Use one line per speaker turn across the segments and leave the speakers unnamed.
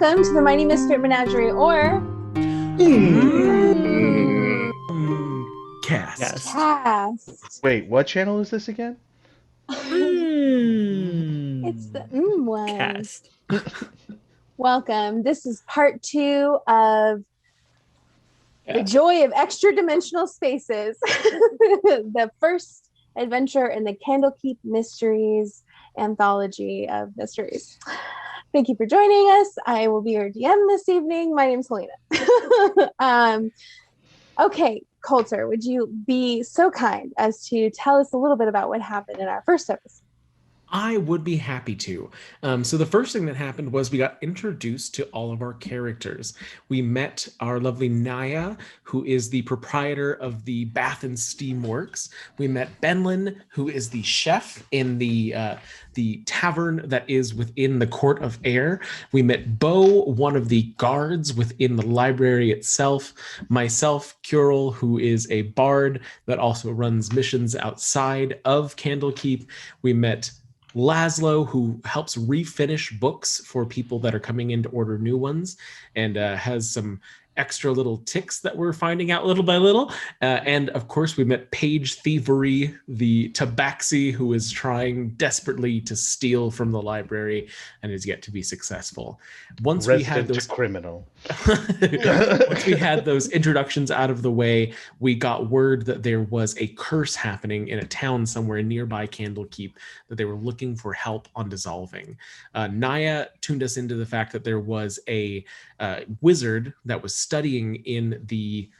Welcome to the Mighty Misfit Menagerie, or
Cast.
Wait, what channel is this again?
It's the one.
Cast.
Welcome. This is part 2 of The Joy of Extradimensional Spaces, the first adventure in the Candlekeep Mysteries anthology of mysteries. Thank you for joining us. I will be your DM this evening. My name's Helena. Okay, Coulter, would you be so kind as to tell us a little bit about what happened in our first episode?
I would be happy to. So the first thing that happened was we got introduced to all of our characters. We met our lovely Naya, who is the proprietor of the Bath and Steam Works. We met Benlin, who is the chef in the tavern that is within the Court of Air. We met Bo, one of the guards within the library itself. Myself, Curel, who is a bard that also runs missions outside of Candlekeep. We met Laszlo, who helps refinish books for people that are coming in to order new ones, and has some extra little ticks that we're finding out little by little. And of course, we met Page Thievery, the tabaxi who is trying desperately to steal from the library and is yet to be successful. Once we had those
criminal.
Once we had those introductions out of the way, we got word that there was a curse happening in a town somewhere nearby Candlekeep that they were looking for help on dissolving. Naya tuned us into the fact that there was a wizard that was studying in the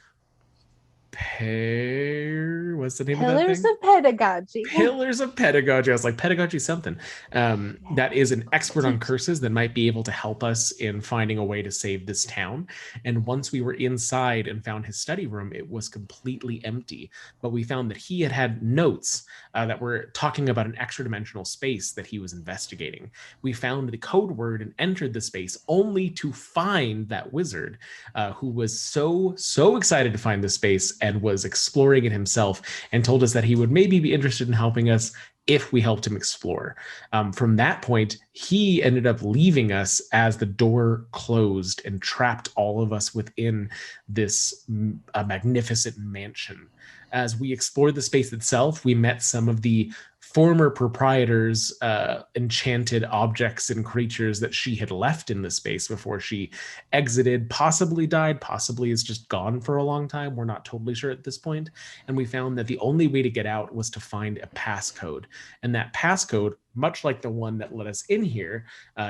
what's the name
Pillars
of that thing?
of Pedagogy.
Pillars of Pedagogy. I was like, pedagogy something. That is an expert on curses that might be able to help us in finding a way to save this town. And once we were inside and found his study room, it was completely empty. But we found that he had notes that were talking about an extra-dimensional space that he was investigating. We found the code word and entered the space only to find that wizard who was so excited to find the space and was exploring it himself, and told us that he would maybe be interested in helping us if we helped him explore. From that point, he ended up leaving us as the door closed and trapped all of us within this magnificent mansion. As we explored the space itself, we met some of the former proprietors' enchanted objects and creatures that she had left in the space before she exited, possibly died, possibly is just gone for a long time. We're not totally sure at this point. And we found that the only way to get out was to find a passcode. And that passcode, much like the one that let us in here,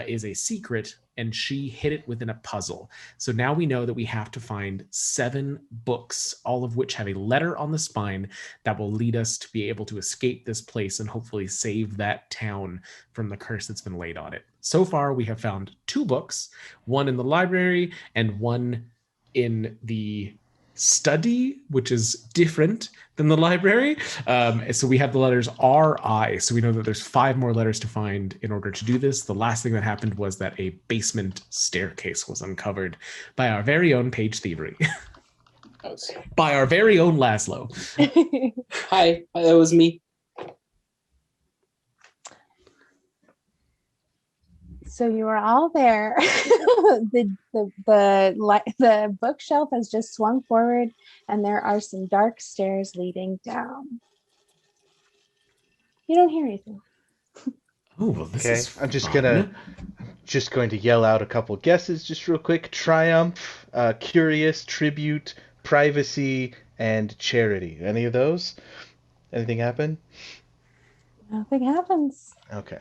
is a secret, and she hid it within a puzzle. So now we know that we have to find 7 books, all of which have a letter on the spine that will lead us to be able to escape this place and hopefully save that town from the curse that's been laid on it. So far, we have found 2 books, one in the library and one in the study, which is different than the library. So we have the letters R-I. So we know that there's 5 more letters to find in order to do this. The last thing that happened was that a basement staircase was uncovered by our very own Page Thievery. By our very own Laszlo.
Hi, that was me.
So you are all there. The bookshelf has just swung forward, and there are some dark stairs leading down. You don't hear anything.
Oh, well, this is
I'm just
fun.
going to yell out a couple guesses just real quick. Triumph, curious, tribute, privacy, and charity. Any of those? Anything happen?
Nothing happens.
Okay.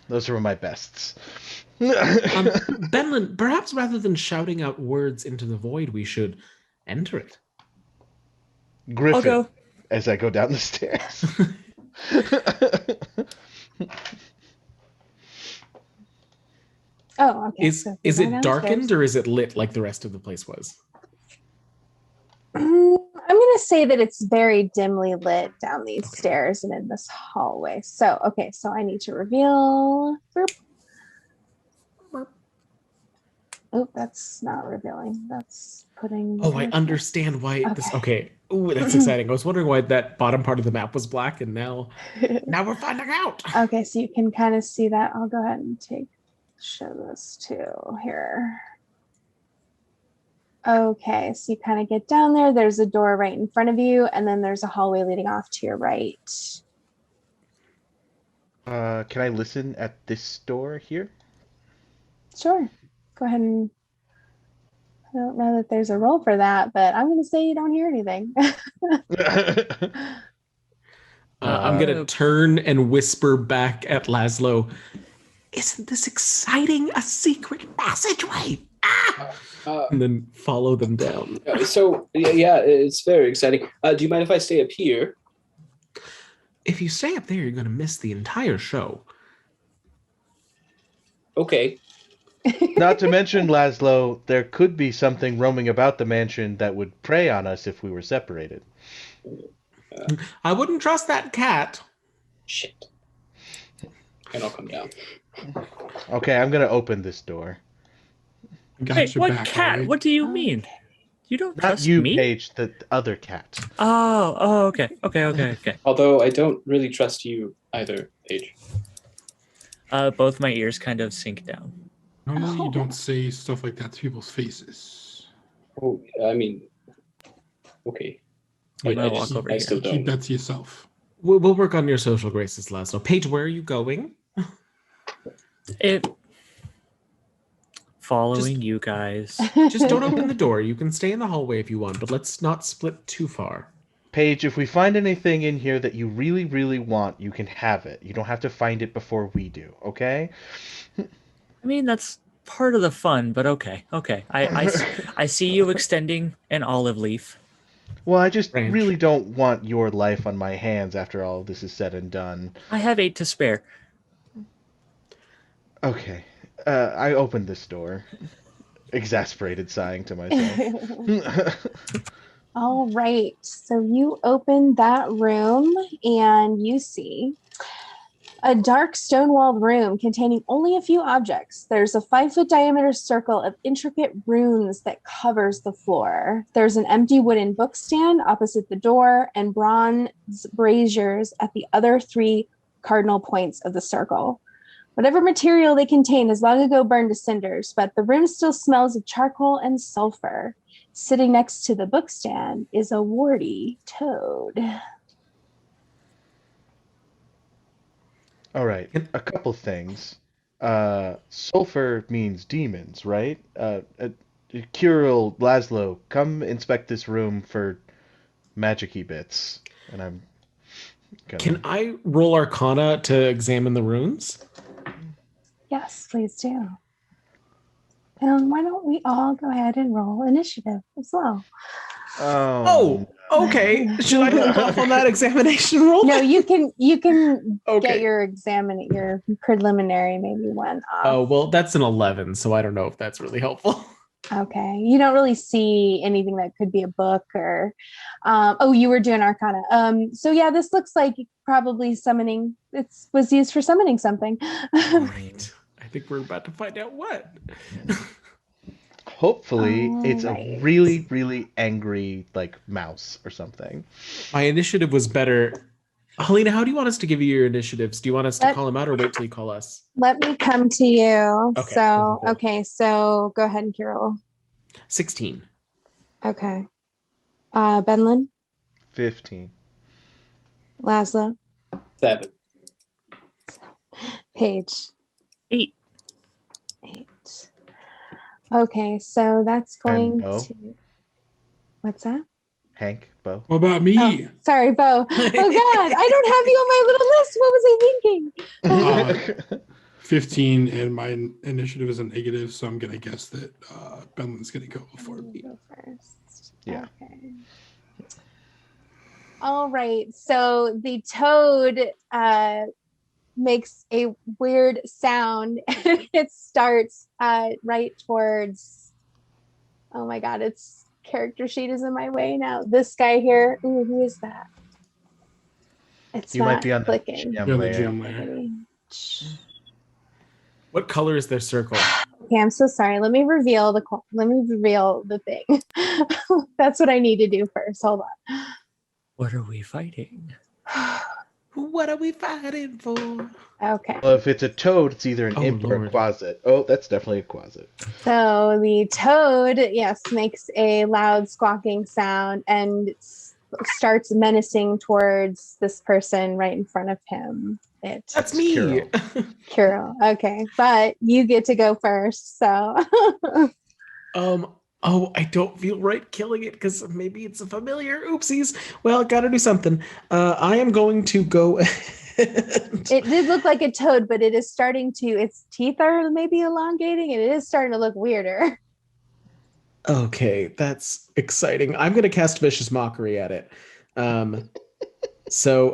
Those are my bests.
Benlin, perhaps rather than shouting out words into the void, we should enter it.
Griffin,
I'll go.
as I go down the stairs.
Oh, okay.
Is it darkened or is it lit like the rest of the place was?
I'm going to say that it's very dimly lit down these stairs and in this hallway. So, okay, so I need to reveal. Oh, that's not revealing. That's putting.
Oh, I understand why this. Okay. Ooh, that's exciting. I was wondering why that bottom part of the map was black, and now we're finding out.
Okay, so you can kind of see that. I'll go ahead and show this too here. Okay, so you kind of get down there. There's a door right in front of you, and then there's a hallway leading off to your right.
Can I listen at this door here?
Sure. Go ahead and I don't know that there's a roll for that, but I'm going to say you don't hear anything.
I'm going to turn and whisper back at Laszlo, "Isn't this exciting? A secret passageway!" And then follow them down.
So, yeah, it's very exciting. Do you mind if I stay up here?
If you stay up there, you're going to miss the entire show.
Okay.
Not to mention, Laszlo, there could be something roaming about the mansion that would prey on us if we were separated.
I wouldn't trust that cat.
Shit. And I'll come down.
Okay, I'm gonna open this door.
Wait, what cat?
Right?
What do you mean? You don't
Not
trust
you,
me?
Paige, the other cat.
Oh, okay.
Although I don't really trust you either, Paige.
Both my ears kind of sink down.
Normally, you don't say stuff like that to people's faces.
Oh, I mean, okay.
I'm gonna walk over
I
here.
still don't.
Keep that to yourself.
We'll work on your social graces, Laszlo. Paige, where are you going?
Following you guys.
Just don't open the door. You can stay in the hallway if you want, but let's not split too far.
Paige, if we find anything in here that you really, really want, you can have it. You don't have to find it before we do, okay?
I mean, that's part of the fun, but okay. I see you extending an olive leaf.
Well, I just
Ranch.
really don't want your life on my hands after all this is said and done.
I have 8 to spare.
Okay. I opened this door. Exasperated, sighing to myself.
All right. So you open that room and you see a dark stone-walled room containing only a few objects. There's a 5-foot diameter circle of intricate runes that covers the floor. There's an empty wooden bookstand opposite the door and bronze braziers at the other 3 cardinal points of the circle. Whatever material they contain has long ago burned to cinders, but the room still smells of charcoal and sulfur. Sitting next to the bookstand is a warty toad.
All right, a couple things. Sulfur means demons, right? Kirill, Laszlo, come inspect this room for magic-y bits. And I'm gonna...
Can I roll Arcana to examine the runes?
Yes, please do. And why don't we all go ahead and roll initiative as well?
Oh, okay. Should I hold off on that examination roll?
No, you can
Okay.
get your preliminary maybe one off.
Oh, well, that's an 11, so I don't know if that's really helpful.
Okay. You don't really see anything that could be a book or you were doing Arcana. So yeah, this looks like probably summoning. It was used for summoning something.
Right. I think we're about to find out what.
Hopefully, it's
right.
a really, really angry, like, mouse or something.
My initiative was better. Helena, how do you want us to give you your initiatives? Do you want us to call them out or wait till you call us?
Let me come to you.
Okay,
So,
cool.
okay. So go ahead and Kirill.
16.
Okay. Benlin,
15.
Laszlo,
7.
Paige.
8.
8. Okay, so that's going
Bo?
to. What's that?
Hank, Bo.
What about me?
Oh, sorry, Bo. Oh God, I don't have you on my little list. What was I thinking?
15, and my initiative is a negative, so I'm gonna guess that Benlin's gonna go before me.
Go first.
Yeah.
Okay. All right. So the toad makes a weird sound, and it starts right towards. Oh my God! Its character sheet is in my way now. This guy here. Ooh, who is that? It's
You
not
might be on
clicking.
the GM
You're the
layer.
GM layer.
What color is their circle?
Okay, I'm so sorry. Let me reveal the thing. That's what I need to do first. Hold on.
What are we fighting?
What are we fighting for?
Okay.
Well, if it's a toad, it's either an
Oh,
imp or a
Lord.
quasit. Oh, that's definitely a quasit.
So the toad, yes, makes a loud squawking sound and starts menacing towards this person right in front of him.
That's me.
Kirill.
Kirill. Okay, but you get to go first. So
Oh, I don't feel right killing it because maybe it's a familiar. Oopsies. Well, gotta do something. I am going to go.
it did look like a toad, but it is starting to. Its teeth are maybe elongating, and it is starting to look weirder.
Okay, that's exciting. I'm gonna cast Vicious Mockery at it. So.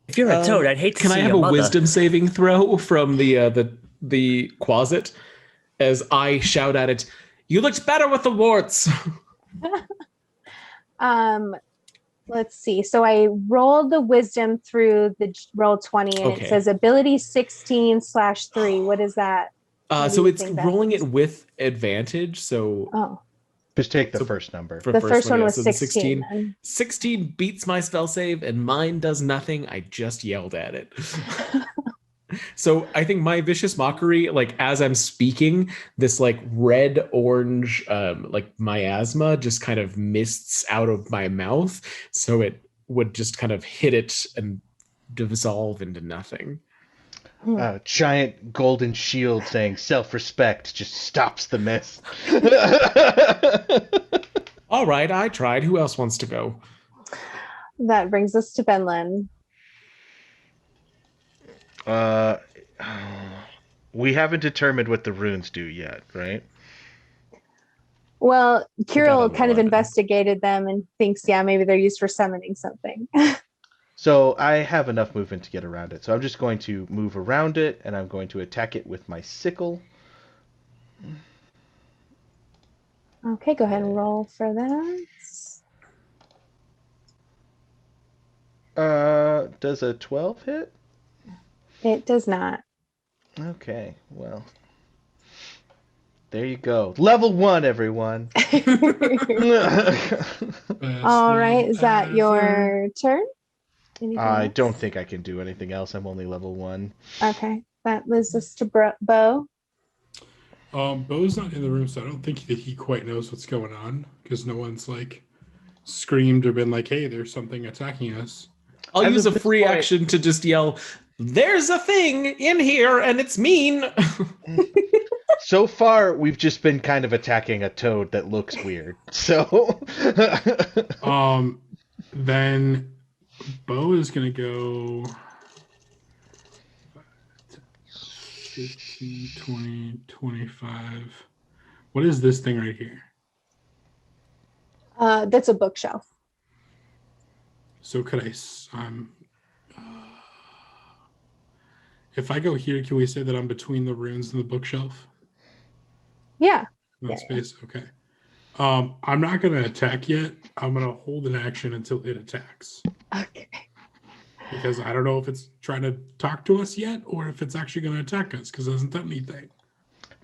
If you're a toad, I'd hate to
can
see
I have
your
a
mother.
wisdom saving throw from the quasit as I shout at it? You looked better with the warts.
Let's see. So I rolled the wisdom through the roll 20, and
Okay.
it says ability 16/3. What is that? What do
So
you
it's
think that
rolling
means?
it with advantage. So
Oh,
Just take the
So-
first number.
for
the first one
yeah,
was
so the
16. then.
16 beats my spell save, and mine does nothing. I just yelled at it. So I think my Vicious Mockery, like as I'm speaking, this like red orange like miasma just kind of mists out of my mouth, so it would just kind of hit it and dissolve into nothing.
A giant golden shield saying self-respect just stops the mist.
All right, I tried. Who else wants to go?
That brings us to Benlin.
We haven't determined what the runes do yet, right?
Well, Kirill
got
kind of
11.
investigated them and thinks, yeah, maybe they're used for summoning something.
So I have enough movement to get around it. So I'm just going to move around it, and I'm going to attack it with my sickle.
Okay, go ahead and roll for that.
Does a 12 hit?
It does not.
Okay, well. There you go. Level 1, everyone.
All right, is that your turn? Anything
I
else?
don't think I can do anything else. I'm only level 1.
Okay, that moves us to Bo.
Bo's not in the room, so I don't think that he quite knows what's going on because no one's like screamed or been like, "Hey, there's something attacking us."
I'll
As
use
of
a
this
free
point-
action to just yell, "There's a thing in here and it's mean."
So far, we've just been kind of attacking a toad that looks weird. So,
Then Bo is gonna go 15, 20, 25. What is this thing right here?
That's a bookshelf.
So could I? If I go here, can we say that I'm between the runes and the bookshelf?
Yeah.
In that
Yeah,
space, okay. I'm not gonna attack yet. I'm gonna hold an action until it attacks
Okay.
because I don't know if it's trying to talk to us yet or if it's actually gonna attack us because it hasn't done anything.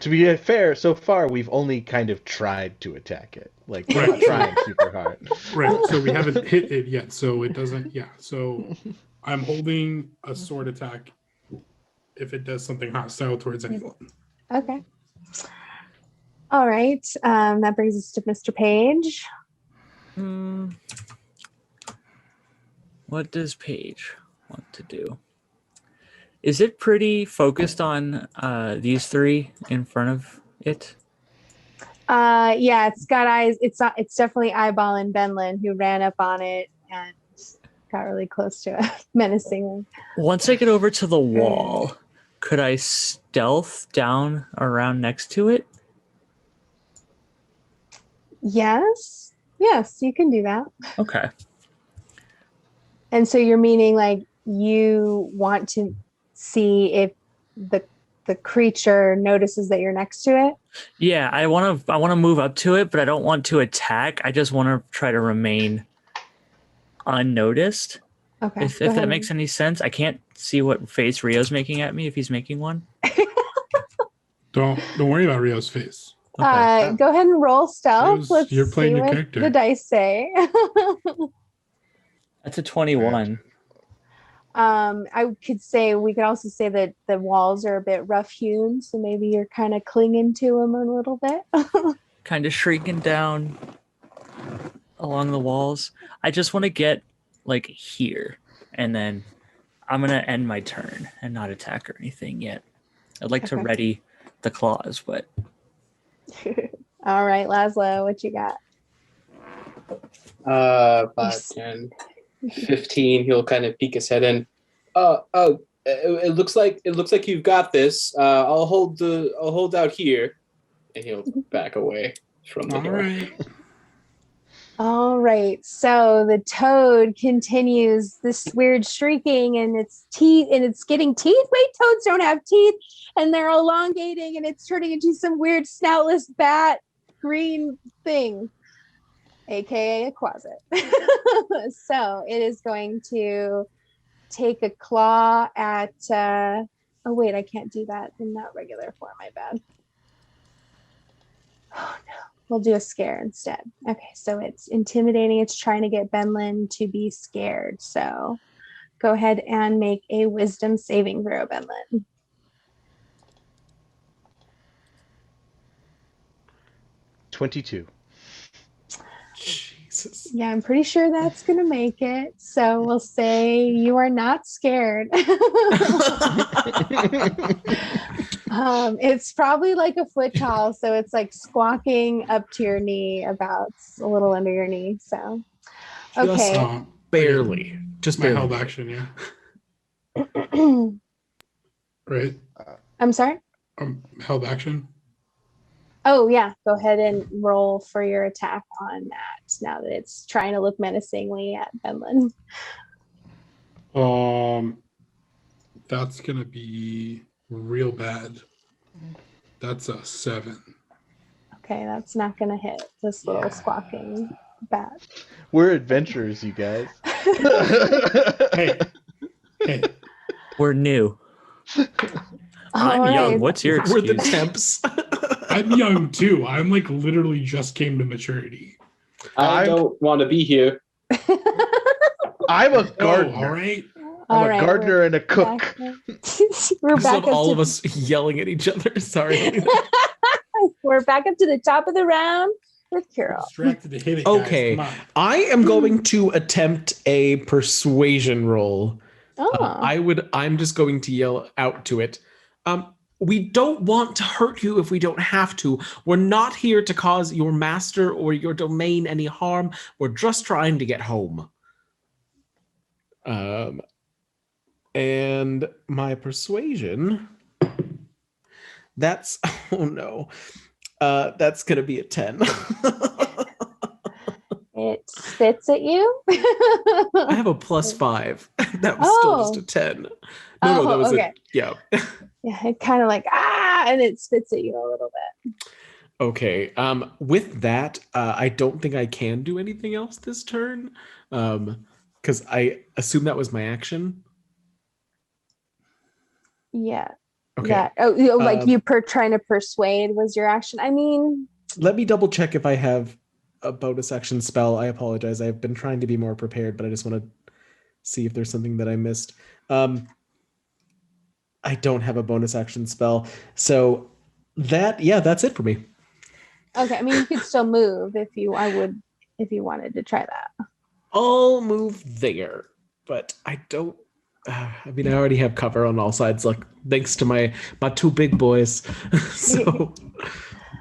to be fair, so far we've only kind of tried to attack it. Like, we're not
Right.
trying super hard.
Right. So we haven't hit it yet. So it doesn't. Yeah. So I'm holding a sword attack if it does something hostile towards anyone.
Okay. All right. That brings us to Mr. Page.
What does Paige want to do? Is it pretty focused on these three in front of it?
Yeah, it's got eyes. It's definitely eyeballing Benlin, who ran up on it and got really close to it, menacingly.
Once I get over to the wall, could I stealth down around next to it?
Yes, you can do that.
Okay.
And so you're meaning like you want to see if the creature notices that you're next to it?
Yeah, I want to move up to it, but I don't want to attack. I just want to try to remain unnoticed.
Okay.
If
go
that
ahead.
makes any sense. I can't see what face Rio's making at me if he's making one.
Don't worry about Rio's face.
Okay.
Go ahead and roll stealth.
Rose,
Let's
you're playing
see
your
what
character.
the dice say.
That's a 21.
We could also say that the walls are a bit rough hewn, so maybe you're kind of clinging to them a little bit.
Kind of shrinking down along the walls. I just want to get like here, and then I'm gonna end my turn and not attack or anything yet. I'd like to
Okay.
ready the claws, but
All right, Laszlo, what you got?
5, 10, 15. He'll kind of peek his head in. It looks like you've got this. I'll hold out here, and he'll back away from the door.
All right, so the toad continues this weird shrieking, and its teeth, and it's getting teeth. Wait, toads don't have teeth, and they're elongating, and it's turning into some weird snoutless bat green thing, aka a closet. So it is going to take a claw at. Oh wait, I can't do that in that regular form. My bad. Oh no. We'll do a scare instead. Okay, so it's intimidating. It's trying to get Benlin to be scared. So go ahead and make a wisdom saving throw, Benlin.
22.
Jesus.
Yeah, I'm pretty sure that's going to make it. So we'll say you are not scared. It's probably like a foot tall, so it's like squawking up to your knee, about a little under your knee. So, okay.
Barely. Just
my
barely.
held action, yeah. Right?
I'm sorry?
Held action.
Oh, yeah. Go ahead and roll for your attack on that now that it's trying to look menacingly at Benlin.
That's going to be real bad. That's a 7.
Okay, that's not going to hit this little squawking bat.
We're adventurers, you guys.
Hey.
we're new. I'm young. What's your excuse?
We're the temps.
I'm young too. I'm like literally just came to maturity.
I don't want to be here.
I'm a gardener.
Oh, all right.
I'm a gardener and a cook.
We're back up
all
to
of us yelling at each other. Sorry.
We're back up to the top of the round with Carol.
Distracted to hit it,
Okay,
guys. Come on.
I am going to attempt a persuasion roll.
Oh.
I'm just going to yell out to it. We don't want to hurt you if we don't have to. We're not here to cause your master or your domain any harm. We're just trying to get home. And my persuasion, that's, oh no. That's going to be a 10.
It spits at you.
I have a +5. That was still just a 10. No, that was
okay.
Yeah,
it kind of like, and it spits at you a little bit.
Okay. With that, I don't think I can do anything else this turn. Because I assume that was my action.
Yeah.
Okay.
That. Oh, like you trying to persuade was your action. I mean,
let me double check if I have a bonus action spell. I apologize. I've been trying to be more prepared, but I just want to see if there's something that I missed. I don't have a bonus action spell. So that's it for me.
Okay. I mean, you could still move if you wanted to try that.
I'll move there, but I don't. I mean, I already have cover on all sides, like thanks to my two big boys. So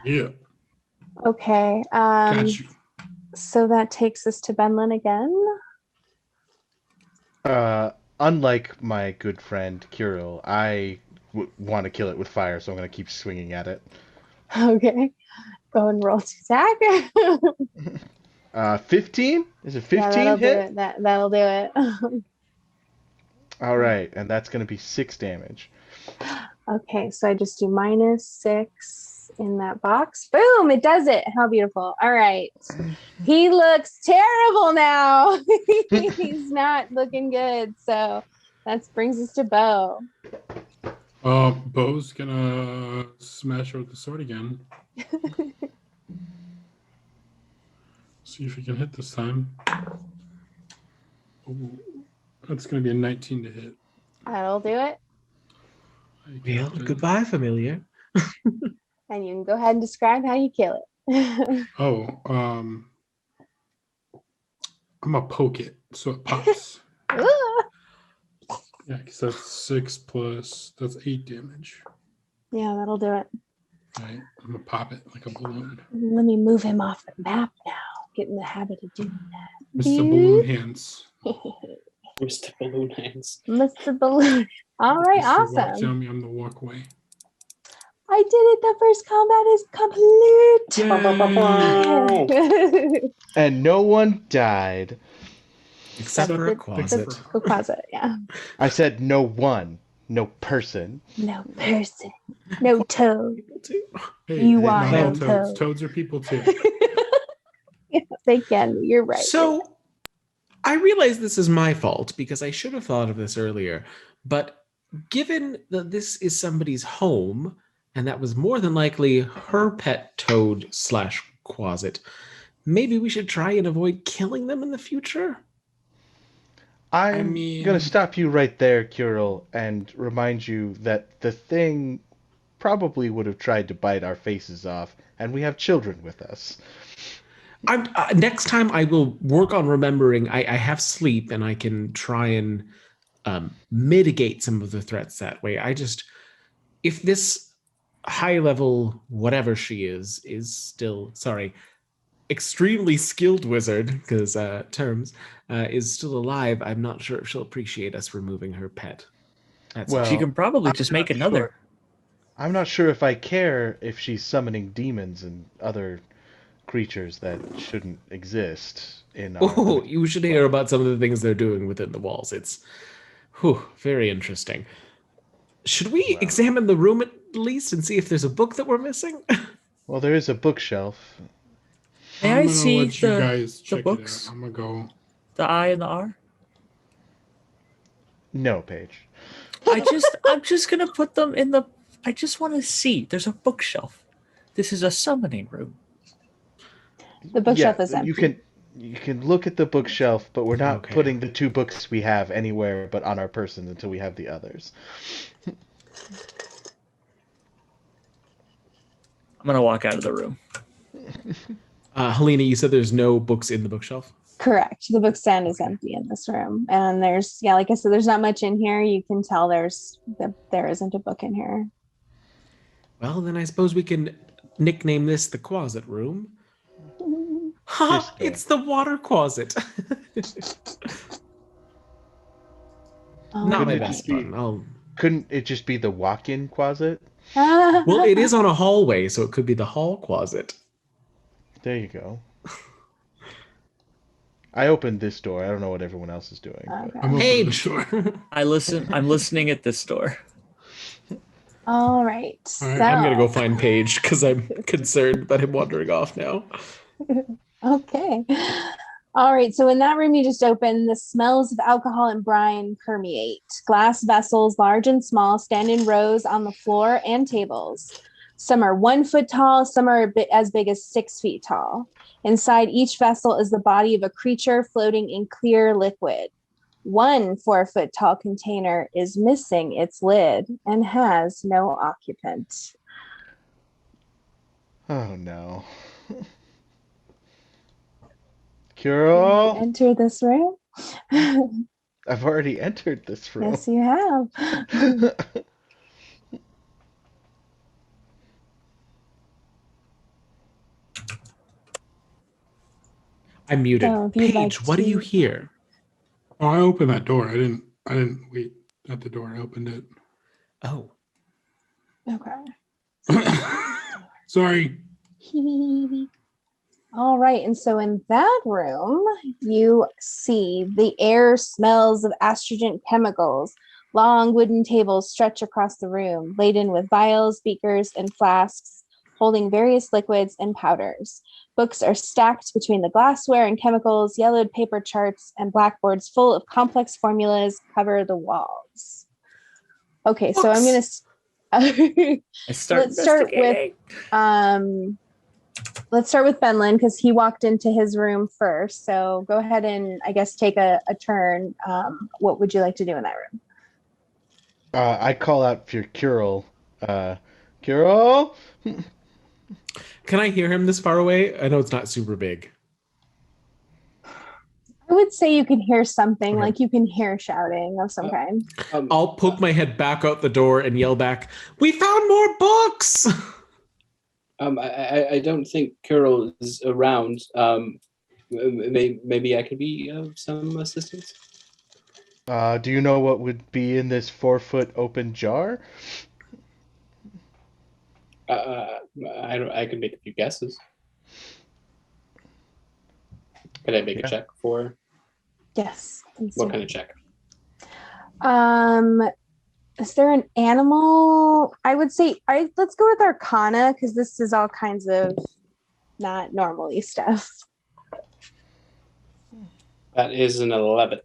yeah.
Okay.
Got you.
So that takes us to Benlin again.
Unlike my good friend Kirill, I want to kill it with fire, so I'm going to keep swinging at it.
Okay. Go and roll to attack.
15? Is it 15
that'll
hit?
do it. That'll do it.
All right, and that's going to be 6 damage.
Okay, so I just do -6 in that box. Boom, it does it. How beautiful. All right. He looks terrible now. He's not looking good. So that brings us to Bo.
Bo's gonna smash her with the sword again. See if he can hit this time. Ooh, that's going to be a 19 to hit.
That'll do it.
Well, goodbye, familiar.
And you can go ahead and describe how you kill it.
Oh, I'm going to poke it so it pops. Yeah, because that's 6 plus, that's 8 damage.
Yeah, that'll do it.
All right, I'm going to pop it like a balloon.
Let me move him off the map now. Get in the habit of doing that.
Mr. Balloon Hands.
Mr. Balloon Hands.
Mr. Balloon. All right,
Mr. Walk
awesome.
down me on the walkway.
I did it. The first combat is complete.
And no one died.
Except for a
the
closet.
closet, yeah.
I said no one, no person.
No person. No toad.
Hey,
You
not
are
all
no
toads.
toad.
Toads are people too.
Yeah, they can be. You're right.
So I realize this is my fault because I should have thought of this earlier. But given that this is somebody's home, and that was more than likely her pet toad / closet, maybe we should try and avoid killing them in the future?
I'm
mean-
going to stop you right there, Curil, and remind you that the thing probably would have tried to bite our faces off, and we have children with us.
Next time I will work on remembering I have sleep and I can try and mitigate some of the threats that way. If this high level, whatever she is still, extremely skilled wizard, because terms, is still alive, I'm not sure if she'll appreciate us removing her pet. That's
Well,
She can probably just make another.
I'm not sure if I care if she's summoning demons and other creatures that shouldn't exist in our...
Oh, you should hear about some of the things they're doing within the walls. It's very interesting. Should we examine the room at least and see if there's a book that we're missing?
Well, there is a bookshelf.
May
I'm
I
gonna
see
let you guys
the
check it
books?
out. I'm gonna go.
The I and the R?
No, Paige.
I'm just gonna put them in the. I just want to see. There's a bookshelf. This is a summoning room.
The bookshelf is empty.
You can look at the bookshelf, but we're not
Okay.
putting the 2 books we have anywhere but on our person until we have the others.
I'm gonna walk out of the room.
Helena, you said there's no books in the bookshelf?
Correct. The book stand is empty in this room. And there's, like I said, there's not much in here. You can tell there isn't a book in here.
Well, then I suppose we can nickname this the closet room. Ha!
This door.
It's the water closet. Not my
Couldn't it
best
just be-
fun.
Couldn't it just be the walk-in closet?
Well, it is on a hallway, so it could be the hall closet.
There you go. I opened this door. I don't know what everyone else is doing. but-
Okay.
I'm opening the
Paige.
door.
I'm listening at this door.
All right.
All right,
So,
I'm gonna go find Paige because I'm concerned about him wandering off now.
okay. All right. So in that room you just opened, the smells of alcohol and brine permeate. Glass vessels, large and small, stand in rows on the floor and tables. Some are 1 foot tall, some are a bit as big as 6 feet tall. Inside each vessel is the body of a creature floating in clear liquid. 1 4-foot tall container is missing its lid and has no occupant.
Oh no. Curil,
Enter this room.
I've already entered this room.
Yes, you have.
I'm muted.
So if you'd
Paige,
like
what do you
to-
hear?
Oh, I opened that door. I didn't wait at the door. I opened it.
Oh,
Okay.
Sorry.
All right. And so in that room, you see the air smells of astringent chemicals. Long wooden tables stretch across the room, laden with vials, beakers, and flasks holding various liquids and powders. Books are stacked between the glassware and chemicals. Yellowed paper charts and blackboards full of complex formulas cover the walls. Okay, so I'm going to...
I start
Let's start with
investigating.
let's start with Benlin because he walked into his room first. So go ahead and I guess take a turn. What would you like to do in that room?
I call out for Curl. Curl?
Can I hear him this far away? I know it's not super big.
I would say you can hear something,
Okay.
like you can hear shouting of some kind.
I'll poke my head back out the door and yell back, "We found more books!"
I don't think Curl is around. Maybe I could be of some assistance.
Do you know what would be in this 4-foot open jar?
I could make a few guesses. Could I make a check for?
Yes.
What kind of check?
Is there an animal? I would say let's go with Arcana because this is all kinds of not normally stuff.
That is an 11.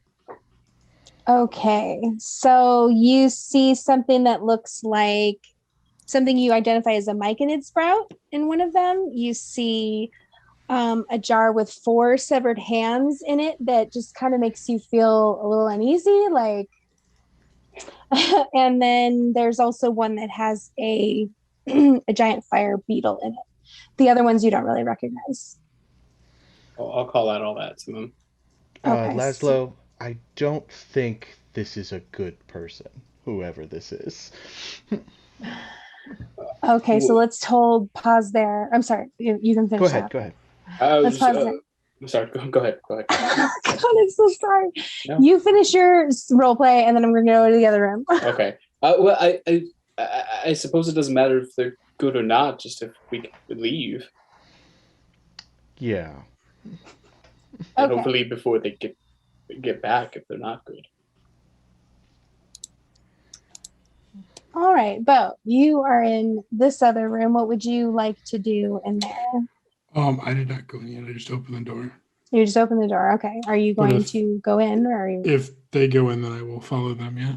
Okay, so you see something that looks like something you identify as a myconid sprout in one of them. You see a jar with 4 severed hands in it that just kind of makes you feel a little uneasy, like. And then there's also one that has a giant fire beetle in it. The other ones you don't really recognize.
I'll call out all that to him.
Okay,
Laszlo, I don't think this is a good person, whoever this is.
Okay, so let's pause there. I'm sorry, you can finish.
Go ahead.
Let's pause there.
I'm sorry. Go ahead.
God, I'm so sorry.
No.
You finish your role play, and then I'm going to go to the other room.
Okay. Well, I suppose it doesn't matter if they're good or not, just if we can leave.
Yeah.
And hopefully before they get back, if they're not good.
All right, Bo, you are in this other room. What would you like to do in there?
I did not go in yet. I just opened the door.
You just open the door. Okay. Are you going to go in, or are you?
If they go in, then I will follow them. Yeah.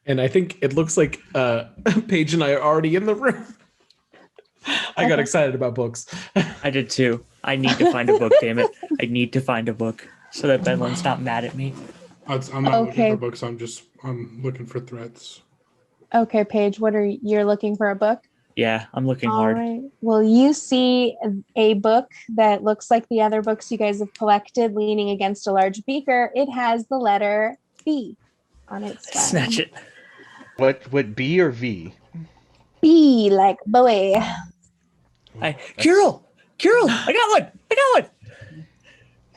And I think it looks like Paige and I are already in the room. I got excited about books.
I did too. I need to find a book, damn it. I need to find a book so that Benlin's not mad at me.
I'm not looking for books. I'm looking for threats.
Okay, Paige, you're looking for a book?
Yeah, I'm looking hard.
All right. Well, you see a book that looks like the other books you guys have collected leaning against a large beaker. It has the letter B on its spine.
Snatch it.
What B or V?
B, like boy.
Kirill, I got one.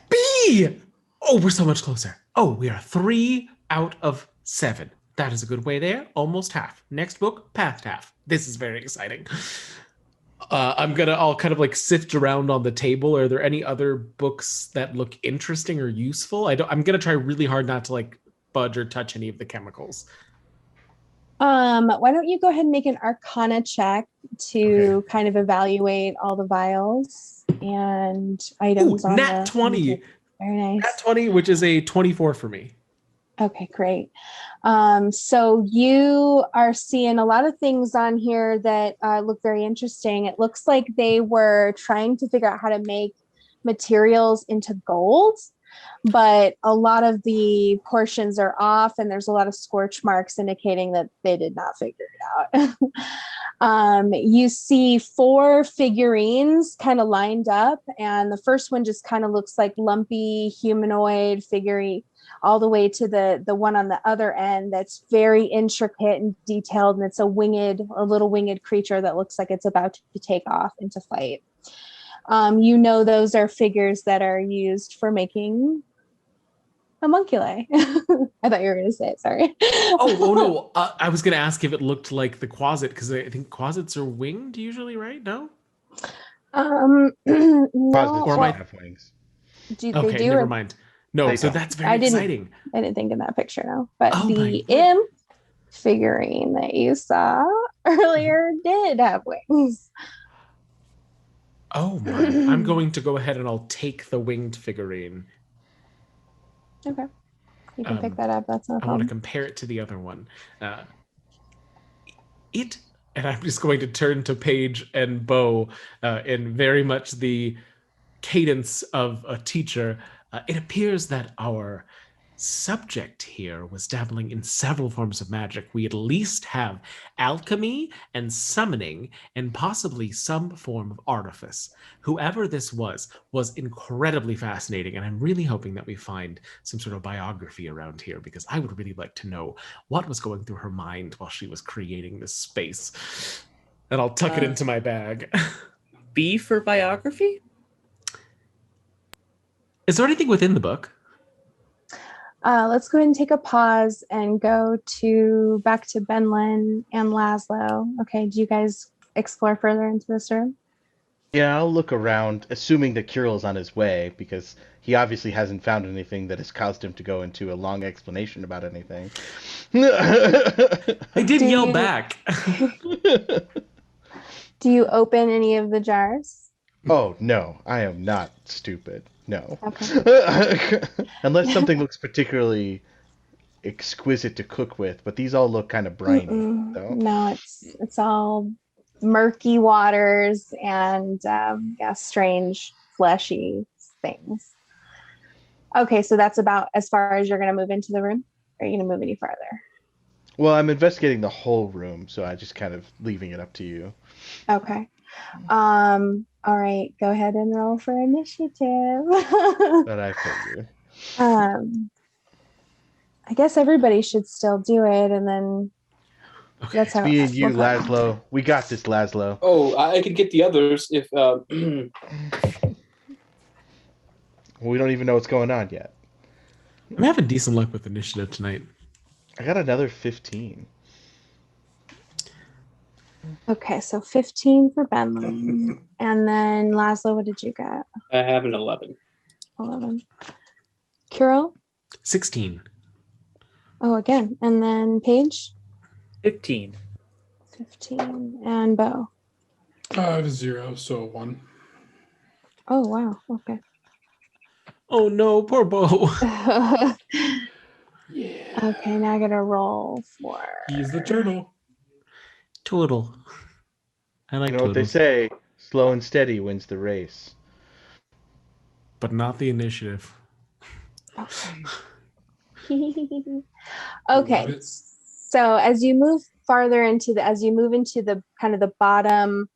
B! Oh, we're so much closer. Oh, we are 3 out of 7. That is a good way there. Almost half. Next book, past half. This is very exciting. I'll kind of like sift around on the table. Are there any other books that look interesting or useful? I'm gonna try really hard not to like budge or touch any of the chemicals.
Why don't you go ahead and make an Arcana check to kind of evaluate all the vials and items.
Ooh, nat 20.
Very nice.
Nat 20, which is a 24 for me.
Okay, great. So you are seeing a lot of things on here that look very interesting. It looks like they were trying to figure out how to make materials into gold, but a lot of the portions are off and there's a lot of scorch marks indicating that they did not figure it out. You see 4 figurines kind of lined up, and the first one just kind of looks like lumpy humanoid figurine, all the way to the one on the other end that's very intricate and detailed, and it's a little winged creature that looks like it's about to take off into flight. Those are figures that are used for making homunculi. I thought you were going to say it, sorry.
Oh no, I was going to ask if it looked like the quasit, because I think quasits are winged usually, right? No?
No.
Quasits might have wings.
Never mind. No, so that's very exciting.
I didn't think in that picture, no. But the
my
imp figurine that you saw earlier did have wings.
Oh my. I'm going to go ahead and I'll take the winged figurine.
Okay. You can pick that up. That's not a
I
problem.
want to compare it to the other one. It and I'm just going to turn to Paige and Bo in very much the cadence of a teacher. It appears that our subject here was dabbling in several forms of magic. We at least have alchemy and summoning and possibly some form of artifice. Whoever this was incredibly fascinating, and I'm really hoping that we find some sort of biography around here, because I would really like to know what was going through her mind while she was creating this space. And I'll tuck it into my bag.
B for biography?
Is there anything within the book?
Let's go ahead and take a pause and go back to Benlin and Laszlo. Okay, do you guys explore further into this room?
Yeah, I'll look around, assuming that Kirill's on his way, because he obviously hasn't found anything that has caused him to go into a long explanation about anything.
I did yell back.
Do you open any of the jars?
Oh, no, I am not stupid. No.
Okay.
Unless something looks particularly exquisite to cook with, but these all look kind of briny. So.
No, it's all murky waters and strange fleshy things. Okay, so that's about as far as you're going to move into the room? Or are you going to move any farther?
Well, I'm investigating the whole room, so I just kind of leaving it up to you.
Okay. All right, go ahead and roll for initiative.
But I figured.
I guess everybody should still do it, and then
Okay.
that's how
Me and you,
we'll
Laszlo. We got this, Laszlo.
Oh, I could get the others if.
We don't even know what's going on yet.
I'm having decent luck with initiative tonight.
I got another 15.
Okay, so 15 for Benlin. And then Laszlo, what did you get?
I have an 11.
11. Kirill?
16.
Oh, again. And then Paige?
15.
15. And Bo?
I have a 0, so 1.
Oh, wow. Okay.
Oh no, poor Bo.
Yeah.
Okay, now I gotta roll for...
He's the turtle.
Turtle. I like
You know what they
turtles,
say, slow and steady wins the race.
but not the initiative.
Okay, so as you move farther into the kind of the bottom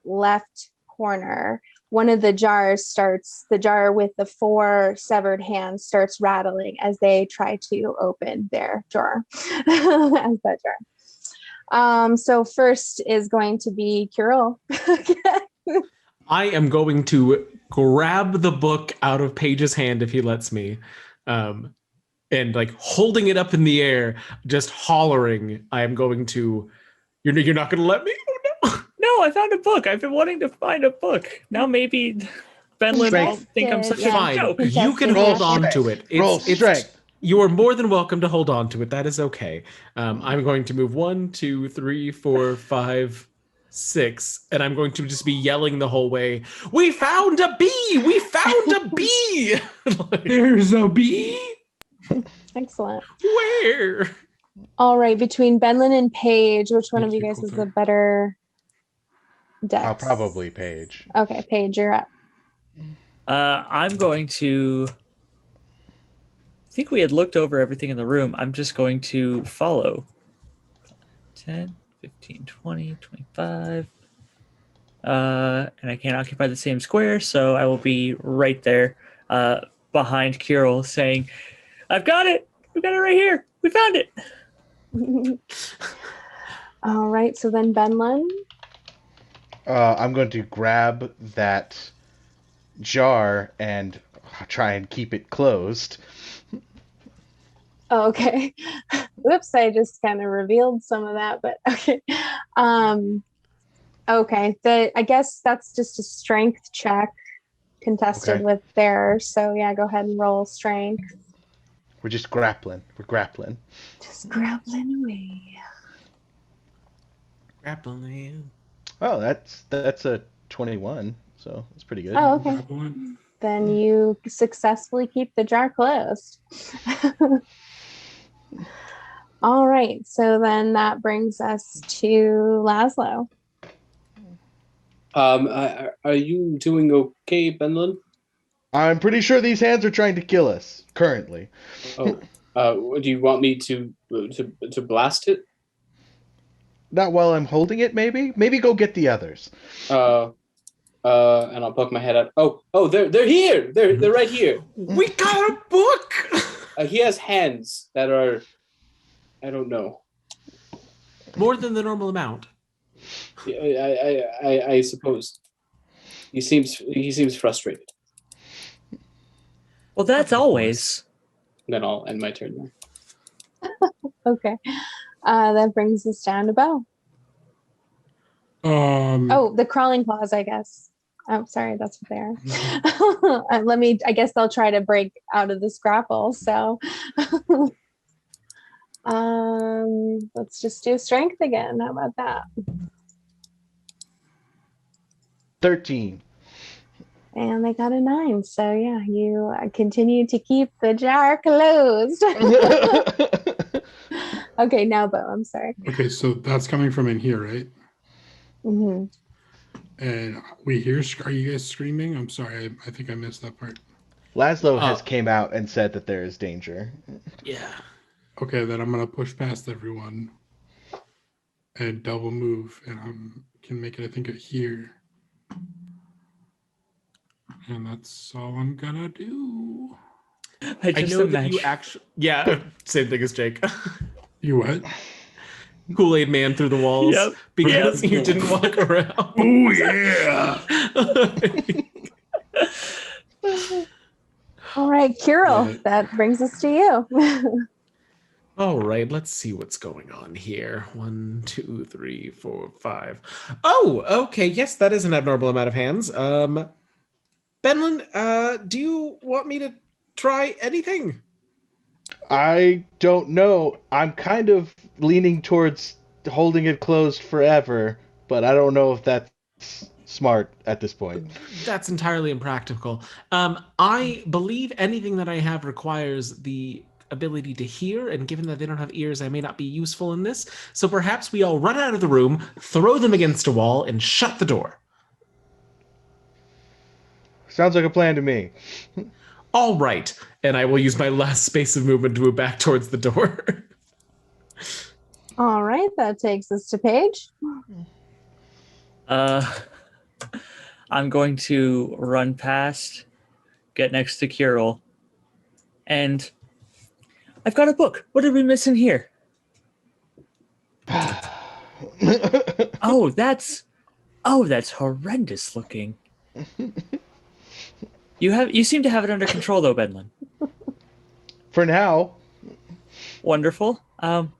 left corner, one of the jar with the 4 severed hands starts rattling as they try to open their jar. As that jar. So first is going to be Kirill.
I am going to grab the book out of Paige's hand if he lets me, and like holding it up in the air, just hollering. I am going to. You're not going to let me? Oh no!
No, I found a book. I've been wanting to find a book. Now maybe Benlin won't think I'm such a
Fine.
joke.
You can hold on to it.
Roll strength.
You are more than welcome to hold on to it. That is okay. I'm going to move 1, 2, 3, 4, 5, 6, and I'm going to just be yelling the whole way. We found a bee! We found a bee! Like,
There's a bee.
Excellent.
where?
All right, between Benlin and Paige, which one of you guys
Equal
is
thing.
the better dex?
Oh, probably Paige.
Okay, Paige, you're up.
I'm going to... I think we had looked over everything in the room. I'm just going to follow. 10, 15, 20, 25. And I can't occupy the same square, so I will be right there behind Kirill saying, I've got it! We got it right here! We found it!
All right, so then Benlin.
I'm going to grab that jar and try and keep it closed.
Oh, okay. Whoops, I just kind of revealed some of that, but okay. Okay, I guess that's just a strength check contested
Okay.
with theirs. So yeah, go ahead and roll strength.
We're just grappling. We're grappling.
Just grappling away.
Grappling.
Oh, that's a 21, so it's pretty good.
Oh, okay.
Grappling.
Then you successfully keep the jar closed. All right. So then that brings us to Laszlo.
Are you doing okay, Benlin?
I'm pretty sure these hands are trying to kill us currently.
Oh, do you want me to blast it?
Not while I'm holding it, maybe? Maybe go get the others.
And I'll poke my head out. Oh, they're here. They're right here.
We got a book.
He has hands that are, I don't know,
More than the normal amount.
I suppose. He seems frustrated.
Well, that's always.
Then I'll end my turn there.
Okay. That brings us down to Bo. Oh, the crawling claws, I guess. Oh, sorry, that's what they are. I guess they'll try to break out of this grapple. So let's just do strength again. How about that?
13.
And they got a 9. So yeah, you continue to keep the jar closed. Okay, now Bo, I'm sorry.
Okay, so that's coming from in here, right?
Mm-hmm.
And we hear, are you guys screaming? I'm sorry, I think I missed that part.
Laszlo has came out and said that there is danger.
Yeah.
Okay, then I'm going to push past everyone and double move, and I can make it, I think, here. And that's all I'm going to do.
I just
know that you actually... Yeah, same thing as Jake.
You what?
Kool-Aid man through the walls.
Yep.
Because you didn't walk around.
Oh, yeah!
All right, Kirill, that brings us to you.
All right, let's see what's going on here. 1, 2, 3, 4, 5. Oh, okay. Yes, that is an abnormal amount of hands. Benlin, do you want me to try anything?
I don't know. I'm kind of leaning towards holding it closed forever, but I don't know if that's smart at this point.
That's entirely impractical. I believe anything that I have requires the ability to hear, and given that they don't have ears, I may not be useful in this. So perhaps we all run out of the room, throw them against a wall, and shut the door.
Sounds like a plan to me.
All right. And I will use my last space of movement to move back towards the door.
All right, that takes us to Paige.
I'm going to run past, get next to Kirill, and I've got a book. What did we miss in here? Oh, that's horrendous looking. You seem to have it under control though, Benlin.
For now.
Wonderful. I'm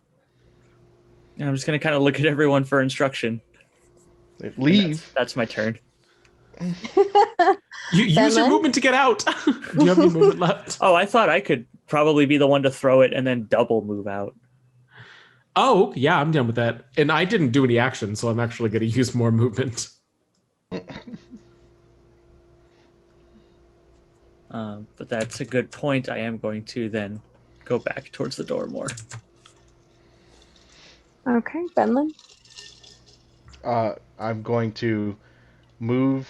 just gonna kind of look at everyone for instruction.
Leave.
That's my turn.
You use your movement to get out. Do you have any movement left?
Oh, I thought I could probably be the one to throw it and then double move out.
Oh, yeah, I'm done with that. And I didn't do any action, so I'm actually going to use more movement.
But that's a good point. I am going to then go back towards the door more.
Okay, Benlin.
I'm going to move.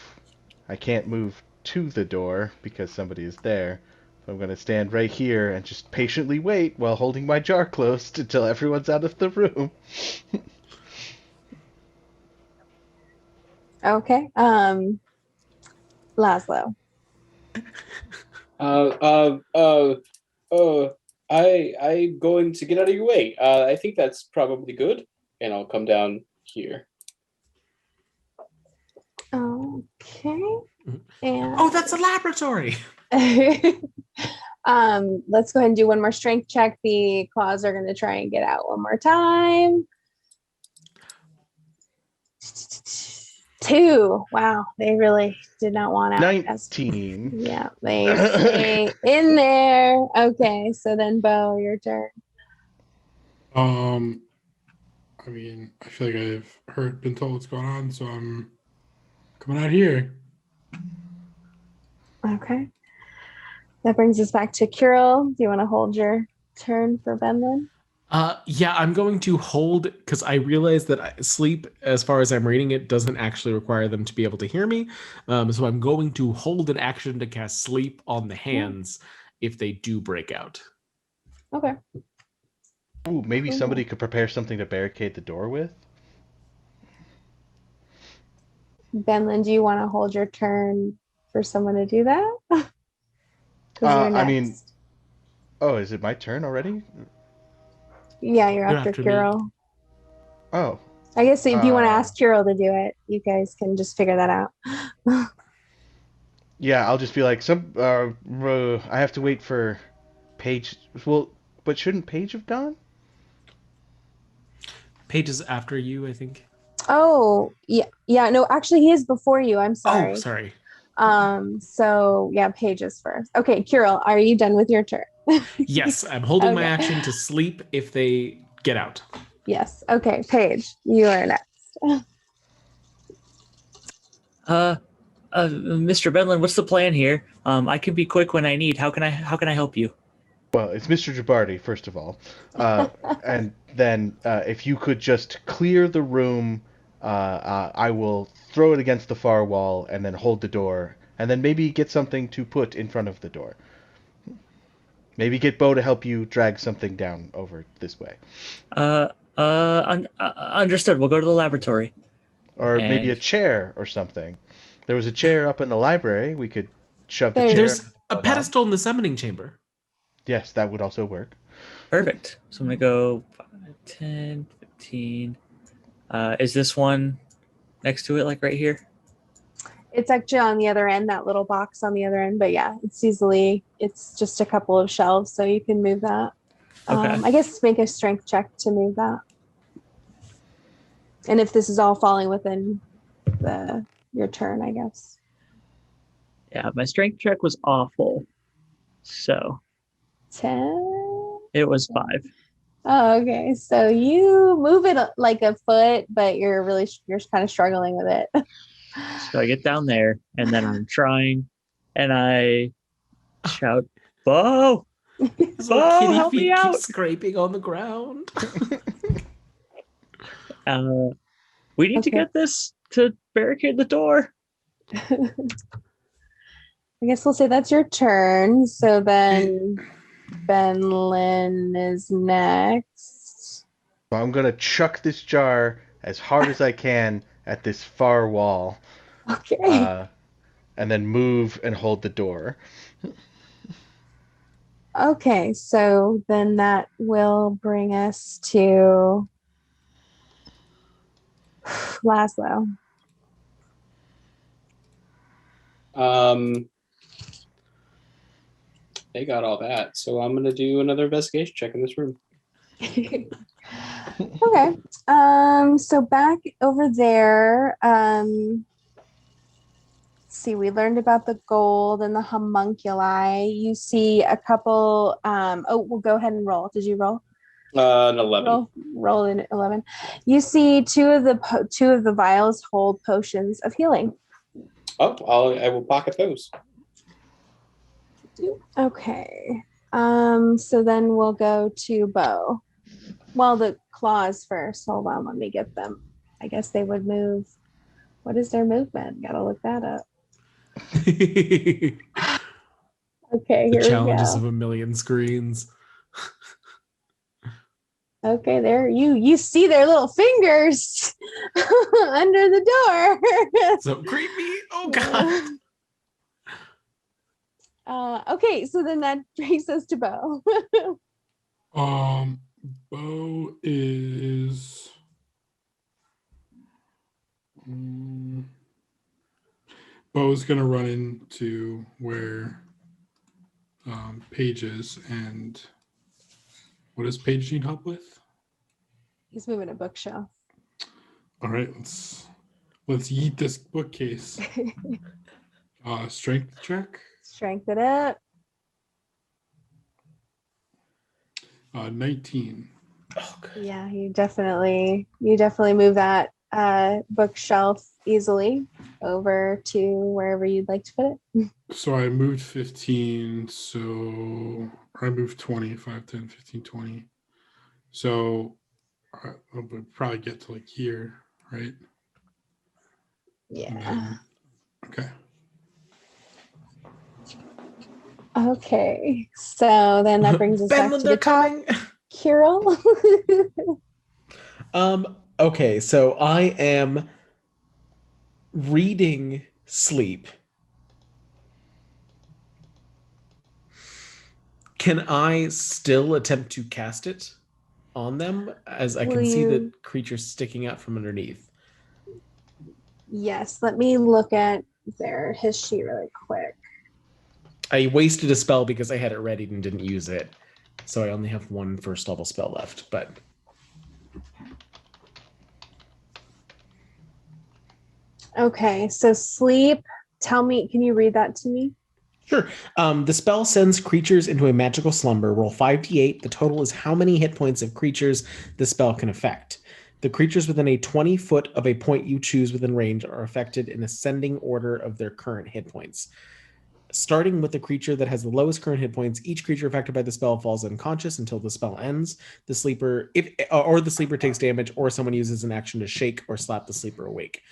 I can't move to the door because somebody is there. So I'm going to stand right here and just patiently wait while holding my jar closed until everyone's out of the room.
Okay. Laszlo.
I'm going to get out of your way. I think that's probably good, and I'll come down here.
Okay. And
Oh, that's a laboratory.
let's go ahead and do one more strength check. The claws are going to try and get out one more time. 2. Wow, they really did not want out.
19.
Yeah, they stay in there. Okay, so then Bo, your turn.
I mean, I feel like I've been told what's going on, so I'm coming out here.
Okay. That brings us back to Kirill. Do you want to hold your turn for Benlin?
Yeah, I'm going to hold because I realize that sleep, as far as I'm reading it, doesn't actually require them to be able to hear me. So I'm going to hold an action to cast sleep on the hands if they do break out.
Okay.
Ooh, maybe
Cool.
somebody could prepare something to barricade the door with.
Benlin, do you want to hold your turn for someone to do that? Because you're
I
next.
mean, oh, is it my turn already?
Yeah, you're
You're
after
after me.
Kirill.
Oh,
I guess if you want to ask Kirill to do it, you guys can just figure that out.
yeah. I'll just be like, I have to wait for Paige. Well, but shouldn't Paige have gone?
Paige is after you, I think.
Oh, yeah. No, actually, he is before you. I'm sorry.
Oh, sorry.
So yeah, Paige is first. Okay, Kirill, are you done with your turn?
Yes, I'm holding my
Okay.
action to sleep if they get out.
Yes. Okay, Paige, you are next.
Mr. Benlin, what's the plan here? I can be quick when I need. How can I help you?
Well, it's Mr. Jabardi, first of all. And then if you could just clear the room, I will throw it against the far wall and then hold the door. And then maybe get something to put in front of the door. Maybe get Bo to help you drag something down over this way.
Understood. We'll go to the laboratory.
Or maybe a
And-
chair or something. There was a chair up in the library. We could shove the
There-
chair.
There's a
on.
pedestal in the summoning chamber.
Yes, that would also work.
Perfect. So I'm going to go 5, 10, 15. Is this one next to it, like right here?
It's actually on the other end, that little box on the other end. But yeah, it's just a couple of shelves, so you can move that.
Okay.
I guess make a strength check to move that. And if this is all falling within your turn, I guess.
Yeah, my strength check was awful. So
10.
it was 5.
Oh, okay. So you move it like a foot, but you're kind of struggling with it.
So I get down there, and then I'm trying, and I shout, Bo!
His
Bo,
little kitty
help me
feet keep
out!
scraping on the ground.
We need to
Okay.
get this to barricade the door.
I guess we'll say that's your turn. So then Benlin is next.
So I'm going to chuck this jar as hard as I can at this far wall.
Okay.
And then move and hold the door.
Okay, so then that will bring us to Laszlo.
They got all that, so I'm gonna do another investigation check in this room.
Okay. So back over there, see, we learned about the gold and the homunculi. You see a couple, we'll go ahead and roll. Did you roll?
An 11.
Roll in 11. You see two of the vials hold potions of healing.
Oh, I will pocket those.
Okay. So then we'll go to Bo. Well, the claws first. Hold on, let me get them. I guess they would move. What is their movement? Gotta look that up.
The
Okay, here we
challenges
go.
of a million screens.
Okay, there you see their little fingers under the door.
So creepy. Oh god.
Okay, so then that brings us to Bo.
Bo is. Bo's gonna run into where Paige is, and what does Paige need help with?
He's moving a bookshelf.
All right, let's yeet this bookcase. Strength check.
Strength it up.
19.
Oh, good.
Yeah, you definitely move that bookshelf easily over to wherever you'd like to put it.
So I moved 15, so I moved 20, 5, 10, 15, 20. So we'll probably get to like here, right?
Yeah.
Okay.
Okay. So then that brings us back to the top. Kirill.
Okay, so I am reading sleep. Can I still attempt to cast it on them, as I can see the creature sticking out from underneath?
Yes, let me look at their history really quick.
I wasted a spell because I had it ready and didn't use it. So I only have one first level spell left, but...
Okay, so sleep. Tell me, can you read that to me?
Sure. The spell sends creatures into a magical slumber. Roll 5d8. The total is how many hit points of creatures the spell can affect. The creatures within a 20 foot of a point you choose within range are affected in ascending order of their current hit points. Starting with the creature that has the lowest current hit points, each creature affected by the spell falls unconscious until the spell ends. The sleeper, the sleeper takes damage, or someone uses an action to shake or slap the sleeper awake.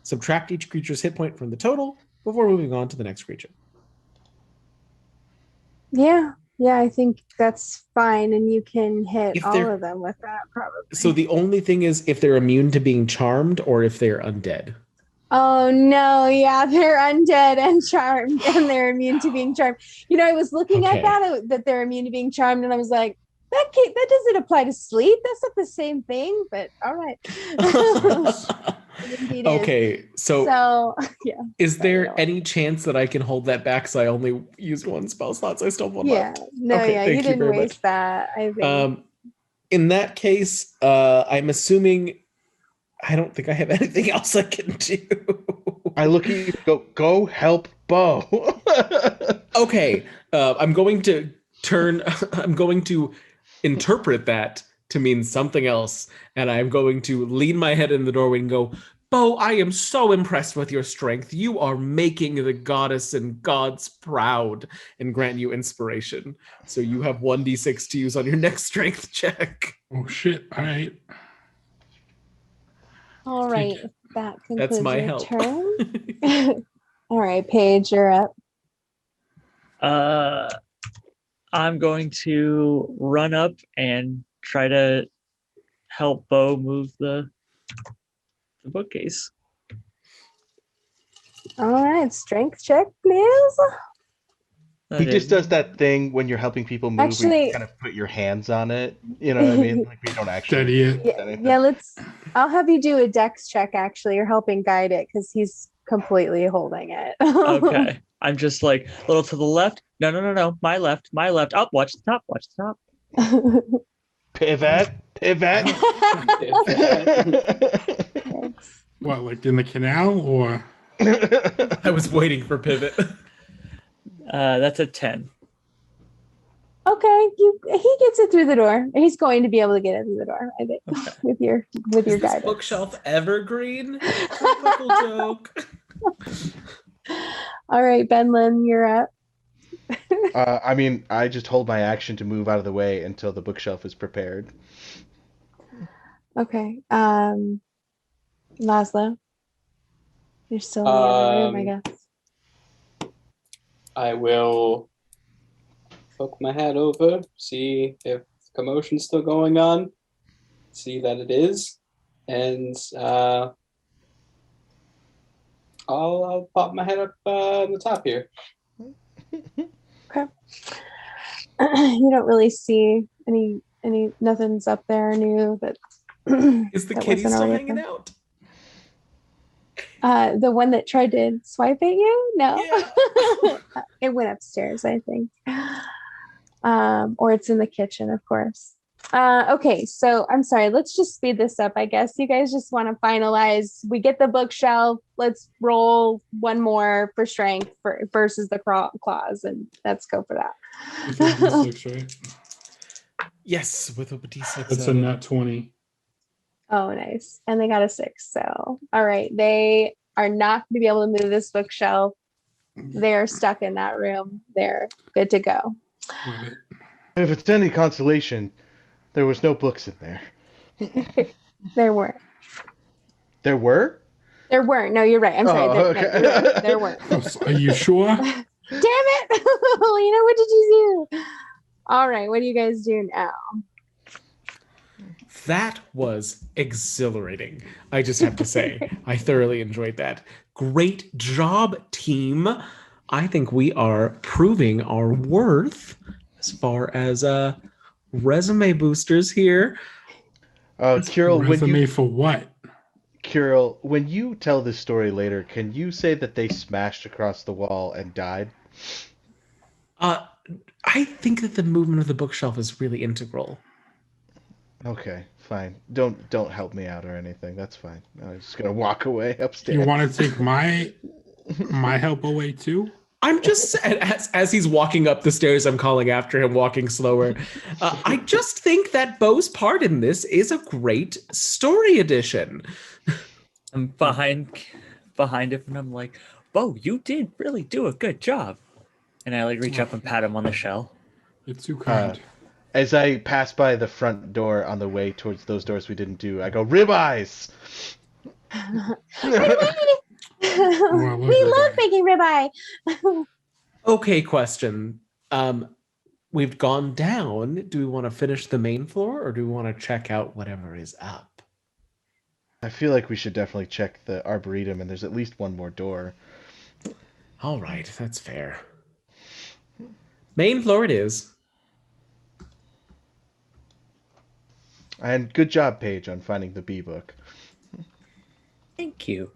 Subtract each creature's hit point from the total before moving on to the next creature.
Yeah, I think that's fine, and you can hit all of them with that, probably.
So the only thing is if they're immune to being charmed or if they're undead.
Oh no, yeah, they're undead and charmed, and they're immune to being charmed. I was looking at that they're immune to being charmed, and I was like, that doesn't apply to sleep. That's not the same thing, but all right.
Okay, so
yeah.
Is there any chance that I can hold that back? So I only used one spell slot, so I still have one left.
You didn't waste that, I think.
In that case, I'm assuming I don't think I have anything else I can do.
I look at you, go help Bo.
Okay, I'm going to interpret that to mean something else, and I'm going to lean my head in the doorway and go, Bo, I am so impressed with your strength. You are making the goddess and gods proud, and grant you inspiration. So you have 1d6 to use on your next strength check.
Oh shit! All right.
All right, that concludes
That's my
your
help.
turn. All right, Paige, you're up.
I'm going to run up and try to help Bo move the bookcase.
All right, strength check, please.
He just does that thing when you're helping people move. Actually, you kind of put your hands on it. You know what I mean? Like we don't actually
steady it.
Yeah, I'll have you do a dex check. Actually, you're helping guide it because he's completely holding it.
Okay, I'm just like a little to the left. No. My left. Oh, watch the top.
Pivot.
What, like in the canal or?
I was waiting for pivot.
That's a 10.
Okay, he gets it through the door. He's going to be able to get it through the door, I think, with your guidance.
This bookshelf evergreen? Typical joke.
All right, Benlin, you're up.
I just hold my action to move out of the way until the bookshelf is prepared.
Okay. Laszlo, you're still in the other room, I guess.
I will poke my head over, see if commotion's still going on, see that it is, and I'll pop my head up on the top here.
Okay. You don't really see any nothing's up there new that
is the kitty still hanging out?
The one that tried to swipe at you? No.
Yeah.
It went upstairs, I think. Or it's in the kitchen, of course. Okay, so I'm sorry. Let's just speed this up, I guess. You guys just want to finalize. We get the bookshelf. Let's roll one more for strength versus the claws, and let's go for that.
With a D6, right?
Yes, with a D6.
That's a nat 20.
Oh, nice. And they got a 6. So, all right. They are not going to be able to move this bookshelf. They're stuck in that room. They're good to go.
If it's any consolation, There was no books in there.
There weren't.
There were?
There weren't. No, you're right. I'm sorry.
Oh,
No,
okay.
you're right. There weren't.
Are you sure?
Damn it! Lena, what did you do? All right, what do you guys do now?
That was exhilarating. I just have to say, I thoroughly enjoyed that. Great job, team. I think we are proving our worth as far as resume boosters here.
Kirill,
Resume for what?
Kirill, when you tell this story later, can you say that they smashed across the wall and died?
I think that the movement of the bookshelf is really integral.
Okay, fine. Don't help me out or anything. That's fine. I'm just gonna walk away upstairs.
You want to take my help away too?
I'm just as he's walking up the stairs, I'm calling after him, walking slower. I just think that Bo's part in this is a great story addition.
I'm behind him, and I'm like, Bo, you did really do a good job. And I like reach up and pat him on the shell.
It's too kind.
As I pass by the front door on the way towards those doors we didn't do, I go, ribeyes!
We love making ribeye.
Okay, question. We've gone down. Do we want to finish the main floor, or do we want to check out whatever is up?
I feel like we should definitely check the arboretum, and there's at least one more door.
All right, that's fair. Main floor it is.
And good job, Paige, on finding the bee book.
Thank you.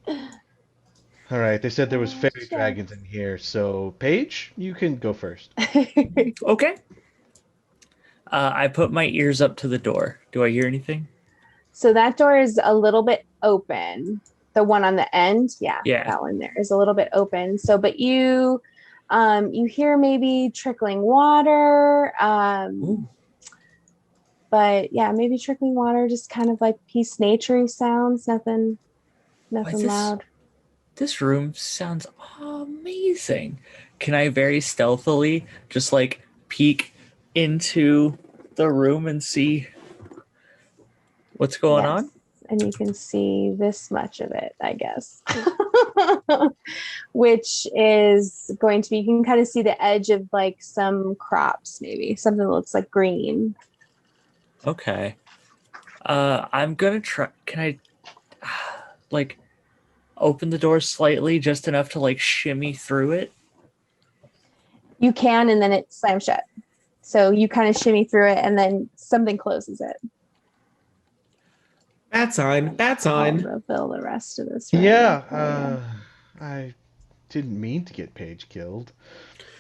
All right, they said there was fairy dragons in here, so Paige, you can go first.
Okay. I put my ears up to the door. Do I hear anything?
So that door is a little bit open. The one on the end, yeah. That one there is a little bit open. So, but you hear maybe trickling water. But yeah, maybe trickling water, just kind of like peace naturey sounds. Nothing loud.
This room sounds amazing. Can I very stealthily just like peek into the room and see what's going on?
And you can see this much of it, I guess. Which is going to be, you can kind of see the edge of like some crops, maybe something that looks like green.
Okay. I'm gonna try. Can I like open the door slightly, just enough to like shimmy through it?
You can, and then it slams shut. So you kind of shimmy through it, and then something closes it.
Bad sign. Bad sign.
I'll reveal the rest of this.
I didn't mean to get Paige killed.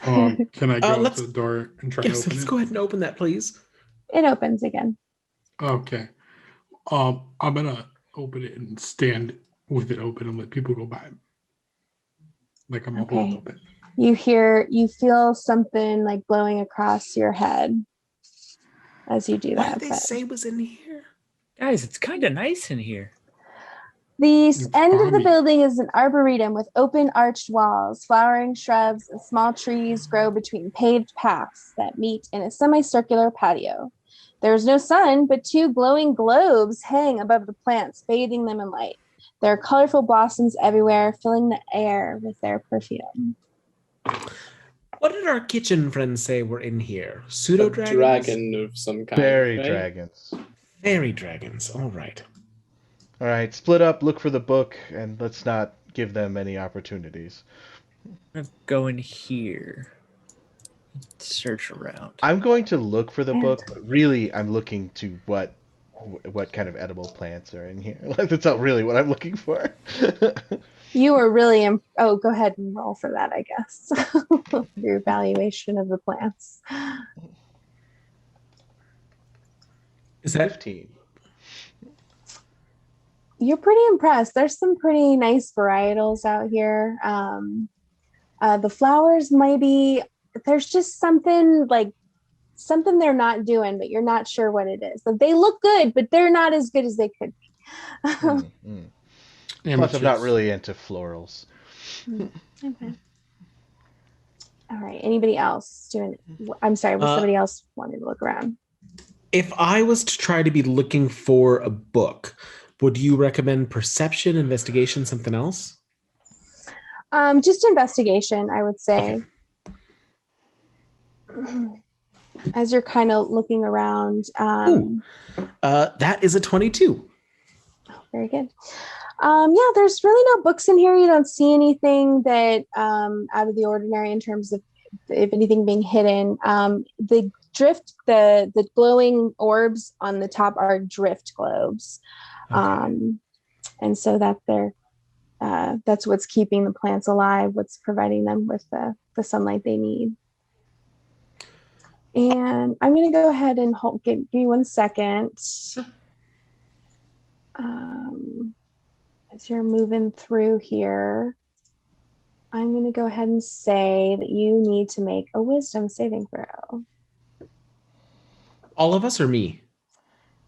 Can I go up to the door and try to open it?
Let's go ahead and open that, please.
It opens again.
Okay. I'm gonna open it and stand with it open and let people go by. Like I'm gonna hold it open.
You feel something like blowing across your head as you do that.
What did they say was in here?
Guys, it's kind of nice in here.
The end of the building is an arboretum with open arched walls. Flowering shrubs and small trees grow between paved paths that meet in a semicircular patio. There is no sun, but two glowing globes hang above the plants, bathing them in light. There are colorful blossoms everywhere, filling the air with their perfume.
What did our kitchen friends say were in here? Pseudo dragons?
Dragon of some kind.
Fairy
right?
dragons.
Fairy dragons. All right.
All right, split up, look for the book, and let's not give them any opportunities.
I'm gonna go in here. Search around.
I'm going to look for the book, but really I'm looking to what kind of edible plants are in here. Like, that's not really what I'm looking for.
You were really go ahead and roll for that, I guess. Your evaluation of the plants.
Is that
15?
You're pretty impressed. There's some pretty nice varietals out here. The flowers there's just something they're not doing, but you're not sure what it is. So they look good, but they're not as good as they could be.
Plus, I'm not really into florals.
Okay. All right. Anybody else doing? I'm sorry. Was somebody else wanting to look around?
If I was to try to be looking for a book, would you recommend perception, investigation, something else?
Just investigation, I would say. Okay. As you're kind of looking around.
That is a 22.
Very good. Yeah, there's really no books in here. You don't see anything that out of the ordinary in terms of if anything being hidden. The glowing orbs on the top are drift globes.
Okay.
And so that's what's keeping the plants alive, what's providing them with the sunlight they need. And I'm going to go ahead and give me 1 second. As you're moving through here, I'm going to go ahead and say that you need to make a wisdom saving throw.
All of us or me?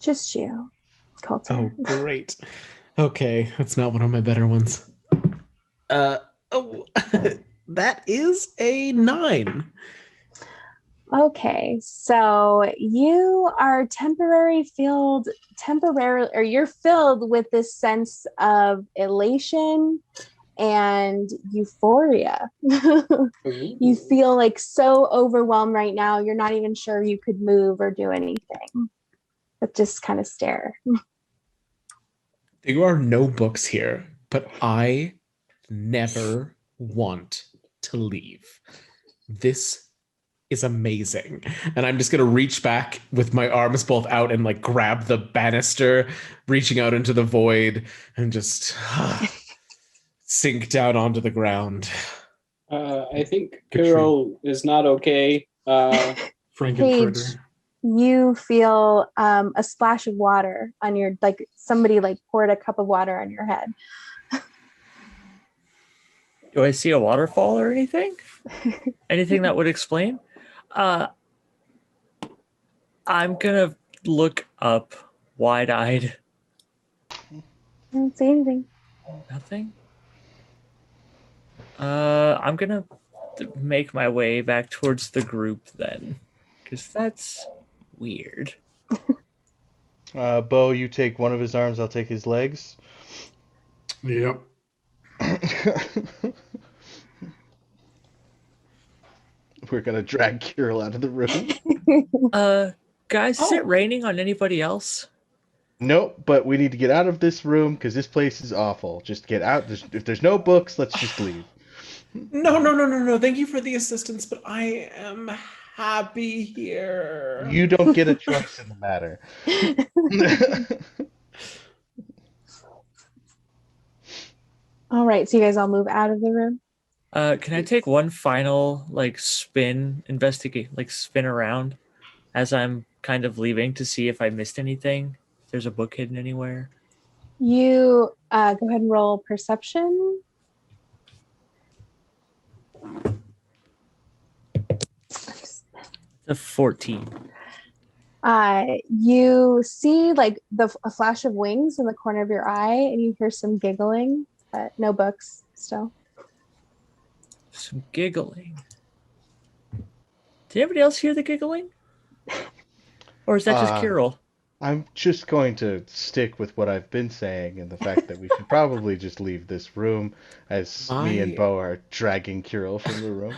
Just you, Coulter.
Oh, great. Okay, that's not one of my better ones. That is a 9.
Okay, so you are you're filled with this sense of elation and euphoria. You feel like so overwhelmed right now, you're not even sure you could move or do anything, but just kind of stare.
There are no books here, but I never want to leave. This is amazing. And I'm just going to reach back with my arms both out and like grab the banister, reaching out into the void and just sink down onto the ground.
I think Kirill is not okay.
Frankenfurter.
Paige, you feel a splash of water on your, like somebody like poured a cup of water on your head.
Do I see a waterfall or anything? Anything that would explain? I'm gonna look up wide-eyed.
I don't see anything.
Nothing? I'm gonna make my way back towards the group then, because that's weird.
Bo, you take one of his arms, I'll take his legs.
Yep.
We're gonna drag Kirill out of the room.
Guys, is it raining on anybody else?
Nope, but we need to get out of this room because this place is awful. Just get out. If there's no books, let's just leave.
No. Thank you for the assistance, but I am happy here.
You don't get a choice in the matter.
All right, so you guys all move out of the room.
Can I take one final spin around as I'm kind of leaving to see if I missed anything? If there's a book hidden anywhere.
You go ahead and roll perception.
A 14.
You see like a flash of wings in the corner of your eye, and you hear some giggling, but no books still.
Some giggling. Did anybody else hear the giggling? Or is that just Kirill?
I'm just going to stick with what I've been saying and the fact that we should probably just leave this room as me and Bo are dragging Kirill from the room.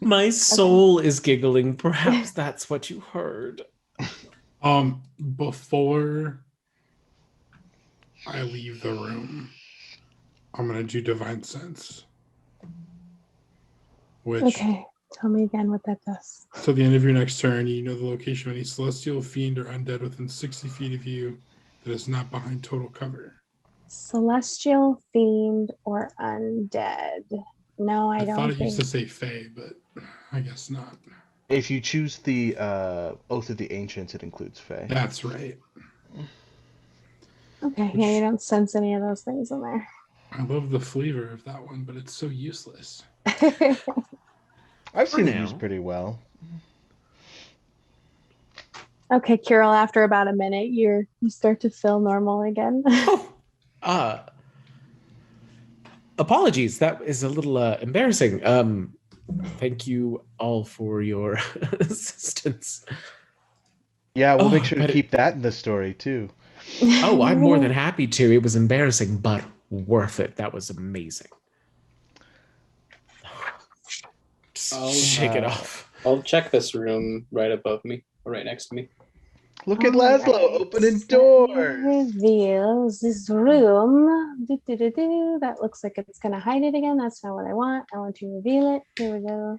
My soul is giggling. Perhaps that's what you heard.
Before I leave the room, I'm gonna do Divine Sense.
Okay, tell me again what that does.
So at the end of your next turn, you know the location of any celestial, fiend, or undead within 60 feet of you that is not behind total cover.
Celestial, fiend, or undead. No, I don't
thought it
think.
used to say fae, but I guess not.
If you choose the Oath of the Ancients, it includes fae.
That's right.
Okay, yeah, you don't sense any of those things in there.
I love the flavor of that one, but it's so useless.
I've seen it used pretty well.
Okay, Kirill, after about a minute, you start to feel normal again.
Apologies. That is a little embarrassing. Thank you all for your assistance.
Yeah, we'll make
Oh,
sure to
but
keep that in the story too.
Oh, I'm more than happy to. It was embarrassing, but worth it. That was amazing. Just shake it off.
I'll check this room right above me, or right next to me.
Look at Laszlo opening doors.
Reveals this room. That looks like it's going to hide it again. That's not what I want. I want to reveal it. Here we go.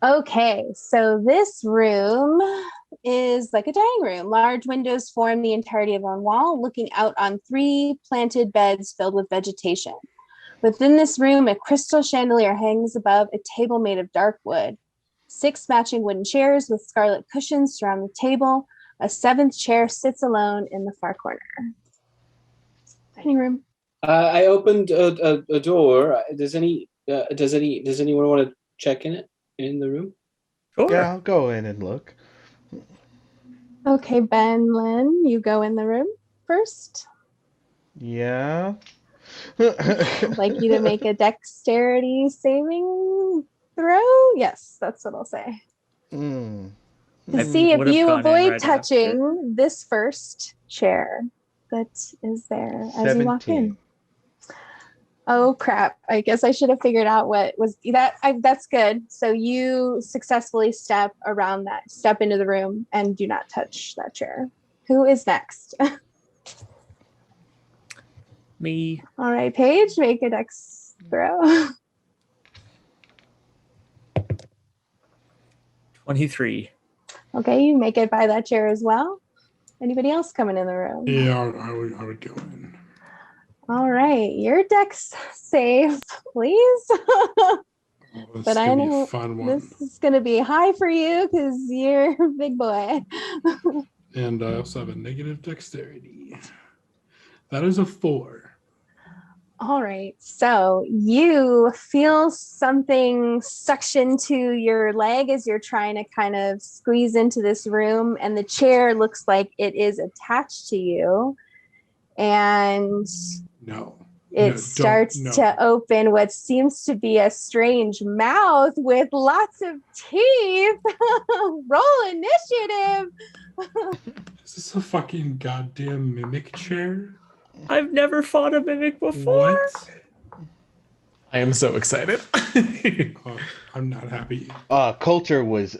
Okay, so this room is like a dining room. Large windows form the entirety of one wall, looking out on 3 planted beds filled with vegetation. Within this room, a crystal chandelier hangs above a table made of dark wood. 6 matching wooden chairs with scarlet cushions surround the table. A 7th chair sits alone in the far corner. Dining room.
I opened a door. Does anyone want to check in the room?
Sure.
Yeah, I'll go in and look.
Okay, Ben Lynn, you go in the room first.
Yeah.
I'd like you to make a dexterity saving throw. Yes, that's what I'll say. To see if you avoid touching this first chair that is there as
17.
you walk in. Oh crap, I guess I should have figured out what was that. That's good. So you successfully step into the room and do not touch that chair. Who is next?
Me.
All right, Paige, make a dex throw.
23.
Okay, you make it by that chair as well. Anybody else coming in the room?
Yeah, I would go in.
All right, your dex save, please. But I know this is going to be high for you because you're a big boy.
And I also have a negative dexterity. That is a 4.
All right, so you feel something suction to your leg as you're trying to kind of squeeze into this room, and the chair looks like it is attached to you. And it starts to open what seems to be a strange mouth with lots of teeth. Roll initiative.
Is this a fucking goddamn mimic chair?
I've never fought a mimic before.
What?
I am so excited.
I'm not happy.
Coulter was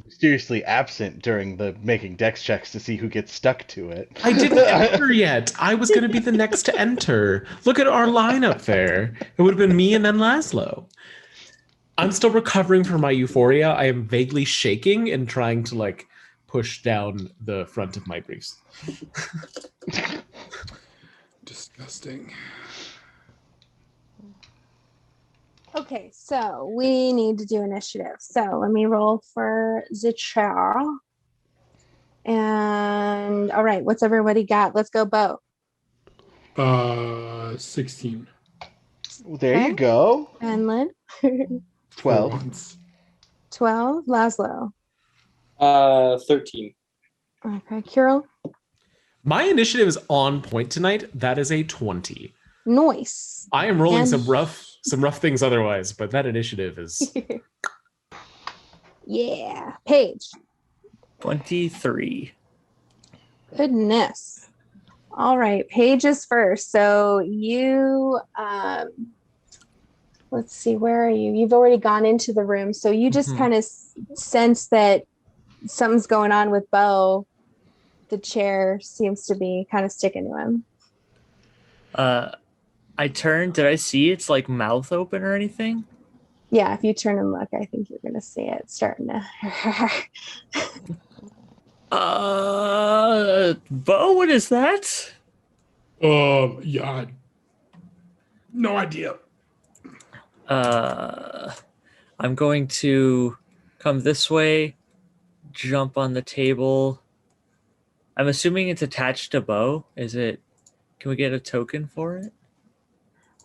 mysteriously absent during the making dex checks to see who gets stuck to it.
I didn't enter yet. I was going to be the next to enter. Look at our lineup there. It would have been me and then Laszlo. I'm still recovering from my euphoria. I am vaguely shaking and trying to push down the front of my briefs.
Disgusting.
Okay, so we need to do initiative. So let me roll for the chair. And all right, what's everybody got? Let's go, Bo.
16.
There you go.
And Lynn?
12.
12. Laszlo?
13.
Okay, Kirill?
My initiative is on point tonight. That is a 20.
Nice.
I am rolling some rough things otherwise, but that initiative is...
Yeah. Paige?
23.
Goodness. All right, Paige is first. So you, let's see, where are you? You've already gone into the room. So you just kind of sense that something's going on with Bo. The chair seems to be kind of sticking to him.
I turned. Did I see its mouth open or anything?
Yeah, if you turn and look, I think you're gonna see it starting to.
Bo, what is that?
Yeah, no idea.
I'm going to come this way, jump on the table. I'm assuming it's attached to Bo. Is it? Can we get a token for it?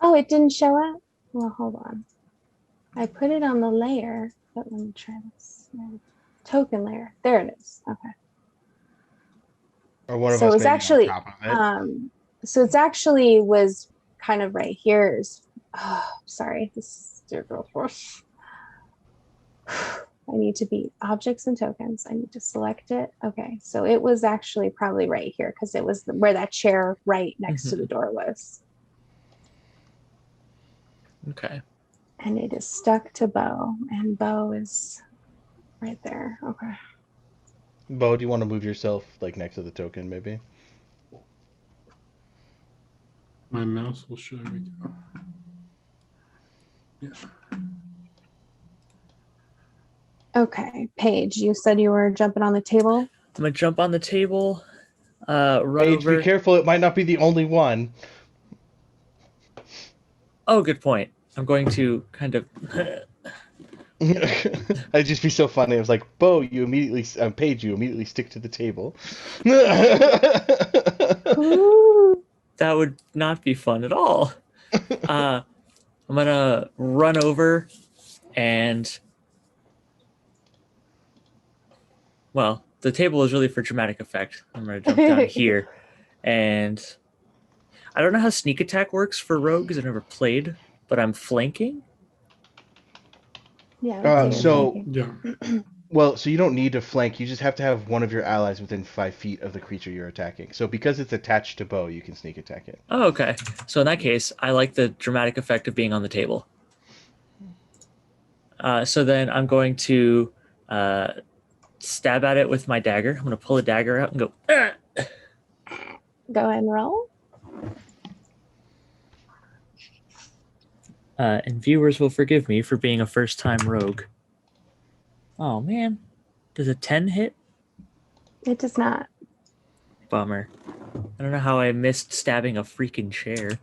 Oh, it didn't show up? Well, hold on. I put it on the layer, but let me try this. Token layer. There it is. Okay.
Or one of
so
us
it's actually
on top of it.
So it's actually was kind of right here. Sorry, this is I need to be objects and tokens. I need to select it. Okay, so it was actually probably right here because it was where that chair right next to the door was.
Okay.
And it is stuck to Bo, and Bo is right there. Okay.
Bo, do you want to move yourself like next to the token, maybe?
My mouse will show me. Yeah.
Okay, Paige, you said you were jumping on the table.
I'm gonna jump on the table, run
Paige,
over.
be careful. It might not be the only one.
Oh, good point. I'm going to kind of.
It'd just be so funny. I was like, Bo, you immediately, Paige, you immediately stick to the table.
Ooh.
That would not be fun at all. I'm gonna run over and. Well, the table is really for dramatic effect. I'm gonna jump down here, and I don't know how sneak attack works for rogues. I've never played, but I'm flanking.
Yeah. I would say you're
So,
flanking.
Yeah.
well, so you don't need to flank. You just have to have one of your allies within 5 feet of the creature you're attacking. So because it's attached to Bo, you can sneak attack it.
Oh, okay. So in that case, I like the dramatic effect of being on the table. So then I'm going to stab at it with my dagger. I'm going to pull a dagger out and go. "Ah!"
Go ahead and roll.
And viewers will forgive me for being a first-time rogue. Oh man, does a 10 hit?
It does not.
Bummer. I don't know how I missed stabbing a freaking chair,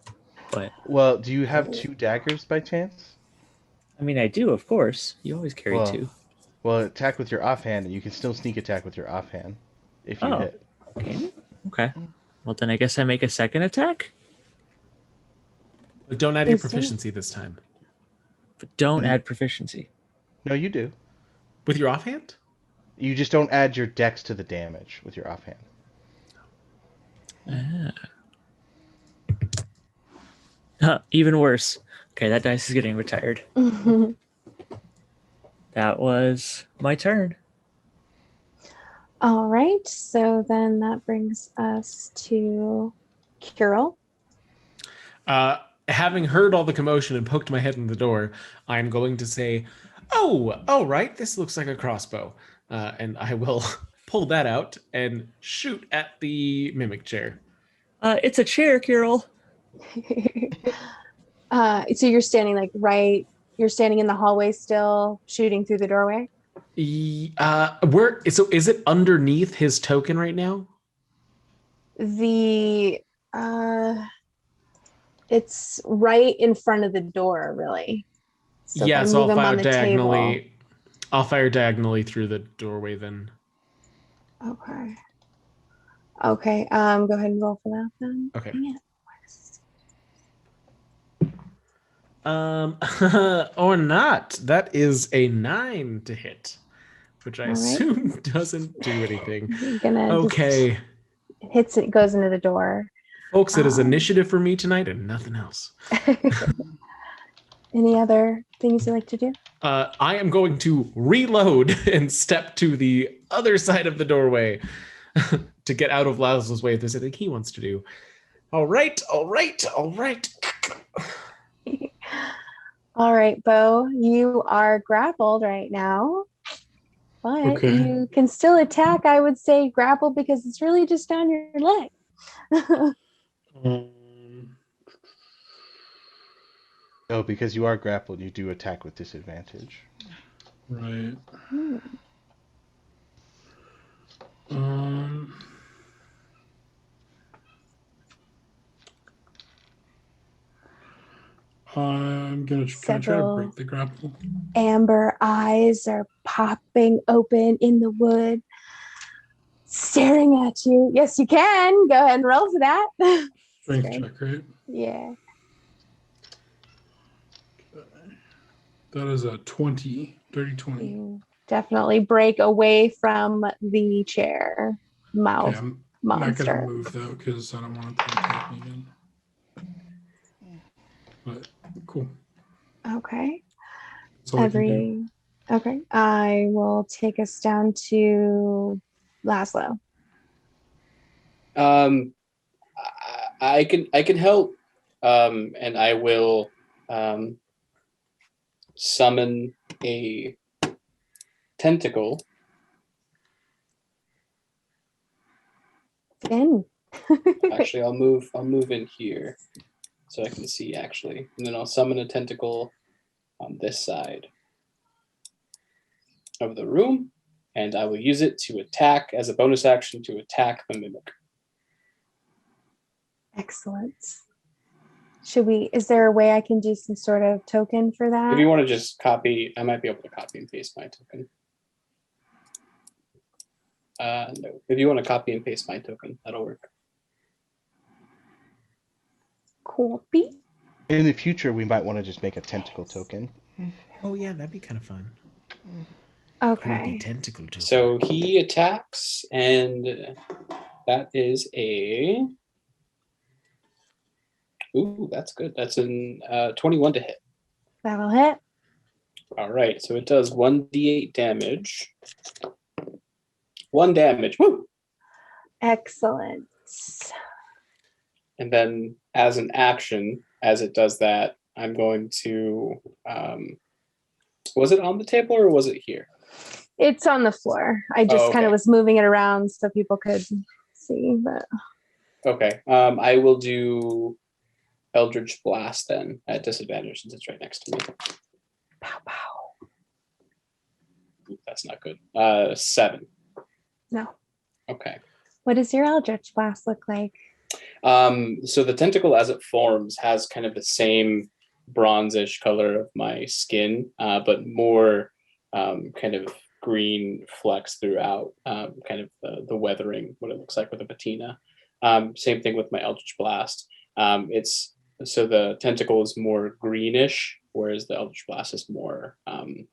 but
Well, do you have 2 daggers by chance?
I mean I do, of course. You always carry
Well,
2.
Well, attack with your offhand, and you can still sneak attack with your offhand if you
Oh.
hit.
Can you? Okay. Well then I guess I make a second attack,
But don't add your
Is it?
proficiency this time.
but don't add proficiency.
No, you do.
With your offhand?
You just don't add your dex to the damage with your offhand.
Even worse. Okay, that dice is getting retired. That was my turn.
All right. So then that brings us to Kirill.
Having heard all the commotion and poked my head in the door, I'm going to say, "Oh, all right, this looks like a crossbow," and I will pull that out and shoot at the mimic chair.
It's a chair, Kirill.
So you're standing like you're standing in the hallway still, shooting through the doorway?
Where? So is it underneath his token right now?
It's right in front of the door, really. So
Yeah,
if I
so
move
I'll
him
fire
on the
diagonally.
table.
I'll fire diagonally through the doorway then.
Okay. Okay. Go ahead and roll for that then.
Okay.
Dang it.
Or not. That is a 9 to hit, which I
All right.
assume doesn't do anything.
You're gonna
Okay.
just hits it, goes into the door.
Folks, it is initiative for me tonight and nothing else.
Any other things you like to do?
I am going to reload and step to the other side of the doorway to get out of Laszlo's way if there's anything he wants to do. All right.
All right, Bo, you are grappled right now, but
Okay.
you can still attack. I would say grapple because it's really just down your leg.
Oh, because you are grappled, you do attack with disadvantage.
Right. I'm gonna try to break the grapple.
Amber eyes are popping open in the wood, staring at you. Yes, you can. Go ahead and roll for that.
Strength check, right?
Yeah.
That is a 20. Dirty 20.
You definitely break away from the chair. Mouth
Okay, I'm
monster.
not gonna move though because I don't want it to attack me again. But cool.
Okay.
That's all I can do.
Okay. I will take us down to Laszlo.
I can help, and I will summon a tentacle.
In.
Actually, I'll move in here so I can see actually, and then I'll summon a tentacle on this side of the room, and I will use it to attack as a bonus action to attack the mimic.
Excellent. Is there a way I can do some sort of token for that?
If you want to just copy, I might be able to copy and paste my token. No. If you want to copy and paste my token, that'll work.
Copy.
In the future, we might want to just make a tentacle token.
Oh yeah, that'd be kind of fun.
Okay.
Tentacle token.
So he attacks, and that is a. Ooh, that's good. That's an 21 to hit.
That'll hit.
All right, so it does 1d8 damage. 1 damage. Woo!
Excellent.
And then, as an action, as it does that, I'm going to. Was it on the table or was it here?
It's on the floor. I just kind of was moving it around so people could see. But
okay, I will do Eldritch Blast then at disadvantage since it's right next to me.
Pow pow.
Ooh, that's not good. 7.
No.
Okay.
What does your Eldritch Blast look like?
So the tentacle as it forms has kind of the same bronzish color of my skin, but more kind of green flecks throughout, kind of the weathering, what it looks like with a patina. Same thing with my Eldritch Blast. So the tentacle is more greenish, whereas the Eldritch Blast is more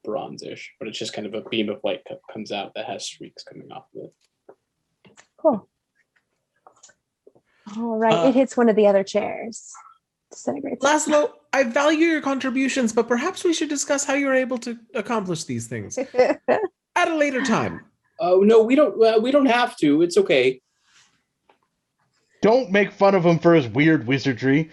bronzish, but it's just kind of a beam of light that comes out that has streaks coming off of it.
Cool. All right. It hits one of the other chairs. Disintegrates.
Laszlo, I value your contributions, but perhaps we should discuss how you were able to accomplish these things at a later time.
Oh no, we don't have to. It's okay.
Don't make fun of him for his weird wizardry.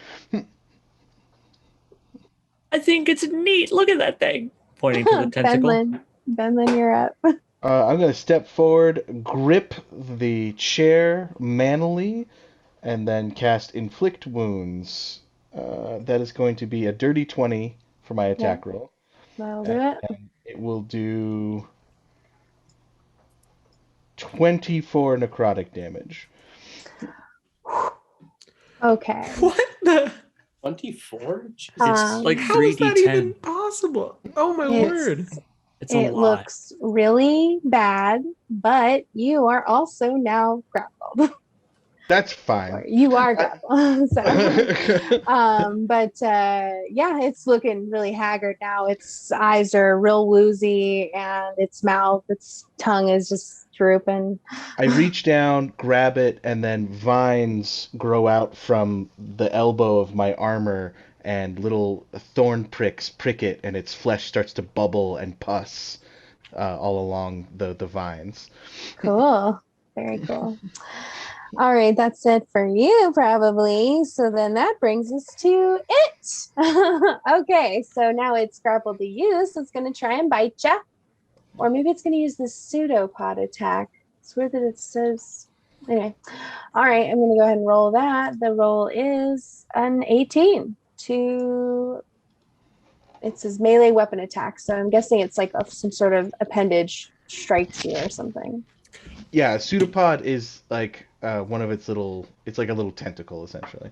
I think it's neat. Look at that thing. Pointing to the tentacle.
Benlin, you're up.
I'm going to step forward, grip the chair manily, and then cast Inflict Wounds. That is going to be a dirty 20 for my attack roll.
That'll do it.
And it will do 24 necrotic damage.
Okay.
What the?
24?
It's like
How is that
3d10.
even possible? Oh my word.
It's a
It
lot.
looks really bad, but you are also now grappled.
That's fine.
You are grappled. Yeah, it's looking really haggard now. Its eyes are real woozy, and its tongue is just drooping.
I reach down, grab it, and then vines grow out from the elbow of my armor, and little thorn pricks prick it, and its flesh starts to bubble and pus all along the vines.
Cool. Very cool. All right, that's it for you, probably. So then that brings us to it. Okay, so now it's grappled to you, so it's going to try and bite you. Or maybe it's going to use the pseudopod attack. It's weird that it says... Anyway. All right, I'm going to go ahead and roll that. The roll is an 18 to... It says melee weapon attack, so I'm guessing it's like some sort of appendage strikes you or something.
Yeah, pseudopod is like one of its little... It's like a little tentacle, essentially.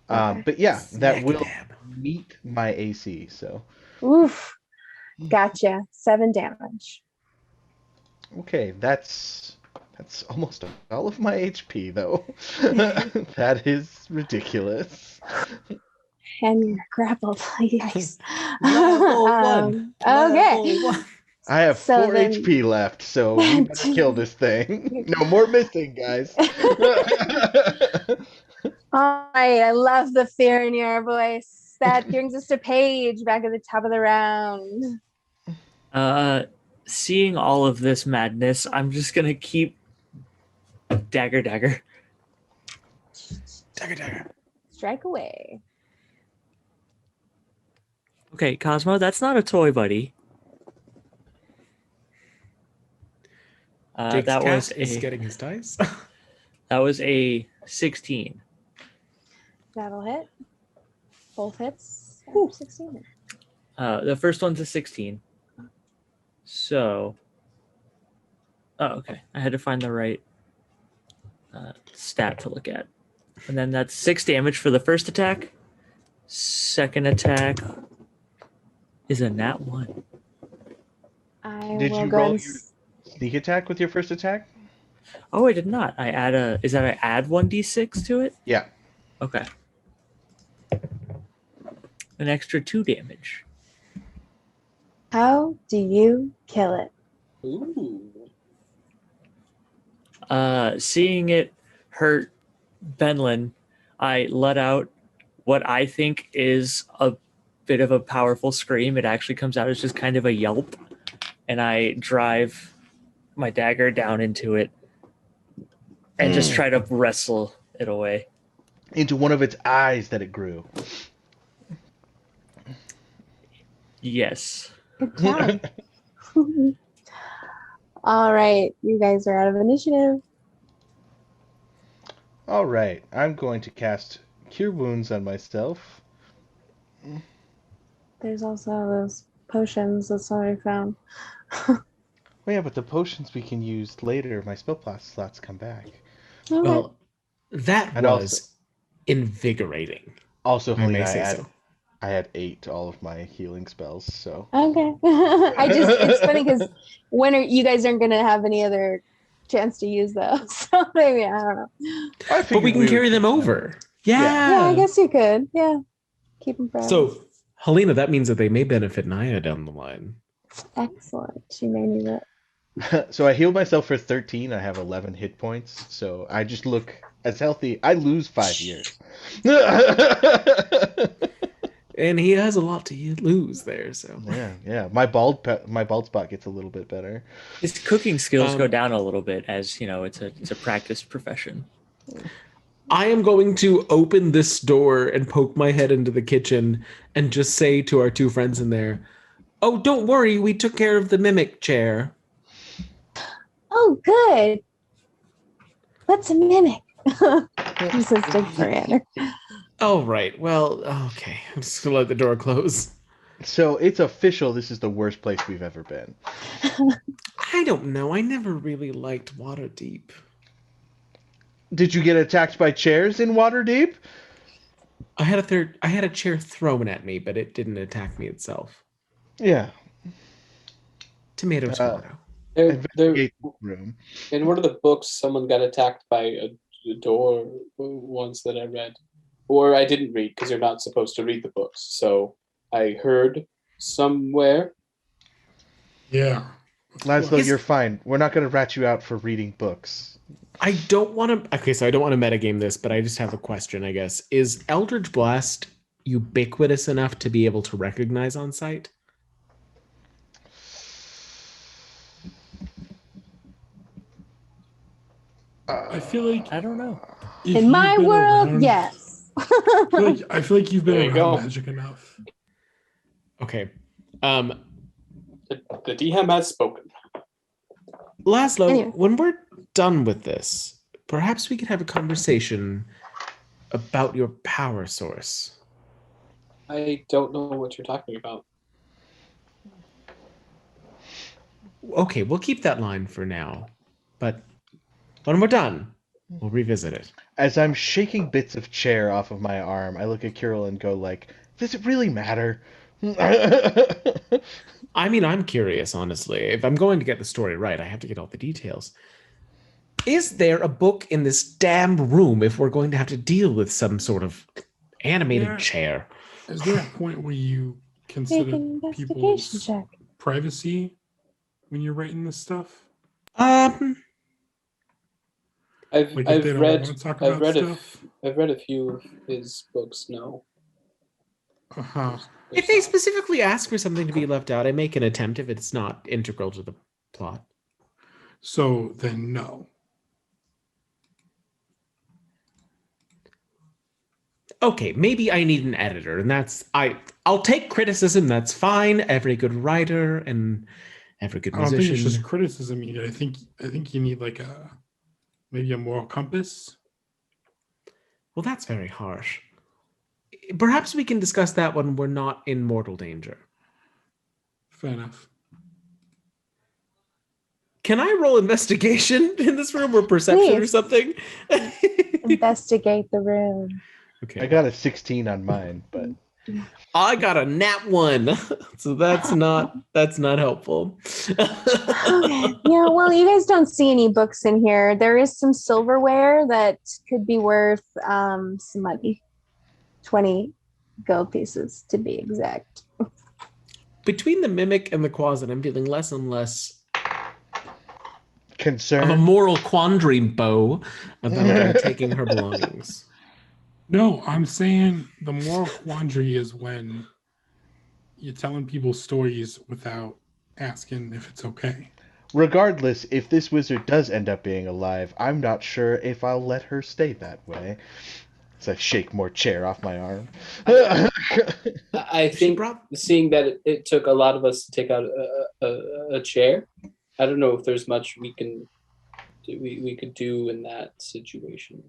Okay.
But yeah, that
Smack
will
dab.
meet my AC, so...
Oof. Gotcha. 7 damage.
Okay, that's almost all of my HP, though. That is ridiculous.
And you're grappled. Yikes.
Level 1.
Okay.
Level 1.
I have
So
4
then-
HP left, so we better kill this thing. No more missing, guys.
All right. I love the fear in your voice. That brings us to Paige back at the top of the round.
Seeing all of this madness, I'm just gonna keep dagger.
Dagger, dagger.
Strike away.
Okay, Cosmo, that's not a toy, buddy.
Jake's
That
cat
was
is
a
getting his dice.
that was a 16.
That'll hit. Both hits. 16.
The first one's a 16. So, okay. I had to find the right stat to look at. And then that's 6 damage for the first attack. Second attack is a nat 1.
I
Did
will
you
go
roll
and
your sneak attack with your first attack?
Oh, I did not. I add 1d6 to it?
Yeah.
Okay. An extra 2 damage.
How do you kill it?
Ooh.
Seeing it hurt Benlin, I let out what I think is a bit of a powerful scream. It actually comes out as just kind of a yelp, and I drive my dagger down into it and just try to wrestle it away.
Into one of its eyes that it grew.
Yes.
Good job. All right, you guys are out of initiative.
All right, I'm going to cast Cure Wounds on myself.
There's also those potions that's already found.
Oh yeah, but the potions we can use later. My spell slots come back.
Okay.
Well, that
And
was invigorating.
Also,
I
Helena,
may say so.
I had 8 all of my healing spells, so.
Okay. It's funny because you guys aren't gonna have any other chance to use those. So maybe, I don't know.
But we can carry them over. Yeah.
Yeah, I guess you could. Yeah. Keep them fresh.
So, Helena, that means that they may benefit Naya down the line.
Excellent. She may need it.
So I healed myself for 13. I have 11 hit points, so I just look as healthy. I lose 5 years.
And he has a lot to lose there, so.
Yeah. My bald spot gets a little bit better.
His cooking skills go down a little bit as, it's a practiced profession.
I am going to open this door and poke my head into the kitchen and just say to our 2 friends in there, "Oh, don't worry, we took care of the mimic chair."
Oh, good. What's a mimic? Assistant Miranda.
Oh, right. Well, okay. I'm just going to let the door close.
So it's official. This is the worst place we've ever been.
I don't know. I never really liked Waterdeep.
Did you get attacked by chairs in Waterdeep?
I had a chair thrown at me, but it didn't attack me itself.
Yeah.
Tomato.
Investigate the room.
In one of the books, someone got attacked by a door once that I read. Or I didn't read, because you're not supposed to read the books. So I heard somewhere.
Yeah.
Laszlo, you're fine. We're not going to rat you out for reading books.
I don't want to metagame this, but I just have a question, I guess. Is Eldritch Blast ubiquitous enough to be able to recognize on sight?
I feel like
I don't know.
In my world, yes.
I feel like you've been
There you
around
go.
magic enough.
Okay.
The DM has spoken.
Laszlo,
Anyway.
when we're done with this, perhaps we could have a conversation about your power source.
I don't know what you're talking about.
Okay, we'll keep that line for now. But when we're done, we'll revisit it.
As I'm shaking bits of chair off of my arm, I look at Kirill and go like, does it really matter?
I mean, I'm curious, honestly. If I'm going to get the story right, I have to get all the details. Is there a book in this damn room if we're going to have to deal with some sort of animated chair?
Is there a point where you
Make
consider
an investigation
people's
check.
privacy when you're writing this stuff?
I've
Like if they don't
read
want to talk
I've
about
read
stuff?
I've read a few of his books. No,
Uh-huh.
If they specifically ask for something to be left out, I make an attempt if it's not integral to the plot.
So then no.
Okay, maybe I need an editor, and I'll take criticism, that's fine. Every good writer and every good
I don't think it's
musician.
just criticism you need. I think you need like maybe a moral compass.
Well, that's very harsh. Perhaps we can discuss that when we're not in mortal danger.
Fair enough.
Can I roll investigation in this room or perception or
Please.
something?
Investigate the room.
Okay.
I got a 16 on mine, but
I got a nat 1, so that's not helpful.
Okay. Yeah, well, you guys don't see any books in here. There is some silverware that could be worth some money. 20 gold pieces to be exact.
Between the mimic and the quasit, I'm feeling less and less of a
concern.
moral quandary, Bo, about taking her belongings.
No, I'm saying the moral quandary is when you're telling people stories without asking if it's okay.
Regardless, if this wizard does end up being alive, I'm not sure if I'll let her stay that way. As I shake more chair off my arm.
I think seeing that it took a lot of us to take out a chair, I don't know if there's much we could do in that situation.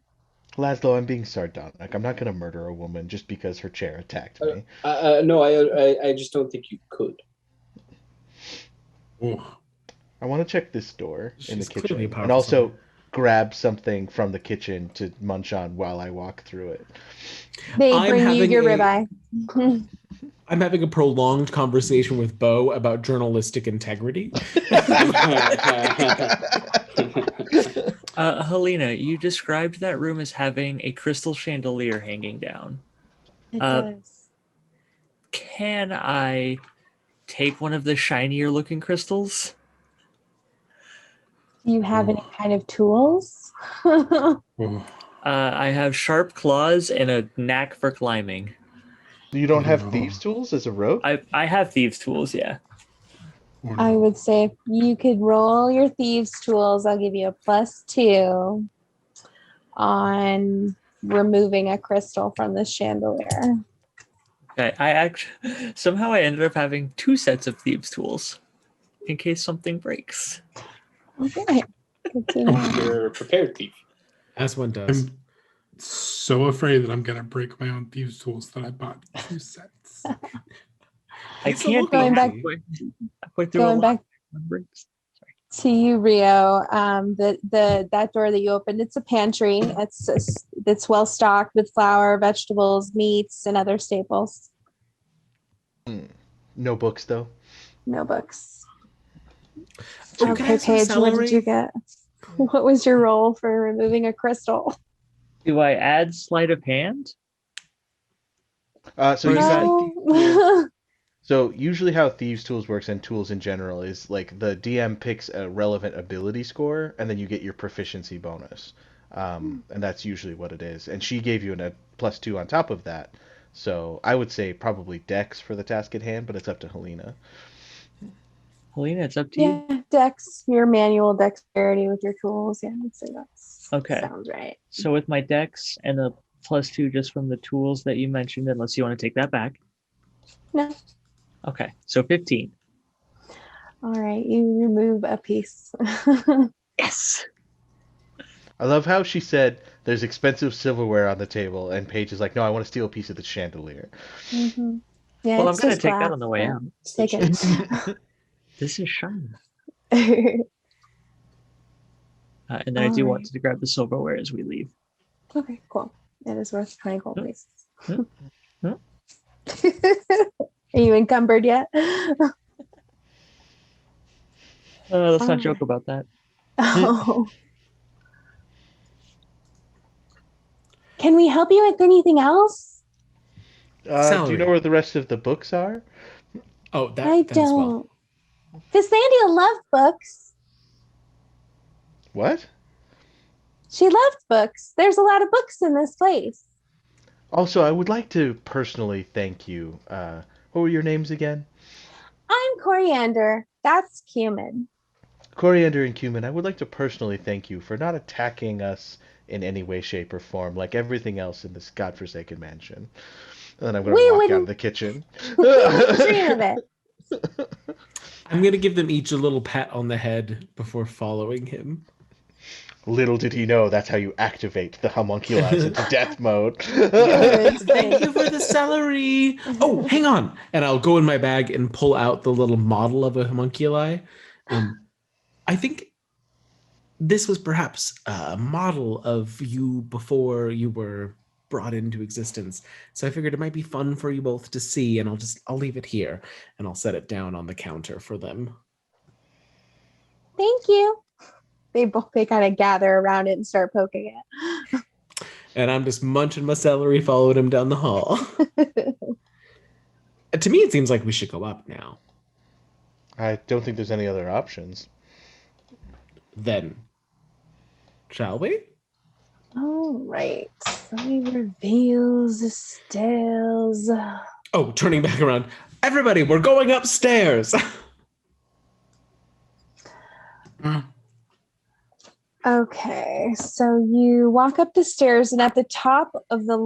Laszlo, I'm being sardonic. I'm not going to murder a woman just because her chair attacked me.
No, I just don't think you could.
Oh,
I want to check this door in the
She's clearly a
kitchen
powerful
and also
someone.
grab something from the kitchen to munch on while I walk through it.
They
I'm
bring you
having
your
a-
ribeye.
I'm having a prolonged conversation with Bo about journalistic integrity.
Helena, you described that room as having a crystal chandelier hanging down.
It
Uh,
does.
Can I take one of the shinier looking crystals?
Do you have any kind of tools?
oh.
I have sharp claws and a knack for climbing.
You don't have
No.
thieves' tools as a rogue?
I have thieves' tools, yeah.
Oh,
I
no.
would say if you could roll your thieves' tools, I'll give you a +2 on removing a crystal from the chandelier.
I somehow I ended up having 2 sets of thieves' tools in case something breaks.
Okay. Good to know.
You're a prepared thief.
As one does.
I'm so afraid that I'm gonna break my own thieves' tools that I bought 2 sets.
I
It's a
can't be
Going back-
halfway through
Going
a
back
lot. Breaks.
to you, Rio, that door that you opened, it's a pantry. It's well stocked with flour, vegetables, meats, and other staples.
No books, though.
No books.
Oh, can I
Okay,
have some
Paige, what did you
celery?
get? What was your role for removing a crystal?
Do I add sleight of hand?
So
Or
you
is that-
No.
So usually how thieves' tools works and tools in general is like the DM picks a relevant ability score and then you get your proficiency bonus. And that's usually what it is. And she gave you a +2 on top of that. So I would say probably Dex for the task at hand, but it's up to Helena.
Helena, it's up to you.
Yeah, Dex, your manual dexterity with your tools. Yeah, I'd say that's
Okay.
sounds right.
So with my dex and the +2 just from the tools that you mentioned, unless you want to take that back.
No.
Okay, so 15.
All right, you remove a piece.
Yes.
I love how she said there's expensive silverware on the table, and Paige is like, no, I want to steal a piece of the chandelier.
Mhm. Yeah,
Well, I'm
it's
going to
just
take
glass,
that on the way
but
out.
Take it.
This is shiny. And then I do want
Alright.
to grab the silverware as we leave.
Okay, cool. It is worth 20 gold pieces.
Hmm.
Are you encumbered yet?
Let's not
Alright.
joke about that.
Oh. Can we help you with anything else?
Do you
Celery.
know where the rest of the books are?
Oh, that
I
as well.
don't. Vislandia loved books.
What?
She loved books. There's a lot of books in this place.
Also, I would like to personally thank you. What were your names again?
I'm Coriander. That's Cumin.
Coriander and Cumin, I would like to personally thank you for not attacking us in any way, shape, or form like everything else in this godforsaken mansion. And then I'm going to walk out of the kitchen.
We wouldn't dream of it.
I'm going to give them each a little pat on the head before following him.
Little did he know that's how you activate the homunculus into death mode.
Thank you for the celery. Oh, hang on. And I'll go in my bag and pull out the little model of a homunculi. I think this was perhaps a model of you before you were brought into existence. So I figured it might be fun for you both to see, and I'll leave it here and I'll set it down on the counter for them.
Thank you. They kind of gather around it and start poking it.
And I'm just munching my celery, following him down the hall. To me, it seems like we should go up now.
I don't think there's any other options.
Then, shall we?
All right. So he reveals the stairs.
Oh, turning back around. Everybody, we're going upstairs.
Okay, so you walk up the stairs, and at the top of the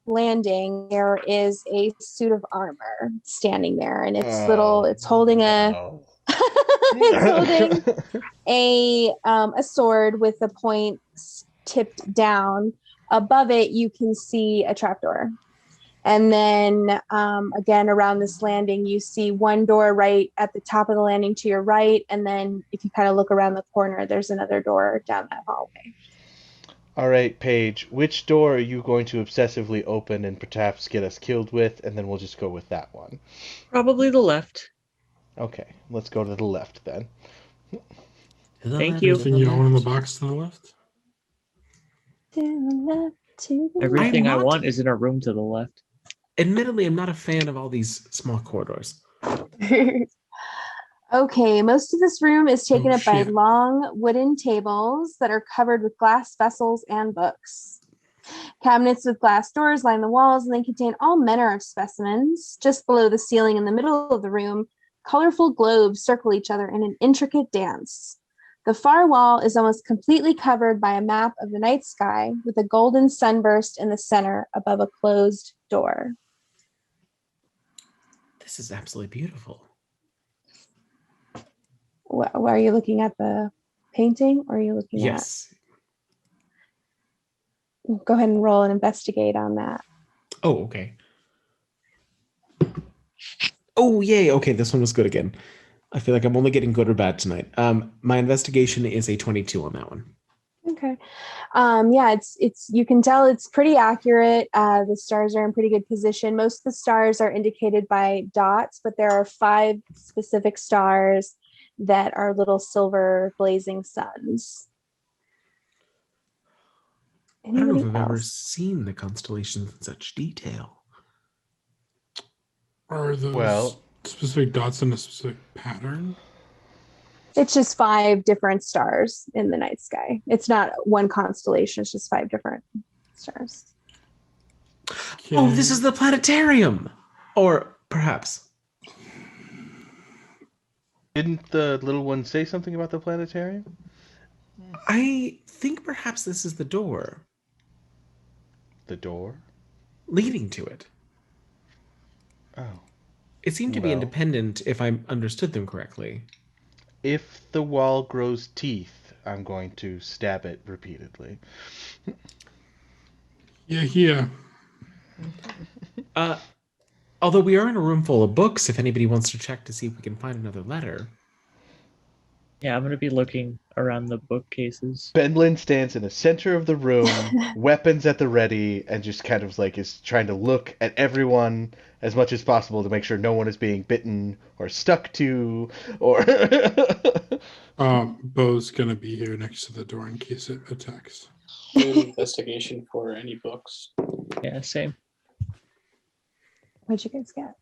landing, there is a suit of armor standing there, and it's little. It's holding it's holding a sword with the point tipped down. Above it, you can see a trapdoor. And then again, around this landing, you see one door right at the top of the landing to your right. And then if you kind of look around the corner, there's another door down that hallway.
All right, Paige, which door are you going to obsessively open and perhaps get us killed with? And then we'll just go with that one.
Probably the left.
Okay, let's go to the left then.
Thank you.
Anything you don't want in the box to the left?
To the left, to the
Everything I
not-
want is in a room to the left.
Admittedly, I'm not a fan of all these small corridors.
Okay, most of this room is taken
Oh,
up by
shit.
long wooden tables that are covered with glass vessels and books. Cabinets with glass doors line the walls, and they contain all manner of specimens. Just below the ceiling in the middle of the room, colorful globes circle each other in an intricate dance. The far wall is almost completely covered by a map of the night sky with a golden sunburst in the center above a closed door.
This is absolutely beautiful.
Are you looking at the painting, or are you looking
Yes.
at? Go ahead and roll and investigate on that.
Oh, okay. Oh, yay. Okay, this one was good again. I feel like I'm only getting good or bad tonight. My investigation is a 22 on that one.
Okay. Yeah, it's you can tell it's pretty accurate. The stars are in pretty good position. Most of the stars are indicated by dots, but there are 5 specific stars that are little silver blazing suns.
I don't know if
Anybody
I've ever
else?
seen the constellations in such detail.
Are those
Well-
specific dots in a specific pattern?
It's just 5 different stars in the night sky. It's not one constellation. It's just 5 different stars.
Oh, this is the planetarium! Or perhaps.
Didn't the little one say something about the planetarium?
I think perhaps this is the door
The door?
leading to it.
Oh.
It seemed to be
Well.
independent, if I understood them correctly.
If the wall grows teeth, I'm going to stab it repeatedly.
Yeah.
Although we are in a room full of books, if anybody wants to check to see if we can find another letter.
Yeah, I'm going to be looking around the bookcases.
Benlin stands in the center of the room, weapons at the ready, and just kind of like is trying to look at everyone as much as possible to make sure no one is being bitten or stuck to or
Bo's gonna be here next to the door in case it attacks.
Investigation for any books.
Yeah, same.
What'd you guys get?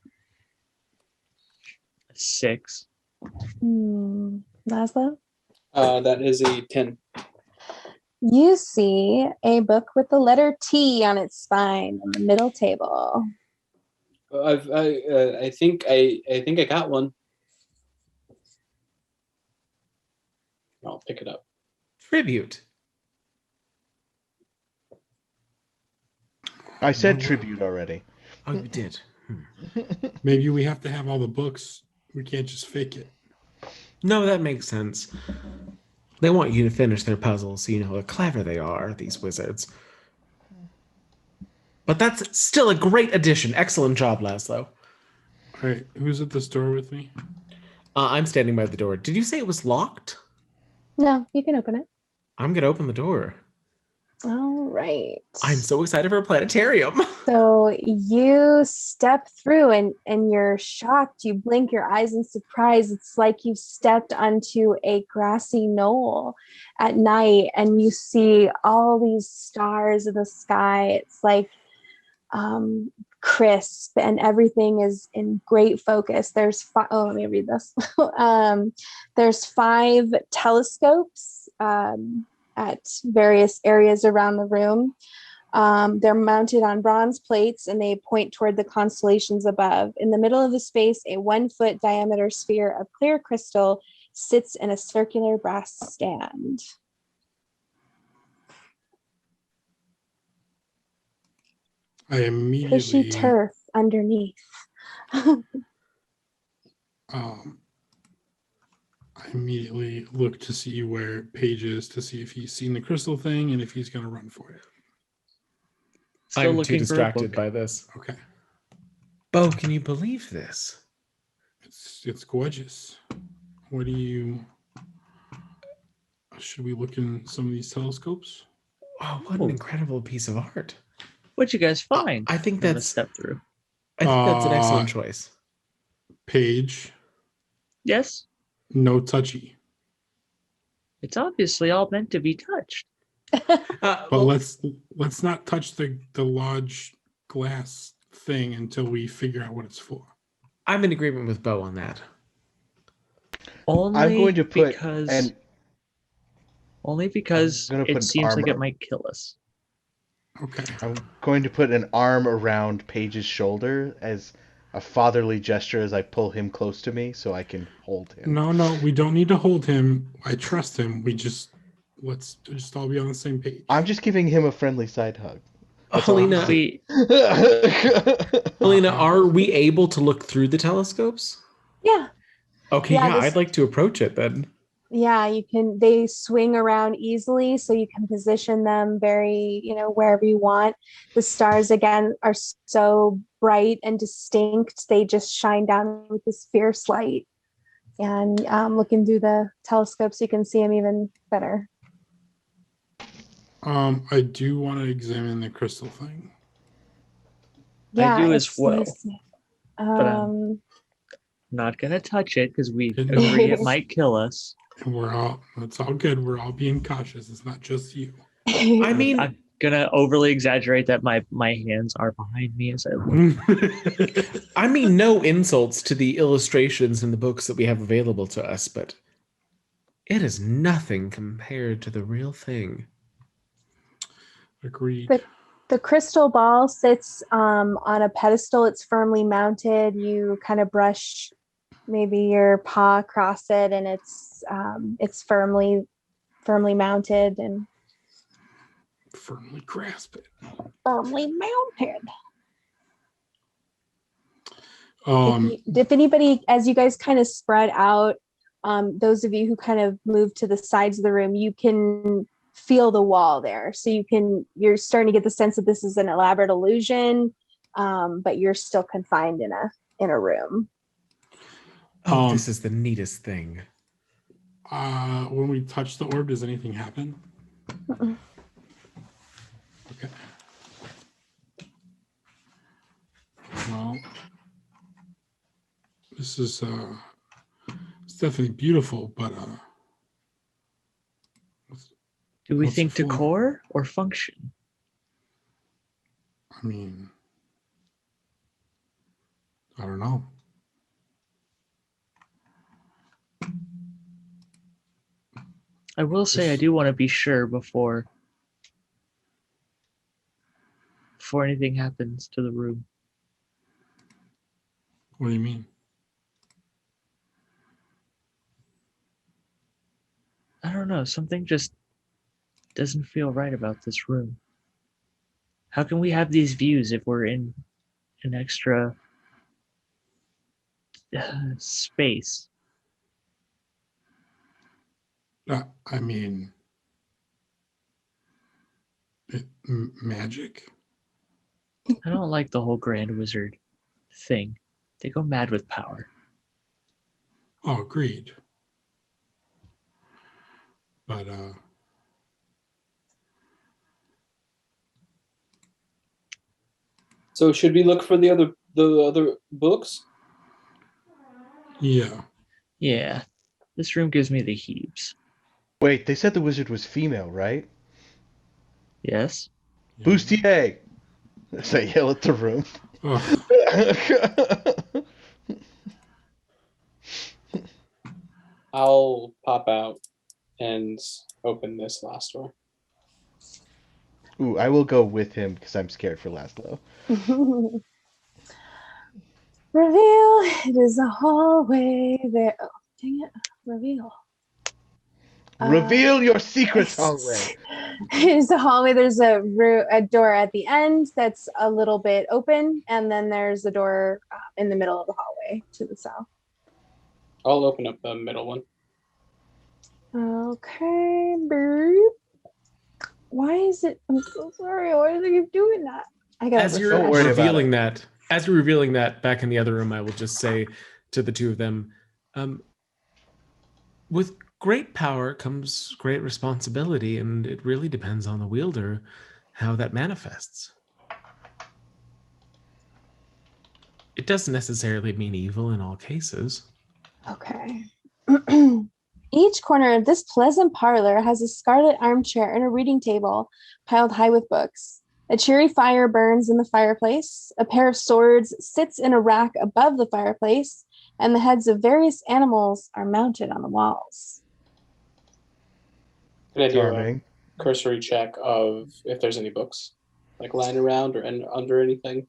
6.
Laszlo?
That is a 10.
You see a book with the letter T on its spine on the middle table.
I think I got one. I'll pick it up.
Tribute.
I said tribute already.
Oh, you did.
Maybe we have to have all the books. We can't just fake it.
No, that makes sense. They want you to finish their puzzles so you know how clever they are, these wizards. But that's still a great addition. Excellent job, Laszlo.
All right, who's at the store with me?
I'm standing by the door. Did you say it was locked?
No, you can open it.
I'm going to open the door.
All right.
I'm so excited for a planetarium.
So you step through and you're shocked. You blink your eyes in surprise. It's like you've stepped onto a grassy knoll at night and you see all these stars in the sky. It's like crisp and everything is in great focus. Let me read this. There's 5 telescopes at various areas around the room. They're mounted on bronze plates and they point toward the constellations above. In the middle of the space, a 1-foot diameter sphere of clear crystal sits in a circular brass stand.
I immediately
Cushy turf underneath.
I immediately look to see where Paige is to see if he's seen the crystal thing and if he's going to run for it.
Still
I'm too
looking for a
distracted
book.
by this.
Okay.
Bo, can you believe this?
It's gorgeous. What do you... Should we look in some of these telescopes?
Oh, what an incredible piece of art.
What'd you guys find?
I think
I'm gonna
that's
step through.
I think that's an excellent choice.
Paige,
Yes,
no touchy.
it's obviously all meant to be touched.
But let's not touch the large glass thing until we figure out what it's for.
I'm in agreement with Bo on that.
Only
I'm going to put
because only
I'm
because
gonna put
it
an
seems like
armor.
it might kill us.
Okay.
I'm going to put an arm around Paige's shoulder as a fatherly gesture as I pull him close to me so I can hold him.
No, we don't need to hold him. I trust him. Let's just all be on the same page.
I'm just giving him a friendly side hug.
Helena, Helena, are we able to look through the telescopes?
Yeah.
Okay,
Yeah,
I'd like to approach it then.
Yeah, they swing around easily, so you can position them very, wherever you want. The stars, again, are so bright and distinct. They just shine down with this fierce light. And looking through the telescopes, you can see them even better.
I do want to examine the crystal thing.
Yeah,
I do as
it's
well.
nice.
But I'm not gonna touch it because we agree it might kill us.
And it's all good. We're all being cautious. It's not just you.
I mean,
I'm gonna overly exaggerate that my hands are behind me as I look.
I mean, no insults to the illustrations in the books that we have available to us, but it is nothing compared to the real thing.
Agreed.
The crystal ball sits on a pedestal. It's firmly mounted. You kind of brush maybe your paw across it, and it's firmly mounted and
firmly grasp it.
Firmly mounted.
If
anybody, as you guys kind of spread out, those of you who kind of move to the sides of the room, you can feel the wall there. So you're starting to get the sense that this is an elaborate illusion, but you're still confined in a room.
Oh, this is the neatest thing.
When we touch the orb, does anything happen?
Mm-mm.
Okay. Well, this is it's definitely beautiful, but
do we
what's
think
it for?
decor or function?
I mean, I don't know.
I will say I do want to be sure before anything happens to the room.
What do you mean?
I don't know. Something just doesn't feel right about this room. How can we have these views if we're in an extra space?
I mean, magic?
I don't like the whole Grand Wizard thing. They go mad with power.
Oh, agreed. But
So should we look for the other books?
yeah.
Yeah, this room gives me the heaves.
Wait, they said the wizard was female, right?
Yes?
Bustier! As I yell at the room.
Ugh.
I'll pop out and open this last door.
Ooh, I will go with him because I'm scared for Laszlo.
Reveal, it is a hallway there. Oh, dang it. Reveal.
Reveal your secrets, hallway.
It's a hallway. There's a door at the end that's a little bit open, and then there's a door in the middle of the hallway to the south.
I'll open up the middle one.
Okay, boop. Why is it? I'm so sorry. Why do they keep doing that? I got.
As you're
Don't worry about
revealing that, as you're revealing that back in the other room, I will just say to the two of them, with great power comes great responsibility, and it really depends on the wielder how that manifests. It doesn't necessarily mean evil in all cases.
Okay. Each corner of this pleasant parlor has a scarlet armchair and a reading table piled high with books. A cheery fire burns in the fireplace. A pair of swords sits in a rack above the fireplace, and the heads of various animals are mounted on the walls.
Can I do
Charming.
a cursory check of if there's any books like lying around or under anything?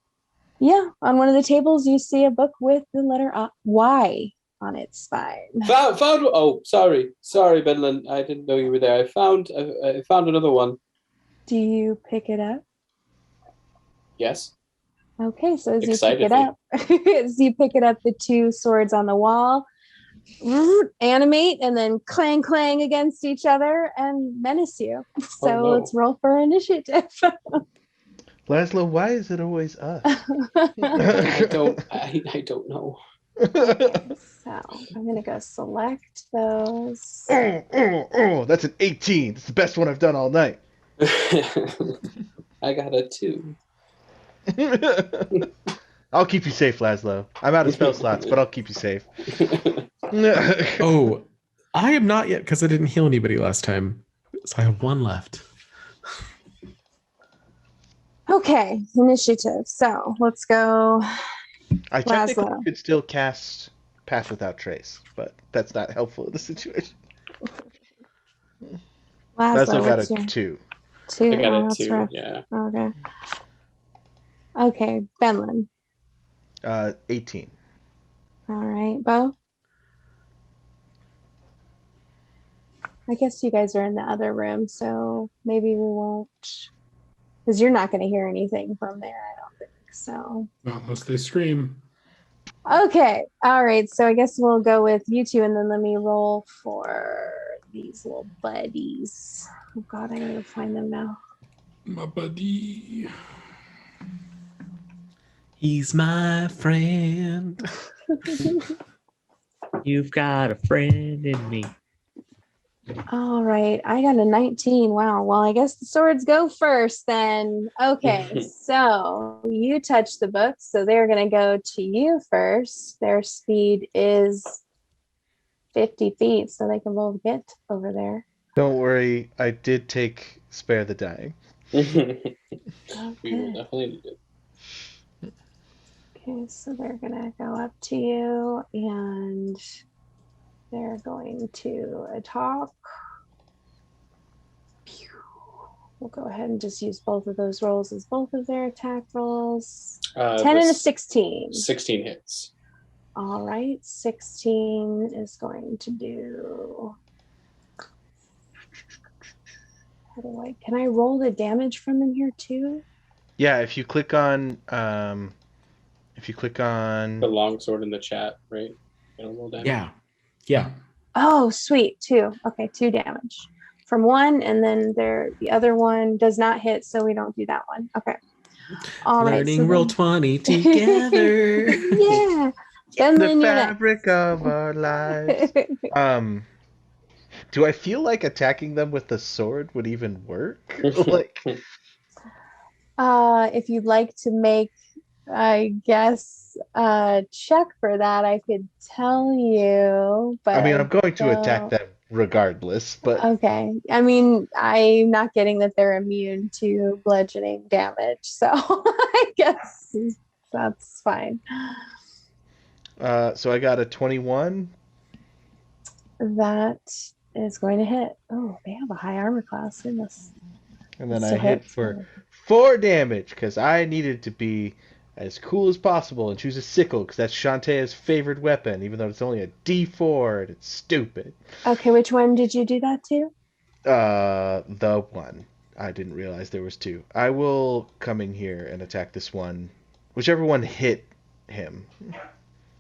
Yeah, on one of the tables you see a book with the letter Y on its spine.
Found. Oh, sorry, Bedlin. I didn't know you were there. I found another one.
Do you pick it up?
Yes.
Okay, so as you pick it up, the two swords on the wall animate and then clang clang against each other and menace you. So
no.
Let's roll for initiative.
Laszlo, why is it always us?
I don't know.
So I'm gonna go select those.
That's an 18. It's the best one I've done all night.
I got a 2.
I'll keep you safe, Laszlo. I'm out of spell slots, but I'll keep you safe.
Oh, I am not yet because I didn't heal anybody last time. So I have 1 left.
Okay, initiative. So let's go.
I technically
Laszlo.
could still cast Pass Without Trace, but that's not helpful in the situation. Laszlo got a 2.
2.
I got a
that's
2.
rough.
Yeah.
Okay, Benlin.
18.
All right, Bo. I guess you guys are in the other room, so maybe we won't, because you're not going to hear anything from there, I don't think. So.
Not unless they scream.
Okay, all right. So I guess we'll go with you two, and then let me roll for these little buddies. Oh God, I gotta find them now.
My buddy.
He's my friend.
You've got a friend in me.
All right, I got a 19. Wow. Well, I guess the swords go first then. Okay, so you touch the books, so they're gonna go to you first. Their speed is 50 feet, so they can both get over there.
Don't worry, I did take Spare the Dying.
Okay.
We will definitely need it.
Okay, so they're gonna go up to you and they're going to attack. We'll go ahead and just use both of those rolls as both of their attack rolls. 10 and a 16.
16 hits.
All right, 16 is going to do. Can I roll the damage from in here too?
Yeah, if you click on
The longsword in the chat, right? It'll roll damage.
Yeah.
Oh, sweet, 2. Okay, 2 damage from one, and then the other one does not hit, so we don't do that one. Okay. All right.
Learning roll 20 together.
Yeah. Then
the
you're
fabric of our lives. Do I feel like attacking them with the sword would even work? Like,
if you'd like to make, I guess, a check for that, I could tell you. But
I mean, I'm going to attack them regardless, but
okay. I mean, I'm not getting that they're immune to bludgeoning damage, so I guess that's fine.
So I got a 21.
That is going to hit. Oh, they have a high armor class in this.
And then I hit for 4 damage because I needed to be as cool as possible and choose a sickle because that's Shantae's favorite weapon, even though it's only a D4 and it's stupid.
Okay, which one did you do that to?
The one. I didn't realize there was 2. I will come in here and attack this one. Whichever one hit him.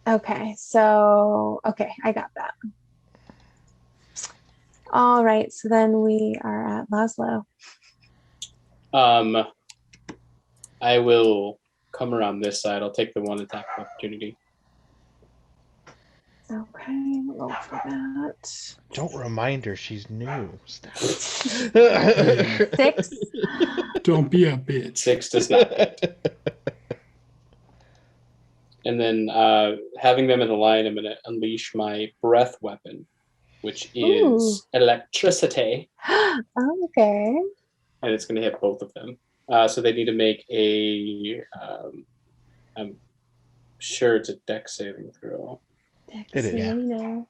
Okay, so I got that. All right, so then we are at Laszlo.
I will come around this side. I'll take the one attack of opportunity.
Okay, roll for that.
Don't remind her she's new.
6.
Don't be a bitch.
6 does not hit. And then having them in a line, I'm going to unleash my breath weapon, which is electricity.
Okay.
And it's going to hit both of them. So they need to make a, I'm sure it's a dex saving throw.
It is.
Yeah.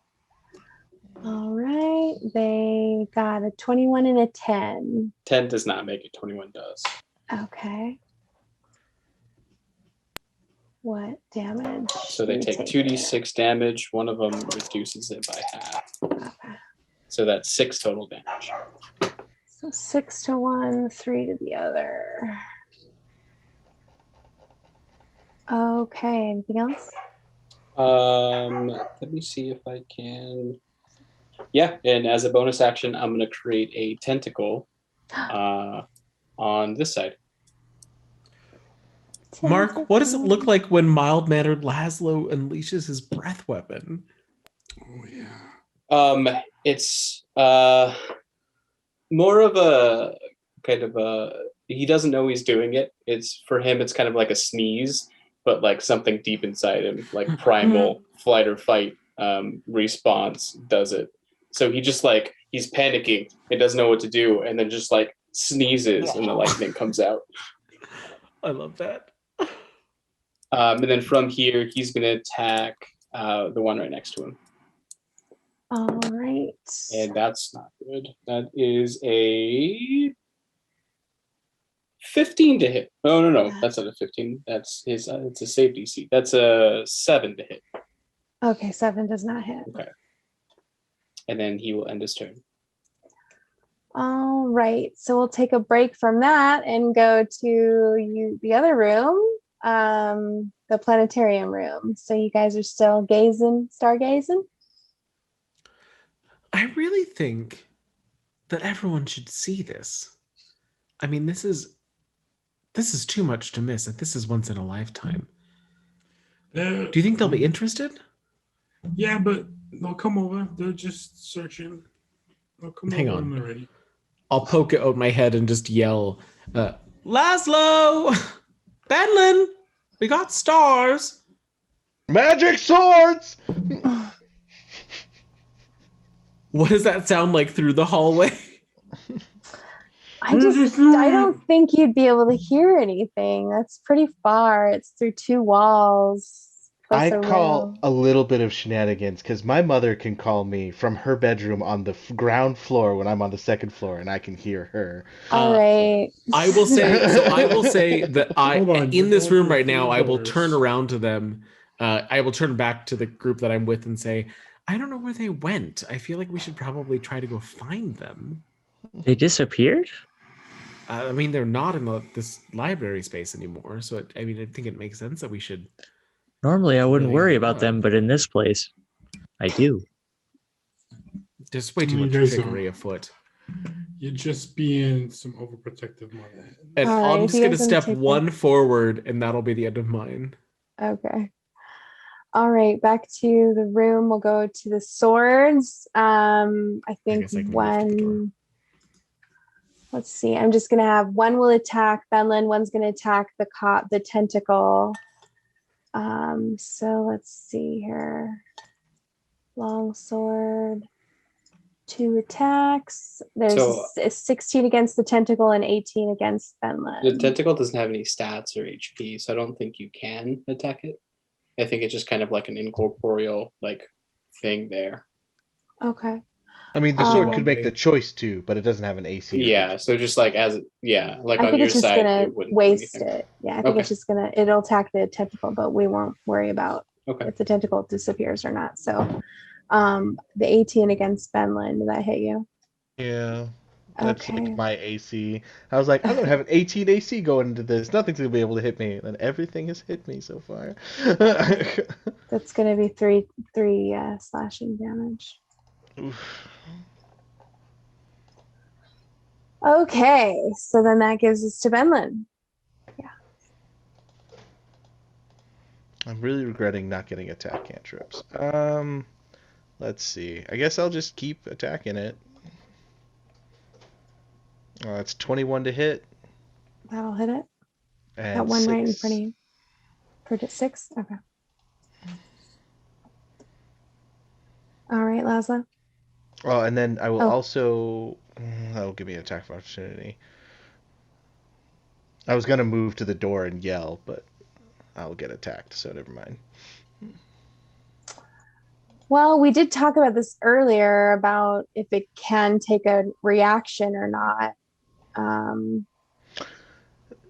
All right. They got a 21 and a 10.
10 does not make it. 21 does.
Okay. What damage?
So they take 2d6 damage. One of them reduces it by half.
Okay.
So that's 6 total damage.
So 6 to one, 3 to the other. Okay. Anything else?
Let me see if I can. Yeah, and as a bonus action, I'm going to create a tentacle on this side.
Mark, what does it look like when mild-mannered Laszlo unleashes his breath weapon?
Oh yeah.
It's more of a kind of a. He doesn't know he's doing it. It's for him. It's kind of like a sneeze, but like something deep inside him, like primal flight or fight response does it. So he just like he's panicking and doesn't know what to do, and then just like sneezes, and the lightning comes out.
I love that.
And then from here, he's going to attack the one right next to him.
All right.
And that's not good. That is a 15 to hit. Oh, no. That's not a 15. That's his. It's a save DC. That's a 7 to hit.
Okay, 7 does not hit.
Okay. And then he will end his turn.
All right. So we'll take a break from that and go to the other room, the planetarium room. So you guys are still stargazing?
I really think that everyone should see this. I mean, this is too much to miss. This is once in a lifetime. Do you think they'll be interested?
Yeah, but they'll come over. They're just searching. They'll come
Hang
over
on.
when they're ready.
I'll poke it out my head and just yell, Laszlo! Benlin! We got stars!
Magic swords!
What does that sound like through the hallway?
I don't think you'd be able to hear anything. That's pretty far. It's through 2 walls.
I call a little bit of shenanigans because my mother can call me from her bedroom on the ground floor when I'm on the 2nd floor and I can hear her.
All right.
I will say that in this room right now, I will turn around to them I will turn back to the group that I'm with and say, I don't know where they went. I feel like we should probably try to go find them.
They disappeared?
I mean, they're not in this library space anymore. So, I think it makes sense that we should.
Normally, I wouldn't
Really
worry
look
about
up.
them, but in this place, I do.
There's way too
You
much
guys
trickery afoot.
You're just being some overprotective mother.
And
All right,
I'm
if
just
you
going to
guys wanna
step
take
one forward, and that'll be the end of mine.
Okay. All right, back to the room. We'll go to the swords. I think
guess I can move to the door.
one. Let's see. I'm just gonna have one will attack Benlin. One's gonna attack the tentacle. So let's see here. Long sword. 2 attacks. There's
So-
a 16 against the tentacle and 18 against Benlin.
The tentacle doesn't have any stats or HP, so I don't think you can attack it. I think it's just kind of like an incorporeal thing there.
Okay.
I mean, the sword
Um,
could make the choice to, but it doesn't have an AC. or
Yeah,
HP.
so just like
I
on
think
your
it's just
side,
gonna
it wouldn't do
waste
anything.
it. Yeah, I think it's
Okay.
just it'll attack the tentacle, but we won't worry about
Okay.
if the tentacle disappears or not. So, the 18 against Benlin, did that hit you?
Yeah. That's
Okay.
like my AC. I was like, I'm gonna have an 18 AC going into this. Nothing's gonna be able to hit me. And everything has hit me so far.
That's gonna be three slashing damage.
Oof.
Okay, so then that gives us to Benlin.
I'm really regretting not getting attack cantrips. Let's see. I guess I'll just keep attacking it. It's 21 to hit.
That'll hit it.
And
That one right in
6.
front of you. For 6? Okay. All right, Laszlo.
Oh, and then I will
Oh.
also... That'll give me an attack of opportunity. I was going to move to the door and yell, but I'll get attacked, so never mind.
Well, we did talk about this earlier about if it can take a reaction or not.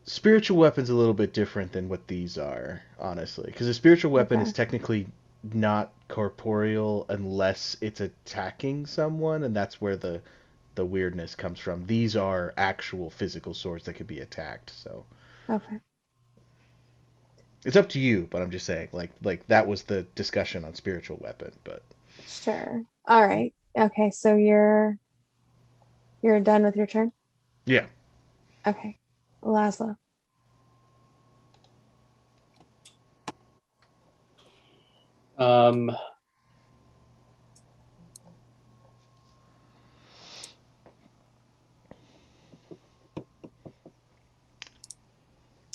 Spiritual weapon's a little bit different than what these are, honestly. Because a spiritual weapon
Okay.
is technically not corporeal unless it's attacking someone, and that's where the weirdness comes from. These are actual physical swords that could be attacked, so
Okay.
it's up to you, but I'm just saying, like that was the discussion on spiritual weapon, but
Sure. All right. Okay, so you're done with your turn?
yeah.
Okay. Laszlo.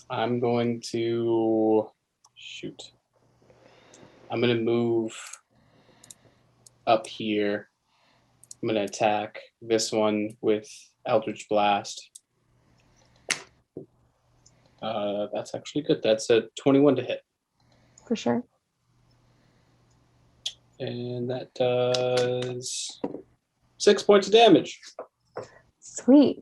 I'm going to shoot. I'm going to move up here. I'm going to attack this one with Eldritch Blast. That's actually good. That's a 21 to hit.
For sure.
And that does 6 points of damage.
Sweet.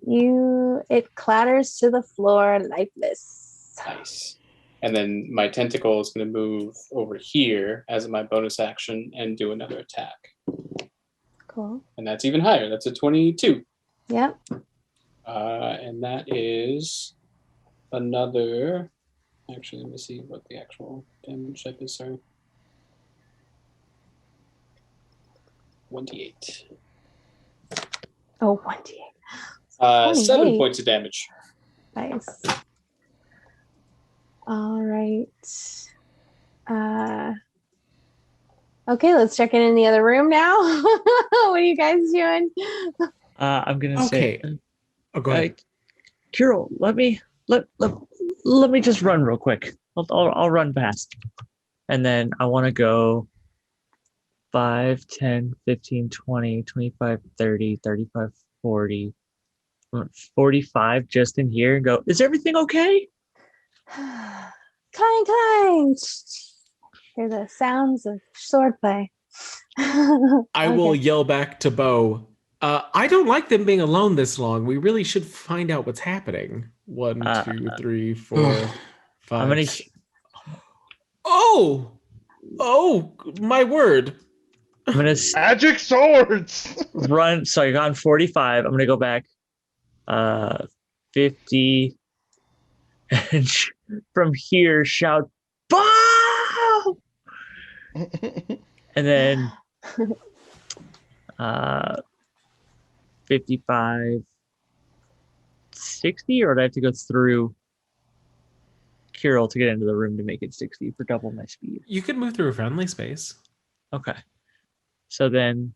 It clatters to the floor lifeless.
Nice. And then my tentacle is going to move over here as my bonus action and do another attack.
Cool.
And that's even higher. That's a 22.
Yep.
And that is another... Actually, let me see what the actual damage type is. Sorry. 1d8.
Oh, 1d8.
7
28.
points of damage.
Nice. All right. Okay, let's check in the other room now. What are you guys doing?
I'm gonna
Okay.
say,
Oh, go ahead.
Kirill, let me just run real quick. I'll run past, and then I want to go 5, 10, 15, 20, 25, 30, 35, 40, 45 just in here and go, is everything okay?
Clang, clang. Hear the sounds of swordplay.
I will yell back to Bo. I don't like them being alone this long. We really should find out what's happening. 1, 2, 3, 4, 5.
I'm gonna
Oh, Oh, my word.
I'm gonna
Magic swords.
run. So I got 45. I'm gonna go back 50 and from here shout "Bow!" And then 55, 60, or do I have to go through Kirill to get into the room to make it 60 for double my speed?
You could move through a friendly space.
Okay. So then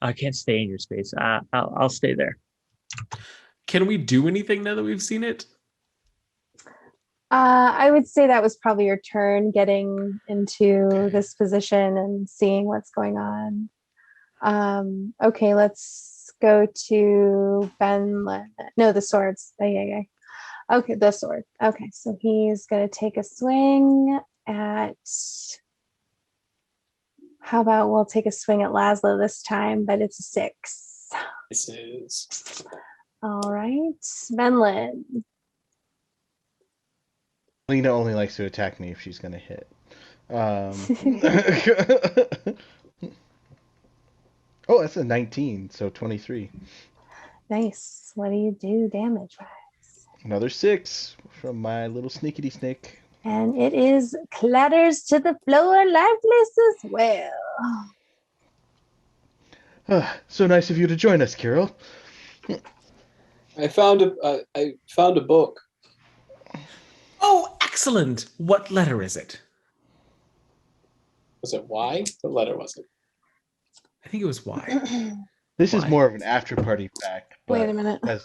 I can't stay in your space. I'll stay there.
Can we do anything now that we've seen it?
I would say that was probabprobably your turn getting into this position and seeing what's going on. Okay, let's go to Ben. No, the swords. Yeah. Okay, the sword. Okay, so he's going to take a swing at. How about we'll take a swing at Laszlo this time, but it's a 6.
This is.
All right, Benlin.
Lena only likes to attack me if she's going to hit. Oh, that's a 19, so 23.
Nice. What do you do damage-wise?
Another 6 from my little sneakity snake.
And it is clatters to the floor, lifeless as well.
So nice of you to join us, Kirill.
I found a book.
Oh, excellent. What letter is it?
Was it Y? What letter was it?
I think it was Y.
This is
Why?
more of an after party fact.
Wait
but
a minute.
As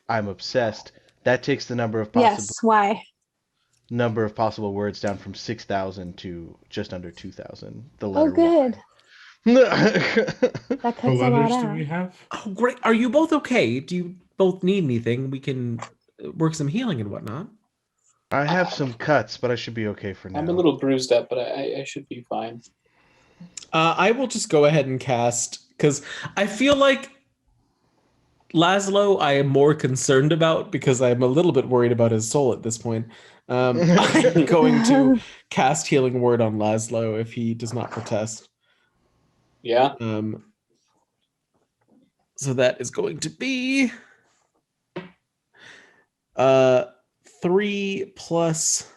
I'm obsessed, that takes the number of possible
Yes, why?
words down from 6,000 to just under 2,000. The
Oh,
letter
good.
Y.
That
What
cuts a lot
letters do
out.
we have?
Oh, great. Are you both okay? Do you both need anything? We can work some healing and whatnot.
I have some cuts, but I should be okay for now.
I'm a little bruised up, but I should be fine.
I will just go ahead and cast, because I feel like Laszlo I am more concerned about because I'm a little bit worried about his soul at this point. I'm going to cast Healing Word on Laszlo if he does not protest.
Yeah.
So that is going to be 3 plus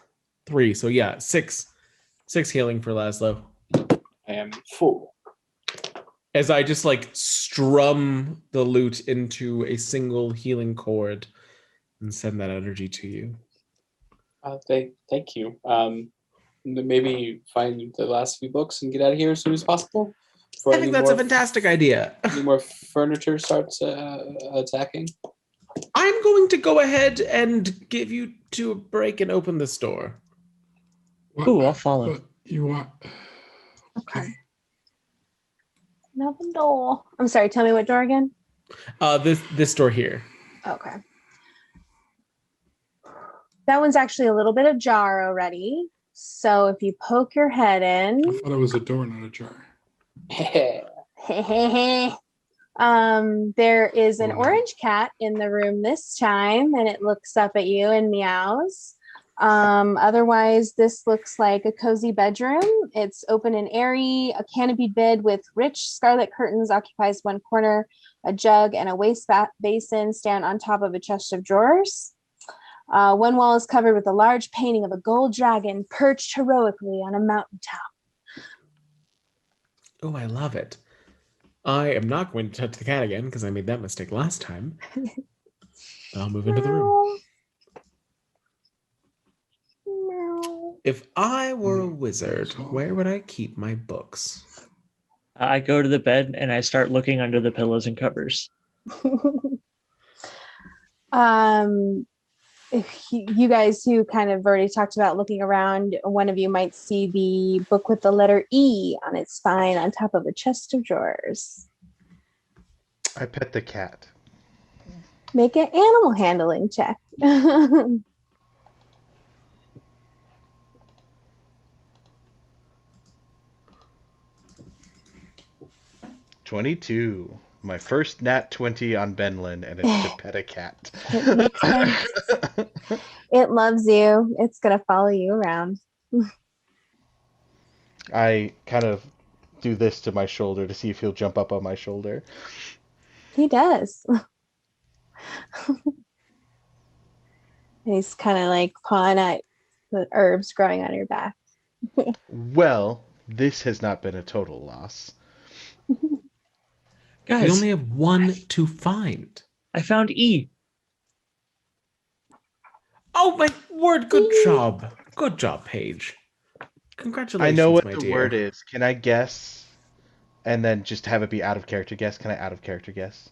3. So yeah, 6 healing for Laszlo.
I am full.
As I just like strum the lute into a single healing chord and send that energy to you.
Thank you. Maybe find the last few books and get out of here as soon as possible.
I think that's a fantastic idea.
Any more furniture starts attacking?
I'm going to go ahead and give you 2 a break and open this door.
What,
Ooh, I'll follow.
What you want?
Okay. Another door. I'm sorry, tell me what door again?
This door here.
Okay. That one's actually a little bit ajar already. So if you poke your head in.
I thought it was a door, not a jar.
There is an
Oh, no.
orange cat in the room this time, and it looks up at you and meows. Otherwise, this looks like a cozy bedroom. It's open and airy. A canopied bed with rich scarlet curtains occupies one corner. A jug and a waste basin stand on top of a chest of drawers. One wall is covered with a large painting of a gold dragon perched heroically on a mountaintop.
Oh, I love it. I am not going to touch the cat again because I made that mistake last time. I'll move into the room. If I were a wizard, where would I keep my books?
I go to the bed and I start looking under the pillows and covers.
If you guys who kind of already talked about looking around, one of you might see the book with the letter E on its spine on top of a chest of drawers.
I pet the cat.
Make an animal handling check.
22. My first nat 20 on Benlin, and it's to pet a cat.
It makes sense. It loves you. It's going to follow you around.
I kind of do this to my shoulder to see if he'll jump up on my shoulder.
He does. He's kind of like pawing at the herbs growing on your back.
Well, this has not been a total loss.
We
Guys,
only have one to find.
I found E.
Oh my word! Good job. Good job, Paige. Congratulations,
I know what
my
the
dear.
word is. Can I guess? And then just have it be out of character guess? Can I out of character guess?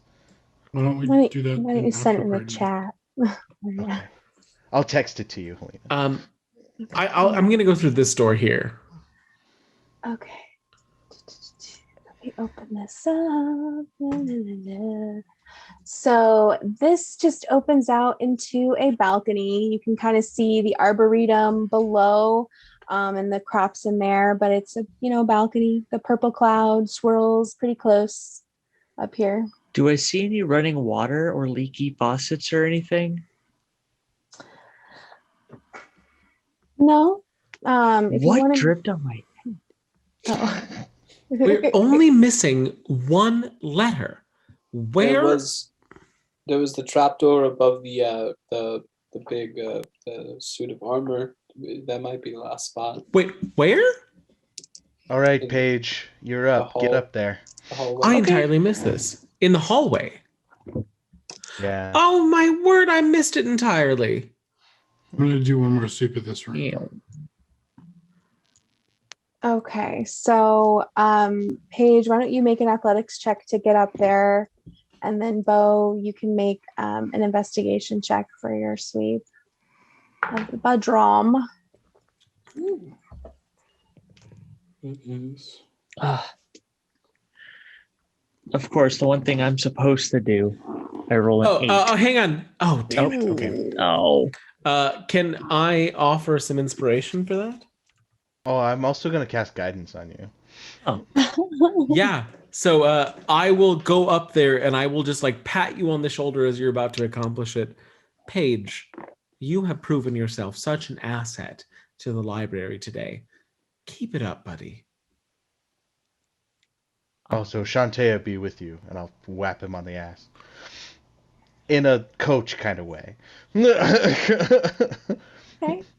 Why don't we
Why
do that
don't you send it in the
after
chat?
Okay. I'll text it to you, Helena.
I'm gonna go through this door here.
Okay. Let me open this up. So this just opens out into a balcony. You can kind of see the arboretum below and the crops in there, but it's a balcony. The purple cloud swirls pretty close up here.
Do I see any running water or leaky faucets or anything?
No. If you
What
want to,
dripped on my
We're only missing one letter. Where?
There was the trapdoor above the big the suit of armor. That might be the last spot.
Wait, where?
All right, Paige, you're up. Get
hall.
up there.
The hallway.
I entirely missed this. In the hallway.
Yeah.
Oh my word! I missed it entirely.
I'm gonna do one more sweep of this room.
Ew.
Okay, so Paige, why don't you make an athletics check to get up there, and then Bo, you can make an investigation check for your sweep of the bedroom.
It is.
Of course, the one thing I'm supposed to do. I roll an 8.
Hang on. Oh, damn it. Okay.
Oh.
Can I offer some inspiration for that?
Oh, I'm also gonna cast guidance on you.
Oh.
Yeah. So I will go up there and I will just like pat you on the shoulder as you're about to accomplish it. Paige, you have proven yourself such an asset to the library today. Keep it up, buddy.
Oh, so Shantae be with you, and I'll whap him on the ass. In a coach kind of way.
Okay,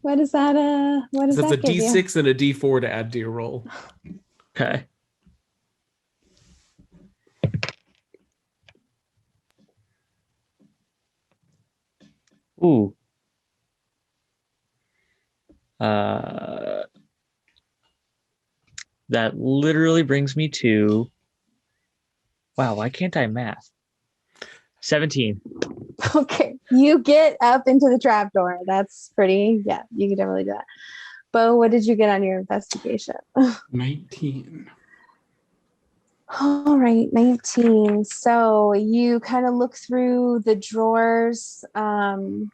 what is that? What does
That's a
that give you?
D6 and a D4 to add to your roll.
Okay. Ooh. That literally brings me to. Wow, why can't I math? 17.
Okay, you get up into the trapdoor. That's pretty. Yeah, you can definitely do that. Bo, what did you get on your investigation?
19.
All right, 19. So you kind of look through the drawers in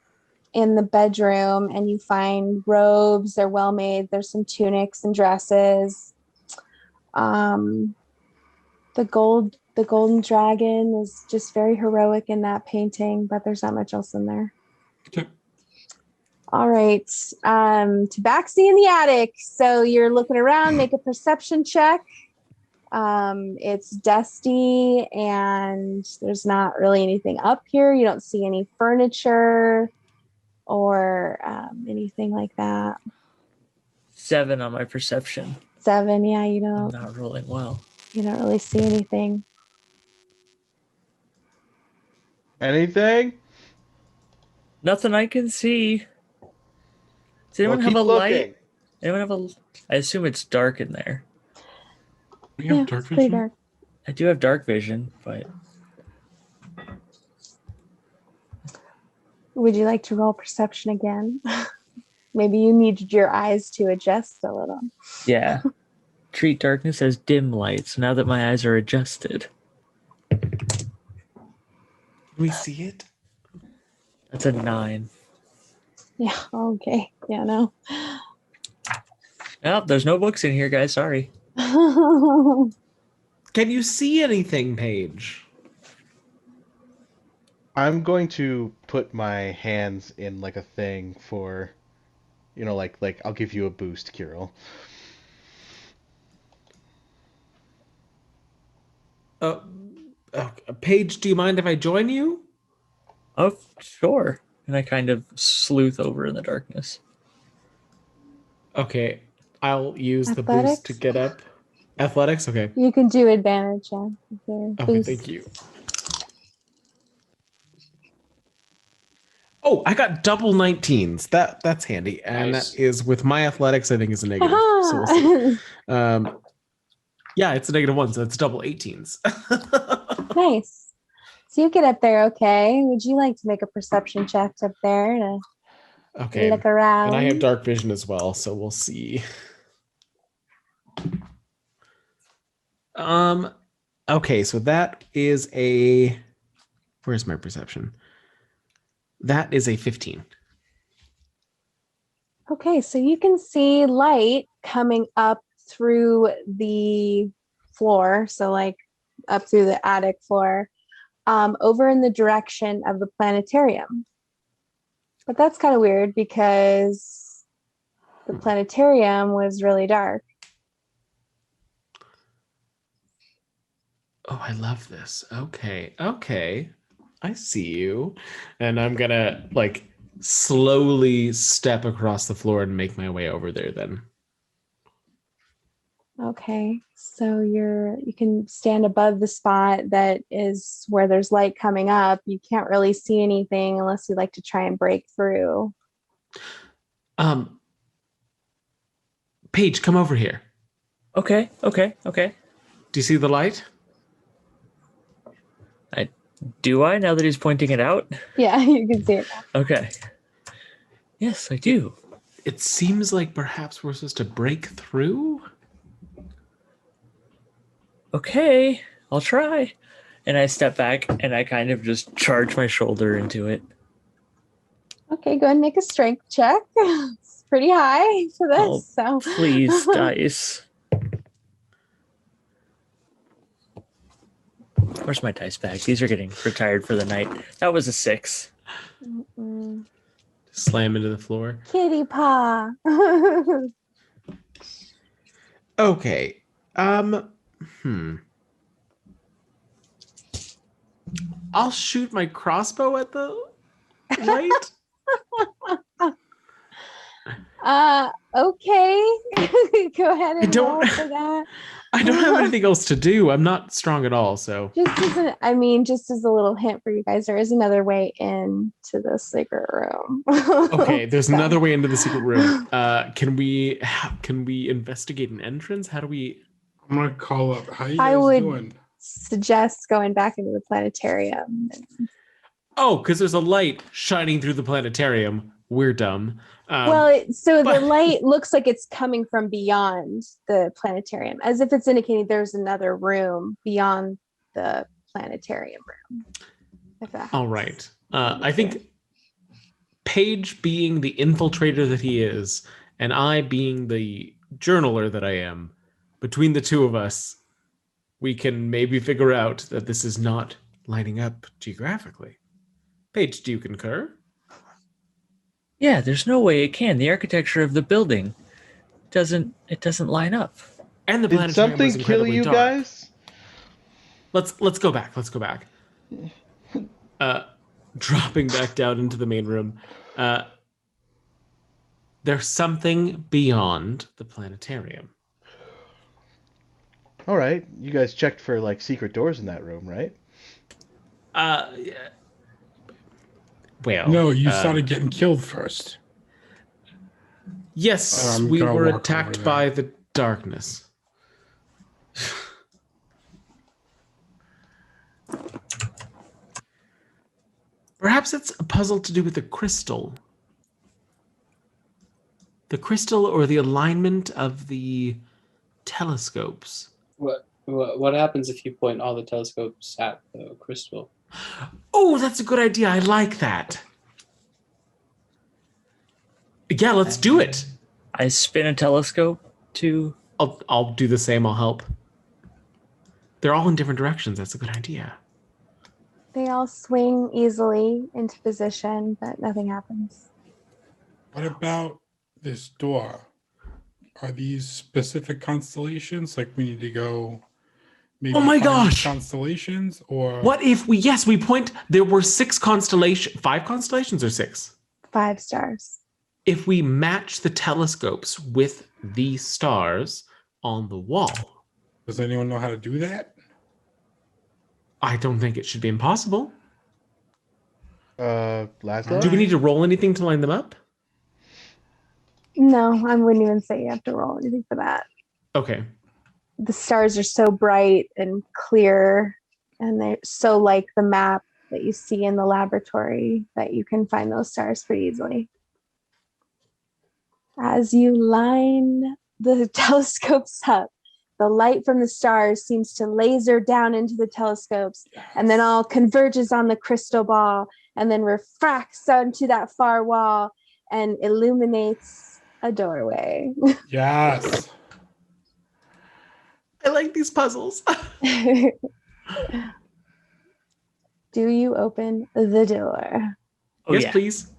the bedroom and you find robes. They're well made. There's some tunics and dresses. The golden dragon is just very heroic in that painting, but there's not much else in there.
Okay.
All right. Tabaxi in the attic. So you're looking around, make a perception check. It's dusty and there's not really anything up here. You don't see any furniture or anything like that.
7 on my perception.
7, yeah,
I'm not rolling well.
you don't really see anything.
Anything?
Nothing I can see. Does anyone
Well,
have
keep
a
looking.
light? Anyone have a? I assume it's dark in there.
We have
Yeah,
dark
it's pretty
vision.
dark.
I do have dark vision, but
Would you like to roll perception again? Maybe you need your eyes to adjust a little.
yeah. Treat darkness as dim light. So now that my eyes are adjusted,
Can we see it?
that's a 9.
Yeah, okay. Yeah, no.
Oh, there's no books in here, guys. Sorry.
Can you see anything, Paige?
I'm going to put my hands in like a thing for, like I'll give you a boost, Kirill.
Paige, do you mind if I join you?
Oh, sure. And I kind of sleuth over in the darkness.
Okay, I'll use the boost to
Athletics?
get up. Athletics? Okay.
You can do advantage, yeah.
Okay,
Boost.
thank you. Oh, I got double 19s. That's handy. And
Nice.
that is with my athletics, I think is a negative. So we'll see. Yeah, it's a -1, so it's double 18s.
Nice. So you get up there, okay? Would you like to make a perception check up there to
Okay.
look around?
And I have dark vision as well, so we'll see. Okay, so that is a where's my perception? That is a 15.
Okay, so you can see light coming up through the floor, so like up through the attic floor, over in the direction of the planetarium. But that's kind of weird because the planetarium was really dark.
Oh, I love this. Okay. I see you. And I'm gonna like slowly step across the floor and make my way over there then.
Okay, so you can stand above the spot that is where there's light coming up. You can't really see anything unless you like to try and break through.
Paige, come over here.
Okay.
Do you see the light?
Do I, now that he's pointing it out?
Yeah, you can see it now.
Okay. Yes, I do.
It seems like perhaps we're supposed to break through.
Okay, I'll try. And I step back and I kind of just charge my shoulder into it.
Okay, go ahead and make a strength check. It's pretty high for this.
Oh,
So
please, dice. Where's my dice bag? These are getting retired for the night. That was a 6.
Slam into the floor.
Kitty paw.
Okay. I'll shoot my crossbow at the light.
Okay. Go ahead and
don't-
roll for that.
I don't have anything else to do. I'm not strong at all, so.
Just as a little hint for you guys, there is another way into the secret room.
Okay, there's another way into the secret room. Can we investigate an entrance? How do we?
I'm gonna call up. How you
I
guys
would
doing?
suggest going back into the planetarium.
Oh, because there's a light shining through the planetarium. We're dumb.
The light looks like it's coming from beyond the planetarium, as if it's indicating there's another room beyond the planetarium room.
All right. I think Paige being the infiltrator that he is, and I being the journaler that I am, between the two of us, we can maybe figure out that this is not lining up geographically. Paige, do you concur?
Yeah, there's no way it can. The architecture of the building doesn't line up.
And the
Did
planetarium
something
was
kill
incredibly
you
dark.
guys?
Let's go back. Dropping back down into the main room. There's something beyond the planetarium.
All right, you guys checked for like secret doors in that room, right?
Yeah. Well,
No, you started getting killed first.
Yes,
I'm
we
gonna
were
walk over
attacked
there.
by the darkness. Perhaps it's a puzzle to do with the crystal. The crystal or the alignment of the telescopes.
What happens if you point all the telescopes at the crystal?
Oh, that's a good idea. I like that. Yeah, let's do it.
I spin a telescope to...
I'll do the same. I'll help. They're all in different directions. That's a good idea.
They all swing easily into position, but nothing happens.
What about this door? Are these specific constellations? Like we need to go maybe
Oh my
find
gosh!
constellations, or
What if we point, there were 5 constellations or 6?
5 stars.
If we match the telescopes with the stars on the wall,
does anyone know how to do that?
I don't think it should be impossible.
Laszlo?
Do we need to roll anything to line them up?
No, I wouldn't even say you have to roll anything for that.
Okay.
The stars are so bright and clear, and they're so like the map that you see in the laboratory that you can find those stars pretty easily. As you line the telescopes up, the light from the stars seems to laser down into the telescopes and then all converges on the crystal ball and then refracts onto that far wall and illuminates a doorway.
Yes.
I like these puzzles.
Do you open the door?
Oh,
Yes,
yeah.
please.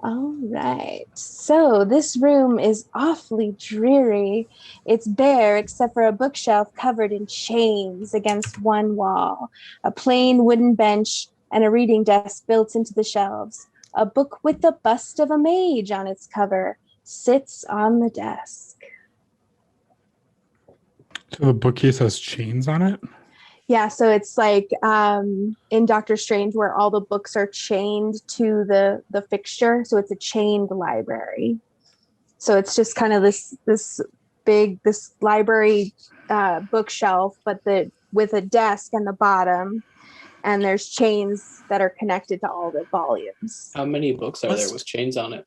All right. So this room is awfully dreary. It's bare except for a bookshelf covered in chains against one wall, a plain wooden bench, and a reading desk built into the shelves. A book with the bust of a mage on its cover sits on the desk.
So the bookcase has chains on it?
Yeah, so it's like in Doctor Strange where all the books are chained to the fixture. So it's a chained library. So it's just kind of this library bookshelf, but with a desk in the bottom, and there's chains that are connected to all the volumes.
How many books are there with chains on it?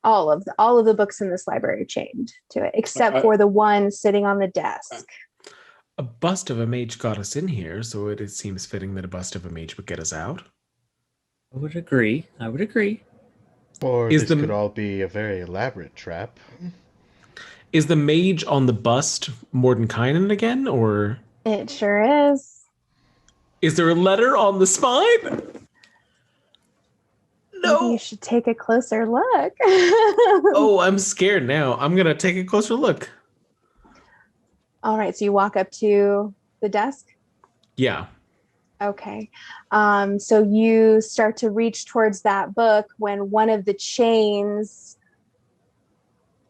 All of the books in this library are chained to it, except for the one sitting on the desk.
A bust of a mage got us in here, so it seems fitting that a bust of a mage would get us out.
I would agree.
Or
Is
this could all be a very elaborate trap.
Is the mage on the bust Mordenkainen again, or?
It sure is.
Is there a letter on the spine? No.
Maybe you should take a closer look.
Oh, I'm scared now. I'm going to take a closer look.
All right, so you walk up to the desk?
Yeah.
Okay. So you start to reach towards that book when one of the chains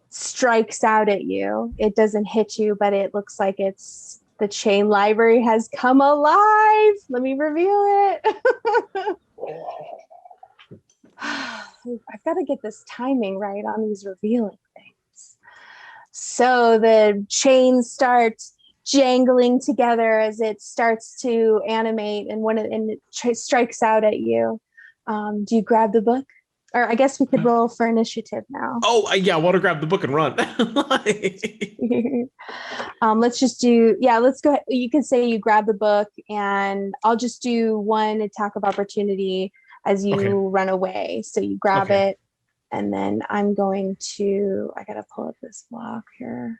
strikes out at you. It doesn't hit you, but it looks like it's the chain library has come alive. Let me reveal it. I've got to get this timing right on these revealing things. So the chain starts jangling together as it starts to animate, and it strikes out at you. Do you grab the book? Or I guess we could roll for initiative now.
Oh, yeah, I want to grab the book and run.
Let's just do, let's go ahead. You can say you grab the book, and I'll just do one attack of opportunity as you run away. So you grab it, and then I'm going to, I got to pull up this block here.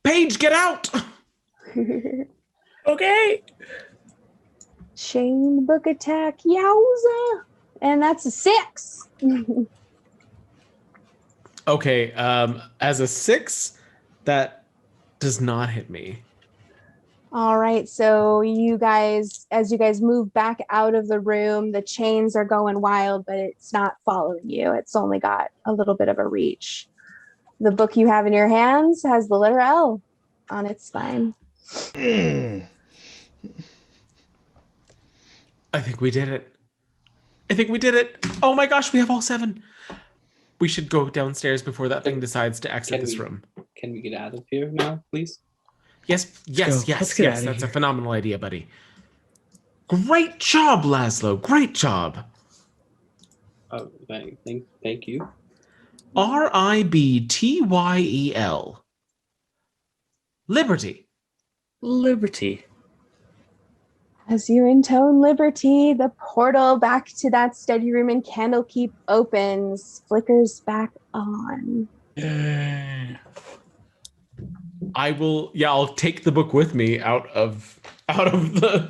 Paige, get out!
Okay.
Chain book attack, yowza. And that's a 6.
Okay, as a 6, that does not hit me.
All right, so as you guys move back out of the room, the chains are going wild, but it's not following you. It's only got a little bit of a reach. The book you have in your hands has the letter L on its spine.
I think we did it. Oh my gosh, we have all 7. We should go downstairs before that thing decides to exit this room.
Can we get out of here now, please?
Yes.
Let's get out of
That's a
here.
phenomenal idea, buddy. Great job, Laszlo. Great job.
Oh, thank you.
RIBTYEL. Liberty.
Liberty.
As you intone liberty, the portal back to that study room in Candlekeep opens, flickers back on.
Yay.
I'll take the book with me out of the